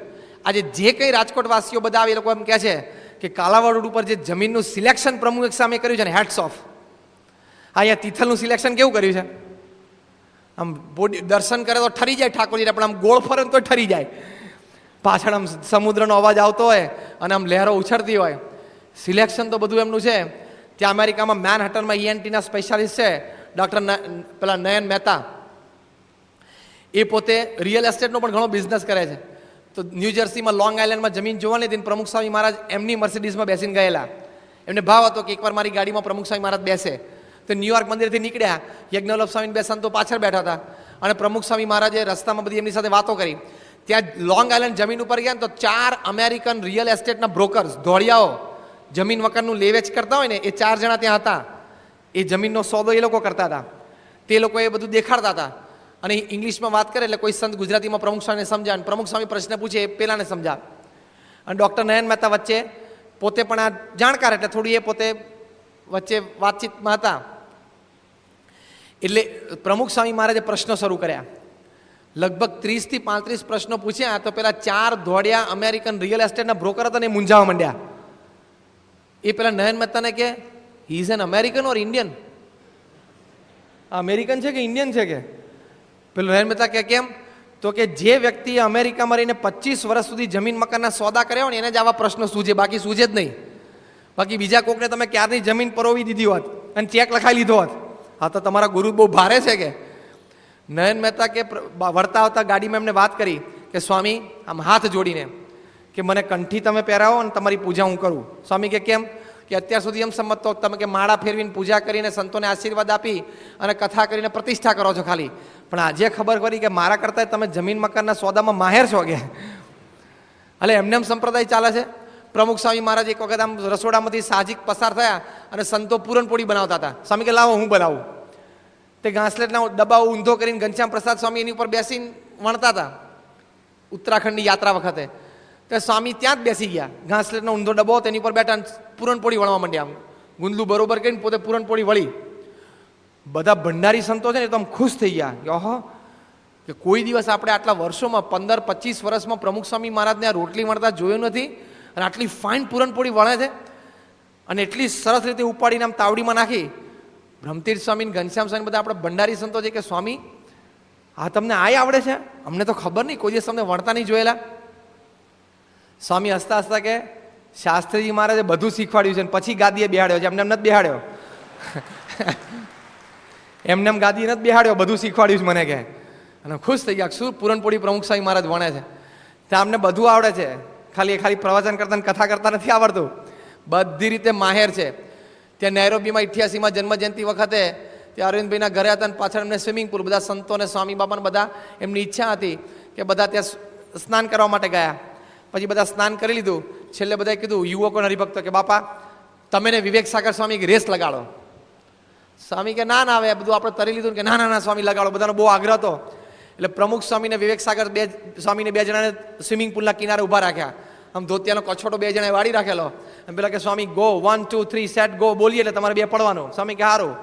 આજે જે કંઈ રાજકોટ વાસીઓ બધા આવે એ લોકો એમ કહે છે કે કાલાવાડ રોડ ઉપર જે જમીનનું સિલેક્શન પ્રમુખ સામે કર્યું છે ને, હેટ્સ ઓફ. અહીંયા તિથલનું સિલેક્શન કેવું કર્યું છે? આમ દર્શન કરે તો ઠરી જાય ઠાકોરજી, પણ આમ ગોળ ફરે તો ઠરી જાય. પાછળ આમ સમુદ્રનો અવાજ આવતો હોય અને આમ લહેરો ઉછળતી હોય. સિલેક્શન તો બધું એમનું છે. ત્યાં અમેરિકામાં મેનહટનમાં ENTના સ્પેશિયાલિસ્ટ છે ડૉક્ટર પેલા નયન મહેતા. એ પોતે રિયલ એસ્ટેટનો પણ ઘણો બિઝનેસ કરે છે. તો ન્યૂ જર્સીમાં લોંગ આઇલેન્ડમાં જમીન જોવાની હતી. પ્રમુખ સ્વામી મહારાજ એમની મર્સિડીઝમાં બેસીને ગયેલા. એમને ભાવ હતો કે એકવાર મારી ગાડીમાં પ્રમુખ સ્વામી મહારાજ બેસે. તો ન્યુયોર્ક મંદિરથી નીકળ્યા. યજ્ઞવલ્લભ સ્વામી બે સંતો પાછળ બેઠા હતા અને પ્રમુખ સ્વામી મહારાજે રસ્તામાં બધી એમની સાથે વાતો કરી. ત્યાં લોંગ આઇલેન્ડ જમીન ઉપર ગયા ને તો 4 અમેરિકન રિયલ એસ્ટેટના બ્રોકર્સ, ધોળિયાઓ, જમીન વકરનું લેવેચ કરતા હોય ને, એ 4 જણા ત્યાં હતા. એ જમીનનો સોદો એ લોકો કરતા હતા. તે લોકો એ બધું દેખાડતા હતા અને ઇંગ્લિશમાં વાત કરે એટલે કોઈ સંત ગુજરાતીમાં પ્રમુખ સ્વામીને સમજાવે. પ્રમુખ સ્વામી પ્રશ્ન પૂછે એ પેલાને સમજાવે. અને ડૉક્ટર નયન મહેતા વચ્ચે પોતે પણ આ જાણકાર એટલે થોડી એ પોતે વચ્ચે વાતચીતમાં હતા. એટલે પ્રમુખ સ્વામી મહારાજે પ્રશ્નો શરૂ કર્યા. લગભગ 30 થી 35 પ્રશ્નો પૂછ્યા. તો પેલા 4 ધોળિયા અમેરિકન રિયલ એસ્ટેટના બ્રોકર હતા ને એ મૂંઝાવા માંડ્યા. એ પેલા નયન મહેતાને કે હી is N American or Indian? American છે કે ઇન્ડિયન છે? કે પેલું નયન મહેતા કે કેમ? તો કે જે વ્યક્તિએ અમેરિકામાં રહીને 25 વર્ષ સુધી જમીન મકાનના સોદા કર્યા હોય ને એને જ આવા પ્રશ્નો સૂજે, બાકી સૂજે જ નહીં. બાકી બીજા કોકને તમે ક્યારની જમીન પરોવી દીધી હોત અને ચેક લખાઈ લીધો હોત, હા તો તમારા ગુરુ બહુ ભારે છે. કે નયન મહેતા કે વળતા આવતા ગાડીમાં એમને વાત કરી કે સ્વામી આમ હાથ જોડીને કે મને કંઠી તમે પહેરાવો અને તમારી પૂજા હું કરું. સ્વામી કે કેમ? કે અત્યાર સુધી એમ સમજતો તમે કે માળા ફેરવીને પૂજા કરીને સંતોને આશીર્વાદ આપી અને કથા કરીને પ્રતિષ્ઠા કરો છો ખાલી, પણ આજે ખબર પડી કે મારા કરતાં તમે જમીન મકાનના સોદામાં માહેર છો. કે એટલે એમને એમ સંપ્રદાય ચાલે છે. પ્રમુખ સ્વામી મહારાજ એક વખત આમ રસોડામાંથી સાહજિક પસાર થયા અને સંતો પૂરણપોળી બનાવતા હતા. સ્વામી કે લાવો હું બનાવું. તે ઘાસલેટના ડબ્બા ઊંધો કરીને ઘનશ્યામ પ્રસાદ સ્વામી એની ઉપર બેસીને વણતા હતા ઉત્તરાખંડની યાત્રા વખતે. તો સ્વામી ત્યાં જ બેસી ગયા. ઘાસલેટનો ઊંધો ડબ્બો તેની ઉપર બેઠા પૂરણપોળી વણવા માંડ્યા. આમ ગુંદલું બરોબર કરીને પોતે પૂરણપોળી વળી. બધા ભંડારી સંતો છે ને તો આમ ખુશ થઈ ગયા કે ઓહો, કે કોઈ દિવસ આપણે આટલા વર્ષોમાં 15-25 વર્ષમાં પ્રમુખ સ્વામી મહારાજને આ રોટલી વણતા જોયું નથી અને આટલી ફાઇન પૂરણપોળી વણે છે અને એટલી સરસ રીતે ઉપાડીને આમ તાવડીમાં નાખી. બ્રહ્મતીર્થ સ્વામી, ઘનશ્યામ સ્વામી બધા આપણે ભંડારી સંતો છે કે સ્વામી આ તમને આય આવડે છે? અમને તો ખબર નહીં, કોઈ દિવસ તમને વણતા નહીં જોયેલા. સ્વામી હસતા હસતા કે શાસ્ત્રીજી મહારાજે બધું શીખવાડ્યું છે ને પછી ગાદીએ બેહાડ્યો છે, એમને એમ નથી બેહાડ્યો. એમને એમ ગાદી નથી બેહાડ્યો, બધું શીખવાડ્યું છે મને કે. અને ખુશ થઈ ગયા. શું પૂરણપોળી પ્રમુખ સ્વામી મહારાજ વણે છે? ત્યાં અમને બધું આવડે છે. ખાલી પ્રવચન કરતા ને કથા કરતા નથી આવડતું, બધી રીતે માહેર છે. ત્યાં નૈરોબીમાં 88માં જન્મજયંતિ વખતે ત્યાં અરવિંદભાઈના ઘરે હતા અને પાછળ એમને સ્વિમિંગ પુલ, બધા સંતો અને સ્વામી બાપાને બધા એમની ઈચ્છા હતી કે બધા ત્યાં સ્નાન કરવા માટે ગયા. પછી બધા સ્નાન કરી લીધું. છેલ્લે બધાએ કીધું, યુવકો હરિભક્તો, કે બાપા તમે ને વિવેક સાગર સ્વામી એક રેસ લગાડો. સ્વામી કે ના આવે, બધું આપણે તરી લીધું કે ના સ્વામી લગાડો. બધાનો બહુ આગ્રહ હતો. એટલે પ્રમુખ સ્વામીને વિવેક સાગર સ્વામીને બે જણાને સ્વિમિંગ પુલના કિનારે ઊભા રાખ્યા. આમ ધોતિયાનો કછોટો બે જણાએ વાળી રાખેલો. એમ પેલા કે સ્વામી ગો 1 2 3 સેટ ગો બોલીએ એટલે તમારે બે પડવાનું. સ્વામી કે સારું.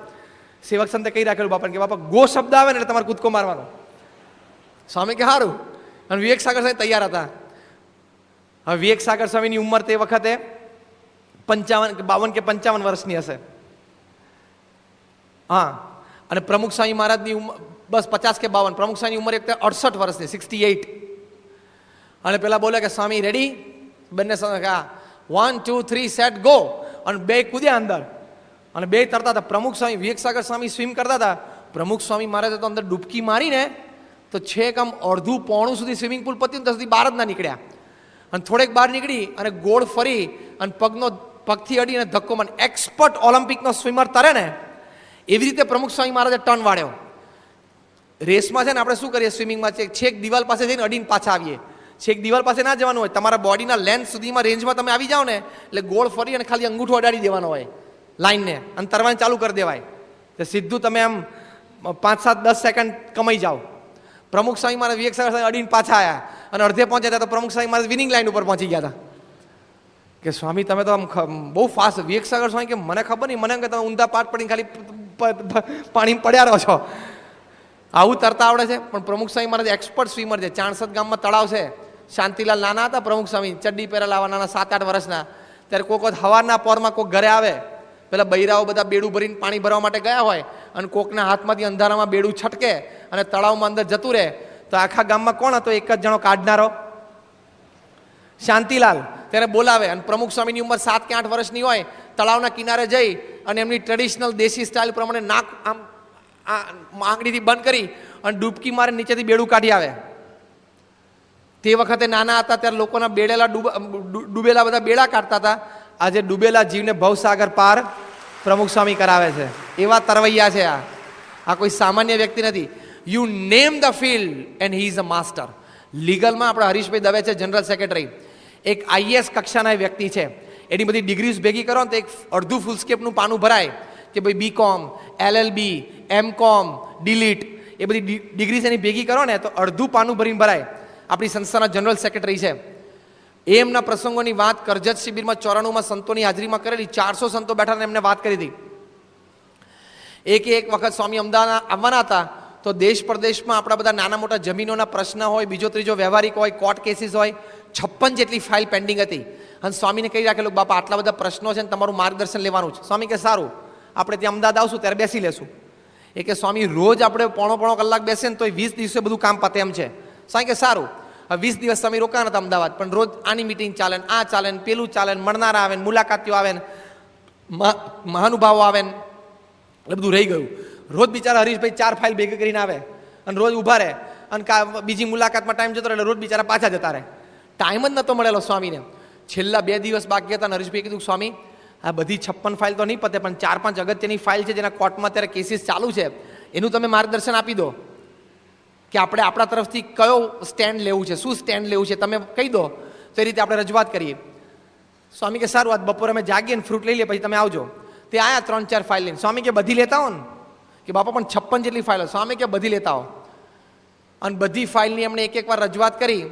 સેવક સંતે કહી રાખેલું બાપાને કે બાપા ગો શબ્દ આવે ને એટલે તમારે કૂદકો મારવાનો. સ્વામી કે સારું. અને વિવેક સાગર સ્વામી તૈયાર હતા. હવે વિવેક સાગર સ્વામીની ઉંમર તે વખતે 52 કે 55 વર્ષની હશે. હા, અને પ્રમુખ સ્વામી મહારાજની ઉંમર બસ 50 કે 52. પ્રમુખ સ્વામીની ઉંમર 68 વર્ષની, 68. અને પેલા બોલે કે સ્વામી રેડી, બંને 1 2 3 સેટ ગો, અને બે કૂદ્યા અંદર અને બે તરતા હતા. પ્રમુખ સ્વામી વિવેક સાગર સ્વામી સ્વિમ કરતા હતા. પ્રમુખ સ્વામી મહારાજે તો અંદર ડૂબકી મારીને તો છેક આમ અડધું પોણું સુધી સ્વિમિંગ પુલ પત્યું ત્યાં સુધી બહાર જ ના નીકળ્યા. અને થોડેક બહાર નીકળી અને ગોળ ફરી અને પગથી અડીને ધક્કો મારી. એક્સપર્ટ ઓલિમ્પિકનો સ્વિમર તરે ને એવી રીતે પ્રમુખ સ્વામી મહારાજે ટર્ન વાળ્યો. રેસમાં છે ને આપણે શું કરીએ સ્વિમિંગમાં, છેક દિવાલ પાસે જઈને અડીને પાછા આવીએ. છેક દિવાલ પાસે ના જવાનું હોય, તમારા બોડીના લેન્થ સુધીમાં રેન્જમાં તમે આવી જાઓ ને એટલે ગોળ ફરી અને ખાલી અંગૂઠો અડાડી દેવાનો હોય લાઈનને અને તરવાનું ચાલુ કરી દેવાય. તો સીધું તમે આમ 5 7 10 સેકન્ડ કમાઈ જાઓ. પ્રમુખ સ્વામી મહારાજ વિવેક સાગર અડીને પાછા આવ્યા અને અડધે પહોંચ્યા હતા તો પ્રમુખ સ્વામી મહારાજ વિનિંગ લાઈન ઉપર પહોંચી ગયા હતા. કે સ્વામી તમે તો આમ બહુ ફાસ્ટ. વિવેક સાગર સ્વામી કે મને ખબર નહીં, મને એમ કે તમે ઊંધા પાટ પડીને ખાલી પાણી પડ્યા રહો છો, આવું તરતા આવડે છે. પણ પ્રમુખ સ્વામી મહારાજ એક્સપર્ટ સ્વિમર છે. ચાણસદ ગામમાં તળાવ છે. શાંતિલાલ નાના હતા પ્રમુખ સ્વામી, ચડ્ડી પહેરેલા આવા નાના 7 8 વર્ષના. ત્યારે કોઈક હવારના પોરમાં કોઈક ઘરે આવે, પેલા બૈરાઓ બધા બેડું ભરીને પાણી ભરવા માટે ગયા હોય અને કોકના હાથમાંથી અંધારામાં બેડું છટકે અને તળાવમાં અંદર જતું રહે તો આખા ગામમાં કોણ હતો એક જ જણો કાઢનારો? શાંતિલાલ. ત્યારે બોલાવે અને પ્રમુખ સ્વામીની ઉંમર 7 કે 8 વર્ષની હોય. તળાવના કિનારે જઈ અને એમની ટ્રેડિશનલ દેશી સ્ટાઇલ પ્રમાણે નાક આમ આંગળીથી બંધ કરી અને ડૂબકી મારે નીચેથી બેડું કાઢી આવે. તે વખતે નાના હતા ત્યારે લોકોના ડૂબેલા બધા બેડા કાઢતા હતા. આજે ડૂબેલા જીવને ભવસાગર પાર પ્રમુખ સ્વામી કરાવે છે. એવા તરવૈયા છે આ કોઈ સામાન્ય વ્યક્તિ નથી. You name the field and he is a master. લીગલમાં આપણા હરીશભાઈ દવે છે જનરલ સેક્રેટરી, એક આઈએએસ કક્ષાના વ્યક્તિ છે. એની બધી ડિગ્રીઝ ભેગી કરો ને તો એક અડધું ફૂલસ્કેપનું પાનું ભરાય કે ભાઈ BCom, LLB, MCom, ડીલીટ એ બધી ડિગ્રીઝ એની ભેગી કરો ને તો અડધું પાનું ભરીને ભરાય. આપણી સંસ્થાના જનરલ સેક્રેટરી છે. એમના પ્રસંગોની વાત કરજત શિબિરમાં 94માં સંતોની હાજરીમાં કરેલી. 400 સંતો બેઠા એમને વાત કરી હતી. એક વખત સ્વામી અમદાવાદ આવવાના હતા તો દેશ પ્રદેશમાં આપણા બધા નાના મોટા જમીનોના પ્રશ્ન હોય, બીજો ત્રીજો વ્યવહારિક હોય, કોર્ટ કેસીસ હોય, 56 જેટલી ફાઇલ પેન્ડિંગ હતી. અને સ્વામીને કહી રાખેલું બાપા આટલા બધા પ્રશ્નો છે ને તમારું માર્ગદર્શન લેવાનું છે. સ્વામી કે સારું, આપણે ત્યાં અમદાવાદ આવશું ત્યારે બેસી લેશું. એ કે સ્વામી રોજ આપણે પોણો કલાક બેસીએ ને તો 20 દિવસે બધું કામ પતે એમ છે. સ્વામી કે સારું. હવે 20 દિવસ સ્વામી રોકાણા હતા અમદાવાદ, પણ રોજ આની મિટિંગ ચાલે ને આ ચાલે ને પેલું ચાલે ને મળનારા આવે ને મુલાકાતીઓ આવે ને મહાનુભાવો આવે ને એટલે બધું રહી ગયું. રોજ બિચારા હરીશભાઈ 4 ફાઇલ ભેગી કરીને આવે અને રોજ ઊભા રહે અને બીજી મુલાકાતમાં ટાઈમ જતો રહે એટલે રોજ બિચારા પાછા જતા રહે. ટાઈમ જ નહોતો મળેલો સ્વામીને. છેલ્લા 2 દિવસ બાકી હતા. હરીશભાઈ કીધું સ્વામી આ બધી 56 ફાઇલ તો નહીં પતે, પણ 4-5 અગત્યની ફાઇલ છે જેના કોર્ટમાં અત્યારે કેસીસ ચાલુ છે, એનું તમે માર્ગદર્શન આપી દો કે આપણે આપણા તરફથી કયો સ્ટેન્ડ લેવું છે, શું સ્ટેન્ડ લેવું છે તમે કહી દો તો એ રીતે આપણે રજૂઆત કરીએ. સ્વામી કે સારું, આજ બપોરે અમે જાગીએ ને ફ્રૂટ લઈ લઈએ પછી તમે આવજો. તે આયા 3-4 ફાઇલ લઈને. સ્વામી કે બધી લેતા હો ને? કે બાપા પણ 56 જેટલી ફાઇલો. સ્વામી કે બધી લેતા હો. અને બધી ફાઇલની એમણે એક વાર રજૂઆત કરી.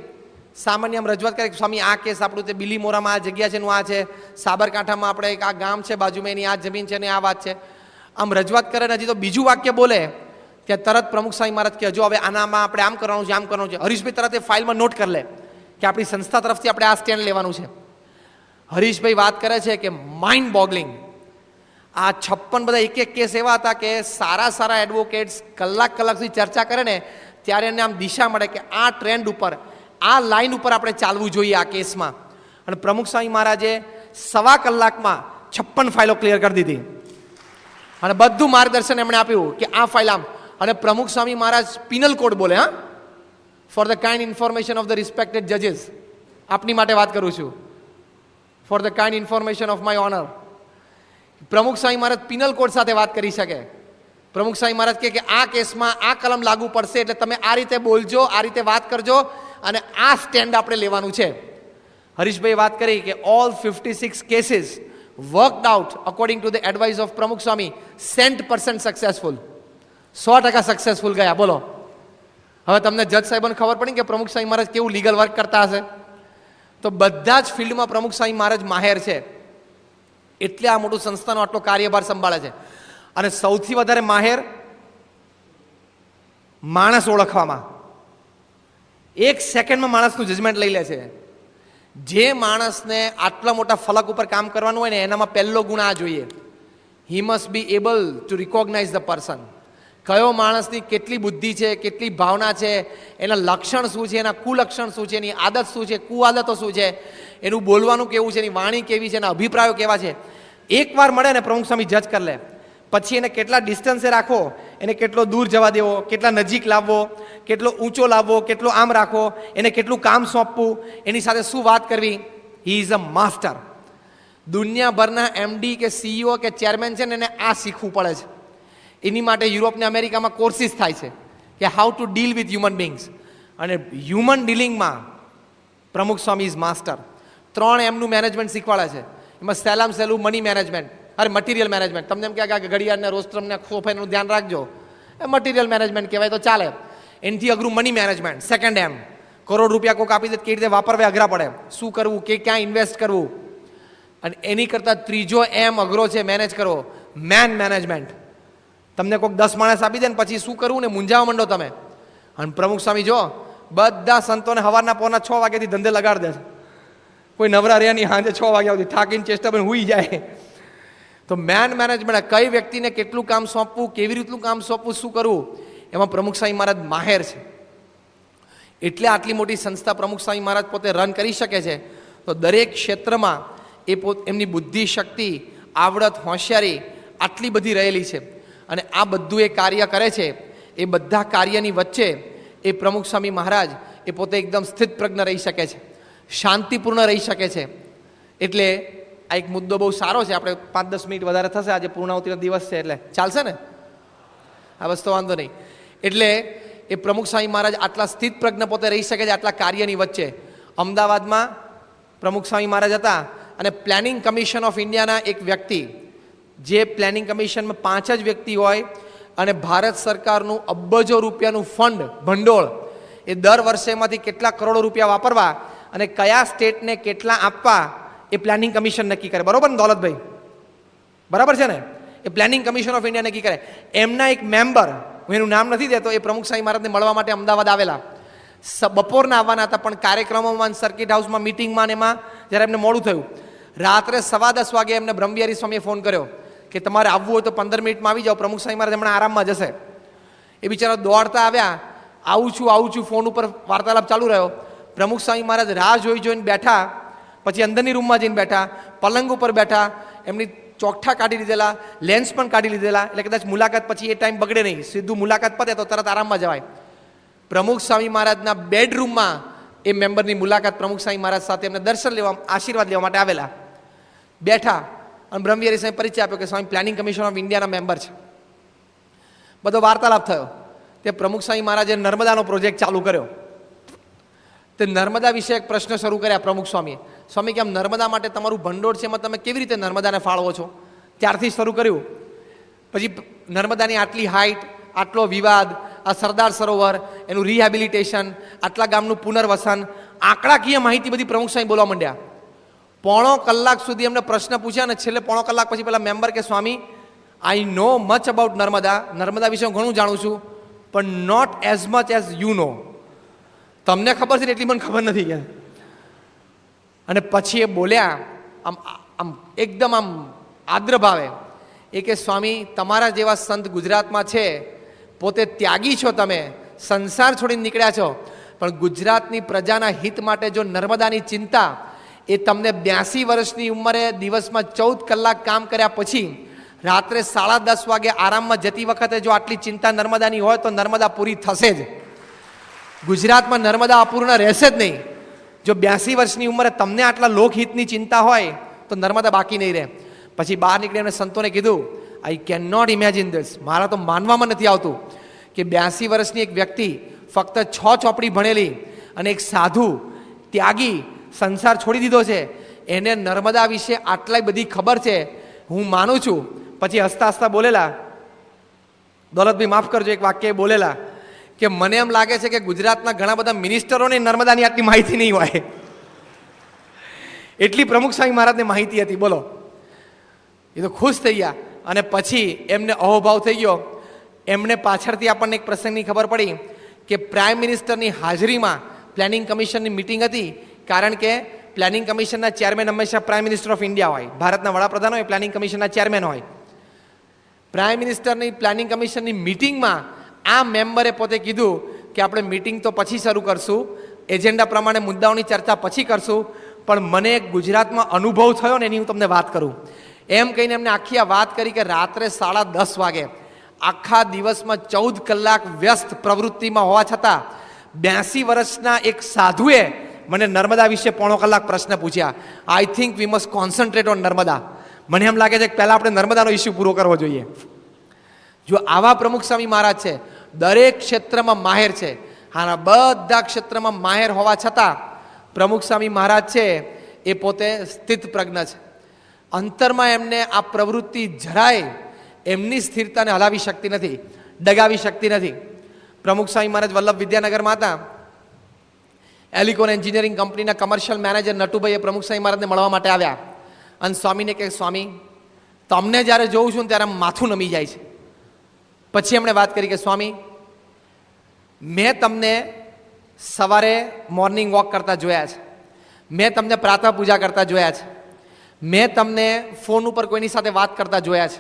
સામાન્ય આમ રજૂઆત કરી સ્વામી આ કેસ આપણું તે બિલીમોરામાં આ જગ્યા છે નું આ છે, સાબરકાંઠામાં આપણે એક આ ગામ છે બાજુમાં એની આ જમીન છે ને આ વાત છે. આમ રજૂઆત કરે હજી તો બીજું વાક્ય બોલે કે તરત પ્રમુખ સ્વામી મહારાજ કે જો હવે આનામાં આપણે આમ કરવાનું છે, આમ કરવાનું છે. હરીશભાઈ તરત એ ફાઇલમાં નોટ કરી લે કે આપણી સંસ્થા તરફથી આપણે આ સ્ટેન્ડ લેવાનું છે. હરીશભાઈ વાત કરે છે કે માઇન્ડ બોગલિંગ. આ 56 બધા એક કેસ એવા હતા કે સારા એડવોકેટ્સ કલાક સુધી ચર્ચા કરે ને ત્યારે એને આમ દિશા મળે કે આ ટ્રેન્ડ ઉપર, આ લાઈન ઉપર આપણે ચાલવું જોઈએ આ કેસમાં. અને પ્રમુખ સ્વામી મહારાજે 1.25 કલાકમાં 56 ફાઇલો ક્લિયર કરી દીધી અને બધું માર્ગદર્શન એમણે આપ્યું કે આ ફાઇલ આમ. અને પ્રમુખ સ્વામી મહારાજ પિનલ કોડ બોલે, હા, for the kind information of the respected જજીસ. આપની માટે વાત કરું છું. For the kind information of my honour. Pramukh Swami Maharaj penal code સાથે વાત કરી શકે. પ્રમુખ સ્વામી મહારાજ કહે કે આ કેસમાં આ કલમ લાગુ પડશે એટલે તમે આ રીતે બોલજો, આ રીતે વાત કરજો અને આ સ્ટેન્ડ આપણે લેવાનું છે. હરીશભાઈ વાત કરી કે all 56 cases worked out according to the advice of Pramukh Swami 100% successful. 100% successful ગયા. બોલો, હવે તમને જજ સાહેબોને ખબર પડી કે પ્રમુખ સ્વામી મહારાજ કેવું લીગલ વર્ક કરતા હશે. તો બધા જ ફિલ્ડમાં પ્રમુખ સ્વામી મહારાજ માહેર છે, એટલે આ મોટું સંસ્થાનો આટલો કાર્યભાર સંભાળે છે. અને સૌથી વધારે માહેર માણસ ઓળખવામાં. 1 સેકન્ડમાં માણસનું જજમેન્ટ લઈ લે છે. જે માણસને આટલા મોટા ફલક ઉપર કામ કરવાનું હોય ને એનામાં પહેલો ગુણ આ જોઈએ, he must be able to recognise the person. કયો માણસની કેટલી બુદ્ધિ છે, કેટલી ભાવના છે, એના લક્ષણ શું છે, એના કુલક્ષણ શું છે, એની આદત શું છે, કુઆદતો શું છે, એનું બોલવાનું કેવું છે, એની વાણી કેવી છે, એના અભિપ્રાયો કેવા છે. એકવાર મળે ને પ્રમુખ સ્વામી જજ કરી લે. પછી એને કેટલા ડિસ્ટન્સે રાખવો, એને કેટલો દૂર જવા દેવો, કેટલા નજીક લાવવો, કેટલો ઊંચો લાવવો, કેટલો આમ રાખવો, એને કેટલું કામ સોંપવું, એની સાથે શું વાત કરવી. હી ઇઝ અ માસ્ટર. દુનિયાભરના એમડી કે સીઈઓ કે ચેરમેન છે ને એને આ શીખવું પડે છે. એની માટે યુરોપ ને અમેરિકામાં કોર્સિસ થાય છે કે how to deal with human beings. અને હ્યુમન ડીલિંગમાં પ્રમુખ સ્વામી ઇઝ માસ્ટર. 3 એમનું મેનેજમેન્ટ શીખવાડે છે. એમાં સહેલામ સહેલું મની મેનેજમેન્ટ, અરે મટીરિયલ મેનેજમેન્ટ. તમને એમ કહે કે ઘડિયાળને રોસ્ટ્રમને ખોફાનું ધ્યાન રાખજો, એ મટીરિયલ મેનેજમેન્ટ કહેવાય તો ચાલે. એનાથી અઘરું મની મેનેજમેન્ટ. સેકન્ડ એમ, કરોડ રૂપિયા કોઈક આપી દે કેવી રીતે વાપરવા અઘરા પડે, શું કરવું, કે ક્યાં ઇન્વેસ્ટ કરવું. અને એની કરતાં ત્રીજો એમ અઘરો છે મેનેજ કરવો, મેન મેનેજમેન્ટ. તમને કોઈક 10 માણસ આપી દે ને પછી શું કરવું ને મૂંઝાવા માંડો તમે. અને પ્રમુખ સ્વામી જો બધા સંતોને સવારના પોરના 6 વાગ્યાથી ધંધે લગાડી દે છે. કોઈ નવરા રહ્યા નહીં, સાંજે 6 વાગ્યા સુધી થાકીને ચેષ્ટા પણ હુઈ જાય. તો મેન મેનેજમેન્ટ, કઈ વ્યક્તિને કેટલું કામ સોંપવું, કેવી રીતનું કામ સોંપવું, શું કરવું, એમાં પ્રમુખ સ્વામી મહારાજ માહેર છે. એટલે આટલી મોટી સંસ્થા પ્રમુખ સ્વામી મહારાજ પોતે રન કરી શકે છે. તો દરેક ક્ષેત્રમાં એમની બુદ્ધિ, શક્તિ, આવડત, હોશિયારી આટલી બધી રહેલી છે. અને આ બધું એ કાર્ય કરે છે. એ બધા કાર્યની વચ્ચે એ પ્રમુખ સ્વામી મહારાજ એ પોતે એકદમ સ્થિત પ્રજ્ઞ રહી શકે છે, શાંતિપૂર્ણ રહી શકે છે. એટલે આ એક મુદ્દો બહુ સારો છે. આપણે 5-10 મિનિટ વધારે થશે, આજે પૂર્ણાહુતિનો દિવસ છે એટલે ચાલશે ને, આ વસ્તુ વાંધો નહીં. એટલે એ પ્રમુખ સ્વામી મહારાજ આટલા સ્થિત પ્રજ્ઞ પોતે રહી શકે છે આટલા કાર્યની વચ્ચે. અમદાવાદમાં પ્રમુખ સ્વામી મહારાજ હતા અને પ્લાનિંગ કમિશન ઓફ ઇન્ડિયાના એક વ્યક્તિ, જે પ્લાનિંગ કમિશનમાં 5 જ વ્યક્તિ હોય અને ભારત સરકારનું અબજો રૂપિયાનું ફંડ, ભંડોળ, એ દર વર્ષેમાંથી કેટલા કરોડો રૂપિયા વાપરવા અને કયા સ્ટેટને કેટલા આપવા એ પ્લાનિંગ કમિશન નક્કી કરે. બરોબર ને દોલતભાઈ? બરાબર છે ને? એ પ્લાનિંગ કમિશન ઓફ ઇન્ડિયા નક્કી કરે. એમના એક મેમ્બર, હું એનું નામ નથી દેતો, એ પ્રમુખ સ્વામી મહારાજને મળવા માટે અમદાવાદ આવેલા. બપોરના આવવાના હતા પણ કાર્યક્રમોમાં, સર્કિટ હાઉસમાં, મિટિંગમાં ને એમાં જ્યારે એમને મોડું થયું. રાત્રે 10:15 વાગે એમને બ્રહ્મવિહારી સ્વામીએ ફોન કર્યો કે તમારે આવવું હોય તો 15 મિનિટમાં આવી જાઓ, પ્રમુખ સ્વામી મહારાજ હમણાં આરામમાં જશે. એ બિચારા દોડતા આવ્યા, આવું છું, ફોન ઉપર વાર્તાલાપ ચાલુ રહ્યો. પ્રમુખ સ્વામી મહારાજ રાહ જોઈને બેઠા, પછી અંદરની રૂમમાં જઈને બેઠા, પલંગ ઉપર બેઠા, એમની ચોકઠા કાઢી લીધેલા, લેન્સ પણ કાઢી લીધેલા, એટલે કદાચ મુલાકાત પછી એ ટાઈમ બગડે નહીં, સીધું મુલાકાત પતે તો તરત આરામમાં જવાય. પ્રમુખ સ્વામી મહારાજના બેડરૂમમાં એ મેમ્બરની મુલાકાત પ્રમુખ સ્વામી મહારાજ સાથે એમને દર્શન લેવા, આશીર્વાદ લેવા માટે આવેલા. બેઠા અને બ્રહ્મવિહારી સાહેબ પરિચય આપ્યો કે સ્વામી પ્લાનિંગ કમિશન ઓફ ઇન્ડિયાના મેમ્બર છે. બધો વાર્તાલાપ થયો. તે પ્રમુખ સ્વામી મહારાજે નર્મદાનો પ્રોજેક્ટ ચાલુ કર્યો. તે નર્મદા વિશે એક પ્રશ્ન શરૂ કર્યા પ્રમુખ સ્વામીએ. સ્વામી કે આમ નર્મદા માટે તમારું ભંડોળ છે, એમાં તમે કેવી રીતે નર્મદાને ફાળવો છો? ત્યારથી શરૂ કર્યું. પછી નર્મદાની આટલી હાઇટ, આટલો વિવાદ, આ સરદાર સરોવર, એનું રિહેબિલિટેશન, આટલા ગામનું પુનર્વસન, આંકડાકીય માહિતી બધી પ્રમુખ સ્વામી બોલવા માંડ્યા. 1.5 કલાક સુધી એમને પ્રશ્ન પૂછ્યા અને છેલ્લે 1.5 કલાક પછી પેલા મેમ્બર કે Swami I know much about Narmada વિશે હું ઘણું જાણું છું, પણ not as much as you know. તમને ખબર છે એટલી મને ખબર નથી કે. અને પછી એ બોલ્યા આમ એકદમ આમ આદ્ર ભાવે, એ કે સ્વામી તમારા જેવા સંત ગુજરાતમાં છે, પોતે ત્યાગી છો, તમે સંસાર છોડીને નીકળ્યા છો, પણ ગુજરાતની પ્રજાના હિત માટે જો નર્મદાની ચિંતા, એ તમને 82 વર્ષની ઉંમરે દિવસમાં 14 કલાક કામ કર્યા પછી રાત્રે 10:30 વાગે આરામમાં જતી વખતે જો આટલી ચિંતા નર્મદાની હોય તો નર્મદા પૂરી થશે જ. ગુજરાતમાં નર્મદા અપૂર્ણ રહેશે જ નહીં. જો 82 વર્ષની ઉંમરે તમને આટલા લોકહિતની ચિંતા હોય તો નર્મદા બાકી નહીં રહે. પછી બહાર નીકળી એમને સંતોને કીધું, I can not imagine this, મારા તો માનવામાં નથી આવતું કે 82 વર્ષની એક વ્યક્તિ ફક્ત 6 ચોપડી ભણેલી અને એક સાધુ ત્યાગી સંસાર છોડી દીધો છે, એને નર્મદા વિશે આટલી બધી ખબર છે, હું માનું છું. પછી હસતા હસતા બોલેલા, દોલતભાઈ માફ કરજો, એક વાક્ય બોલેલા કે મને એમ લાગે છે કે ગુજરાતના ઘણા બધા મિનિસ્ટરોને નર્મદાની આટલી માહિતી નહીં હોય, એટલી પ્રમુખ સ્વામી મહારાજને માહિતી હતી. બોલો, એ તો ખુશ થઈ ગયા. અને પછી એમને અહોભાવ થઈ ગયો. એમને પાછળથી આપણને એક પ્રસંગની ખબર પડી કે પ્રાઇમ મિનિસ્ટરની હાજરીમાં પ્લાનિંગ કમિશનની મિટિંગ હતી, કારણ કે પ્લાનિંગ કમિશનના ચેરમેન હંમેશા પ્રાઇમ મિનિસ્ટર ઓફ ઇન્ડિયા હોય, ભારતના વડાપ્રધાન હોય, પ્લાનિંગ કમિશનના ચેરમેન હોય. પ્રાઇમ મિનિસ્ટરની પ્લાનિંગ કમિશનની મિટિંગમાં આ મેમ્બરે પોતે કીધું કે આપણે મિટિંગ તો પછી શરૂ કરશું, એજન્ડા પ્રમાણે મુદ્દાઓની ચર્ચા પછી કરશું, પણ મને ગુજરાતમાં અનુભવ થયો ને એની હું તમને વાત કરું. એમ કહીને એમને આખી આ વાત કરી કે રાત્રે 10:30 વાગે આખા દિવસમાં 14 કલાક વ્યસ્ત પ્રવૃત્તિમાં હોવા છતાં 82 વર્ષના એક સાધુએ મને નર્મદા વિશે પોણો કલાક પ્રશ્ન પૂછ્યા. I think we must concentrate on Narmada. મને એમ લાગે છે કે પહેલાં આપણે નર્મદાનો ઇસ્યુ પૂરો કરવો જોઈએ. જો આવા પ્રમુખ સ્વામી મહારાજ છે, દરેક ક્ષેત્રમાં માહેર છે, હાના બધા ક્ષેત્રમાં માહેર હોવા છતાં પ્રમુખ સ્વામી મહારાજ છે એ પોતે સ્થિત પ્રજ્ઞ છે. અંતરમાં એમને આ પ્રવૃત્તિ જરાય એમની સ્થિરતાને હલાવી શકતી નથી, ડગાવી શકતી નથી. પ્રમુખ સ્વામી મહારાજ વલ્લભ વિદ્યાનગરમાં હતા. એલિકોન એન્જિનિયરિંગ કંપનીના કમર્શિયલ મેનેજર નટુભાઈએ પ્રમુખ સ્વામી મહારાજને મળવા માટે આવ્યા અને સ્વામીને કહે, સ્વામી તમને જ્યારે જોઉં છું ને ત્યારે માથું નમી જાય છે. પછી એમણે વાત કરી કે સ્વામી, મેં તમને સવારે મોર્નિંગ વોક કરતા જોયા છે, મેં તમને પ્રાતઃ પૂજા કરતા જોયા છે, મેં તમને ફોન ઉપર કોઈની સાથે વાત કરતા જોયા છે,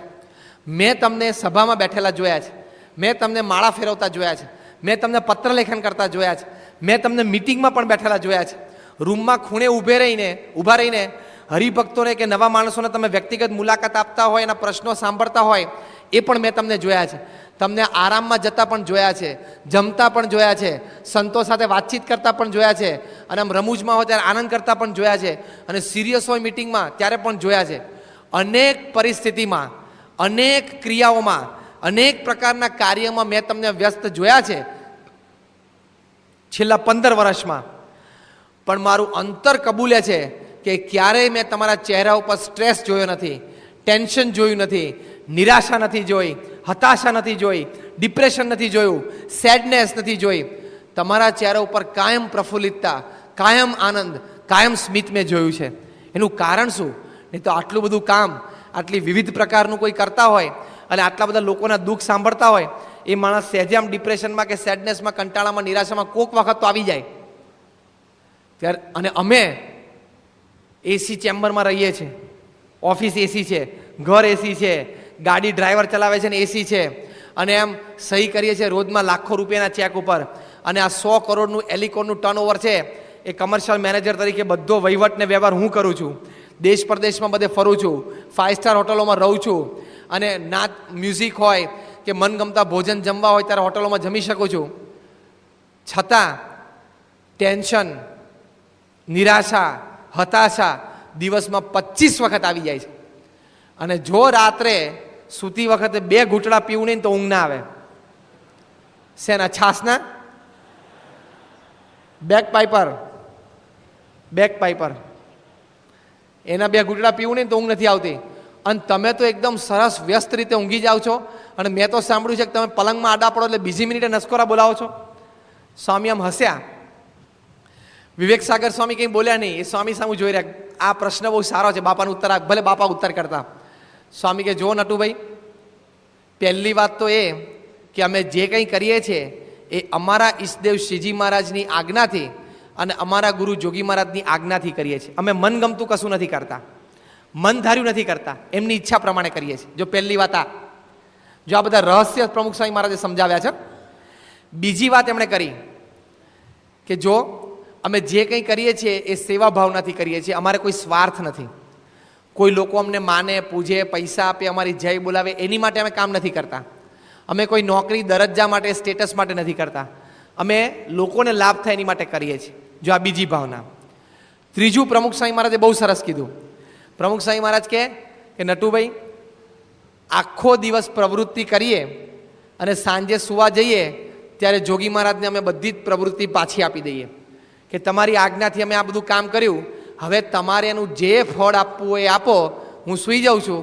મેં તમને સભામાં બેઠેલા જોયા છે, મેં તમને માળા ફેરવતા જોયા છે, મેં તમને પત્ર લેખન કરતા જોયા છે, મેં તમને મિટિંગમાં પણ બેઠેલા જોયા છે. રૂમમાં ખૂણે ઊભા રહીને હરિભક્તોને કે નવા માણસોને તમે વ્યક્તિગત મુલાકાત આપતા હોય, એના પ્રશ્નો સાંભળતા હોય, એ પણ મેં તમને જોયા છે. તમને આરામમાં જતા પણ જોયા છે, જમતા પણ જોયા છે, સંતો સાથે વાતચીત કરતા પણ જોયા છે, અને આમ રમૂજમાં હોય ત્યારે આનંદ કરતા પણ જોયા છે, અને સિરિયસ હોય મિટિંગમાં ત્યારે પણ જોયા છે. અનેક પરિસ્થિતિમાં, અનેક ક્રિયાઓમાં, અનેક પ્રકારના કાર્યમાં મેં તમને વ્યસ્ત જોયા છે છેલ્લા 15 વર્ષમાં. પણ મારું અંતર કબૂલે છે કે ક્યારેય મેં તમારા ચહેરા ઉપર સ્ટ્રેસ જોયો નથી, ટેન્શન જોયું નથી, નિરાશા નથી જોઈ, હતાશા નથી જોઈ, ડિપ્રેશન નથી જોયું, સેડનેસ નથી જોઈ. તમારા ચહેરા ઉપર કાયમ પ્રફુલ્લિતતા, કાયમ આનંદ, કાયમ સ્મિત મેં જોયું છે. એનું કારણ શું? નહીં તો આટલું બધું કામ, આટલી વિવિધ પ્રકારનું કોઈ કરતા હોય અને આટલા બધા લોકોના દુઃખ સાંભળતા હોય, એ માણસ સહેજે આમ ડિપ્રેશનમાં કે સેડનેસમાં, કંટાળામાં, નિરાશામાં કોક વખત તો આવી જાય. ત્યારે અને અમે એસી ચેમ્બરમાં રહીએ છીએ, ઓફિસ એસી છે, ઘર એસી છે, ગાડી ડ્રાઈવર ચલાવે છે ને એસી છે, અને એમ સહી કરીએ છીએ રોજમાં લાખો રૂપિયાના ચેક ઉપર. અને આ 100 કરોડનું એલિકોનનું ટર્નઓવર છે, એ કમર્શિયલ મેનેજર તરીકે બધો વહીવટ ને વ્યવહાર હું કરું છું. દેશ પરદેશમાં બધે ફરું છું, 5 સ્ટાર હોટલોમાં રહું છું, અને નાચ મ્યુઝિક હોય કે મનગમતા ભોજન જમવા હોય ત્યારે હોટલોમાં જમી શકું છું. છતાં ટેન્શન, નિરાશા, હતાશા દિવસમાં 25 વખત આવી જાય છે. અને જો રાત્રે સૂતી વખતે 2 ઘૂંટડા પીવું નહીં તો ઊંઘ ના આવે. શેના? છાસના? બેક પાઇપર એના 2 ઘૂંટડા પીવું નહીં તો ઊંઘ નથી આવતી. અને તમે તો એકદમ સરસ વ્યસ્ત રીતે ઊંઘી જાઓ છો. અને મેં તો સાંભળ્યું છે કે તમે પલંગમાં આડા પડો એટલે બીજી મિનિટે નસકોરા બોલાવો છો. સ્વામી આમ હસ્યા. વિવેક સાગર સ્વામી કંઈ બોલ્યા નહીં. એ સ્વામી સામું જોઈ રહ્યા, આ પ્રશ્ન બહુ સારો છે, બાપાનો ઉત્તર આપ. ભલે બાપા ઉત્તર કરતા. સ્વામી કે જો નટુભાઈ, પહેલી વાત તો એ કે અમે જે કંઈ કરીએ છીએ એ અમારા ઈષ્ટદેવ શ્રીજી મહારાજની આજ્ઞાથી અને અમારા ગુરુ જોગી મહારાજની આજ્ઞાથી કરીએ છીએ. અમે મનગમતું કશું નથી કરતા, મન ધાર્યું નથી કરતા, એમની ઈચ્છા પ્રમાણે કરીએ છીએ. જો પહેલી વાત આ. જો આ બધા રહસ્ય પ્રમુખ સ્વામી મહારાજે સમજાવ્યા છે. બીજી વાત એમણે કરી કે જો અમે જે કંઈ કરીએ છીએ એ સેવા ભાવનાથી કરીએ છીએ, અમારે કોઈ સ્વાર્થ નથી. કોઈ લોકો અમને માને, પૂજે, પૈસા આપે, અમારી જય બોલાવે એની માટે અમે કામ નથી કરતા. અમે કોઈ નોકરી, દરજ્જા માટે, સ્ટેટસ માટે નથી કરતા. અમે લોકોને લાભ થાય એની માટે કરીએ છીએ. જો આ બીજી ભાવના. ત્રીજું પ્રમુખ સ્વામી મહારાજે બહુ સરસ કીધું. પ્રમુખ સ્વામી મહારાજ કહે કે નટુભાઈ, આખો દિવસ પ્રવૃત્તિ કરીએ અને સાંજે સુવા જઈએ ત્યારે જોગી મહારાજને અમે બધી જ પ્રવૃત્તિ પાછી આપી દઈએ કે તમારી આજ્ઞાથી અમે આ બધું કામ કર્યું, હવે તમારે એનું જે ફળ આપવું હોય એ આપો, હું સૂઈ જાઉં છું.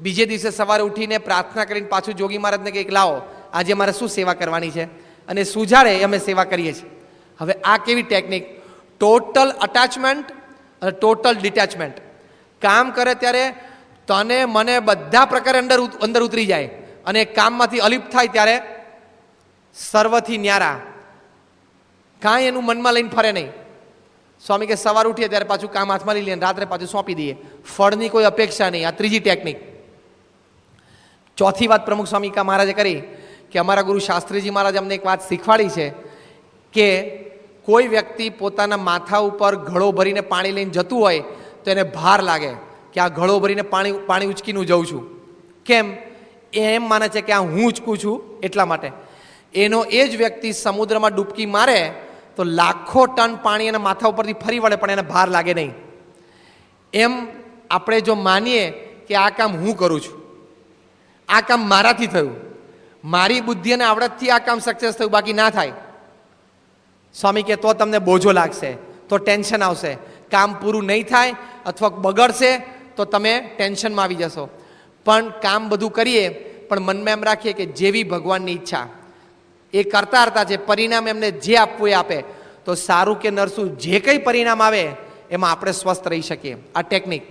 બીજે દિવસે સવારે ઉઠીને પ્રાર્થના કરીને પાછું જોગી મહારાજને કંઈક લાવો, આજે મારે શું સેવા કરવાની છે, અને સુજાડે અમે સેવા કરીએ છીએ. હવે આ કેવી ટેકનિક? ટોટલ અટેચમેન્ટ અને ટોટલ ડિટેચમેન્ટ. કામ કરે ત્યારે તને મને બધા પ્રકારે અંદર ઉતરી જાય, અને કામમાંથી અલિપ્ત થાય ત્યારે સર્વથી ન્યારા, કાંઈ એનું મનમાં લઈને ફરે નહીં. સ્વામી કે સવાર ઉઠીએ ત્યારે પાછું કામ હાથમાં લઈ લઈએ, રાત્રે પાછું સોંપી દઈએ, ફળની કોઈ અપેક્ષા નહીં. આ ત્રીજી ટેકનિક. ચોથી વાત પ્રમુખ સ્વામી કા મહારાજે કરી કે અમારા ગુરુ શાસ્ત્રીજી મહારાજ અમને એક વાત શીખવાડી છે કે કોઈ વ્યક્તિ પોતાના માથા ઉપર ઘડો ભરીને પાણી લઈને જતું હોય તો એને ભાર લાગે કે આ ઘડો ભરીને પાણી ઉચકીને હું જઉં છું. કેમ? એમ માને છે કે આ હું ઉચકું છું એટલા માટે. એનો એ જ વ્યક્તિ સમુદ્રમાં ડૂબકી મારે તો લાખો ટન પાણી એના માથા ઉપરથી ફરી વળે પણ એને ભાર લાગે નહીં. એમ આપણે જો માનીએ કે આ કામ હું કરું છું, આ કામ મારાથી થયું, મારી બુદ્ધિ અને આવડતથી આ કામ સક્સેસ થયું, બાકી ના થાય. સ્વામી કે તો તમને બોજો લાગશે, તો ટેન્શન આવશે, કામ પૂરું નહીં થાય અથવા બગડશે તો તમે ટેન્શનમાં આવી જશો. પણ કામ બધું કરીએ પણ મનમાં એમ રાખીએ કે જેવી ભગવાનની ઈચ્છા, એ કરતા કરતા છે, પરિણામ એમને જે આપવું એ આપે, તો સારું કે નરસું જે કંઈ પરિણામ આવે એમાં આપણે સ્વસ્થ રહી શકીએ. આ ટેકનિક.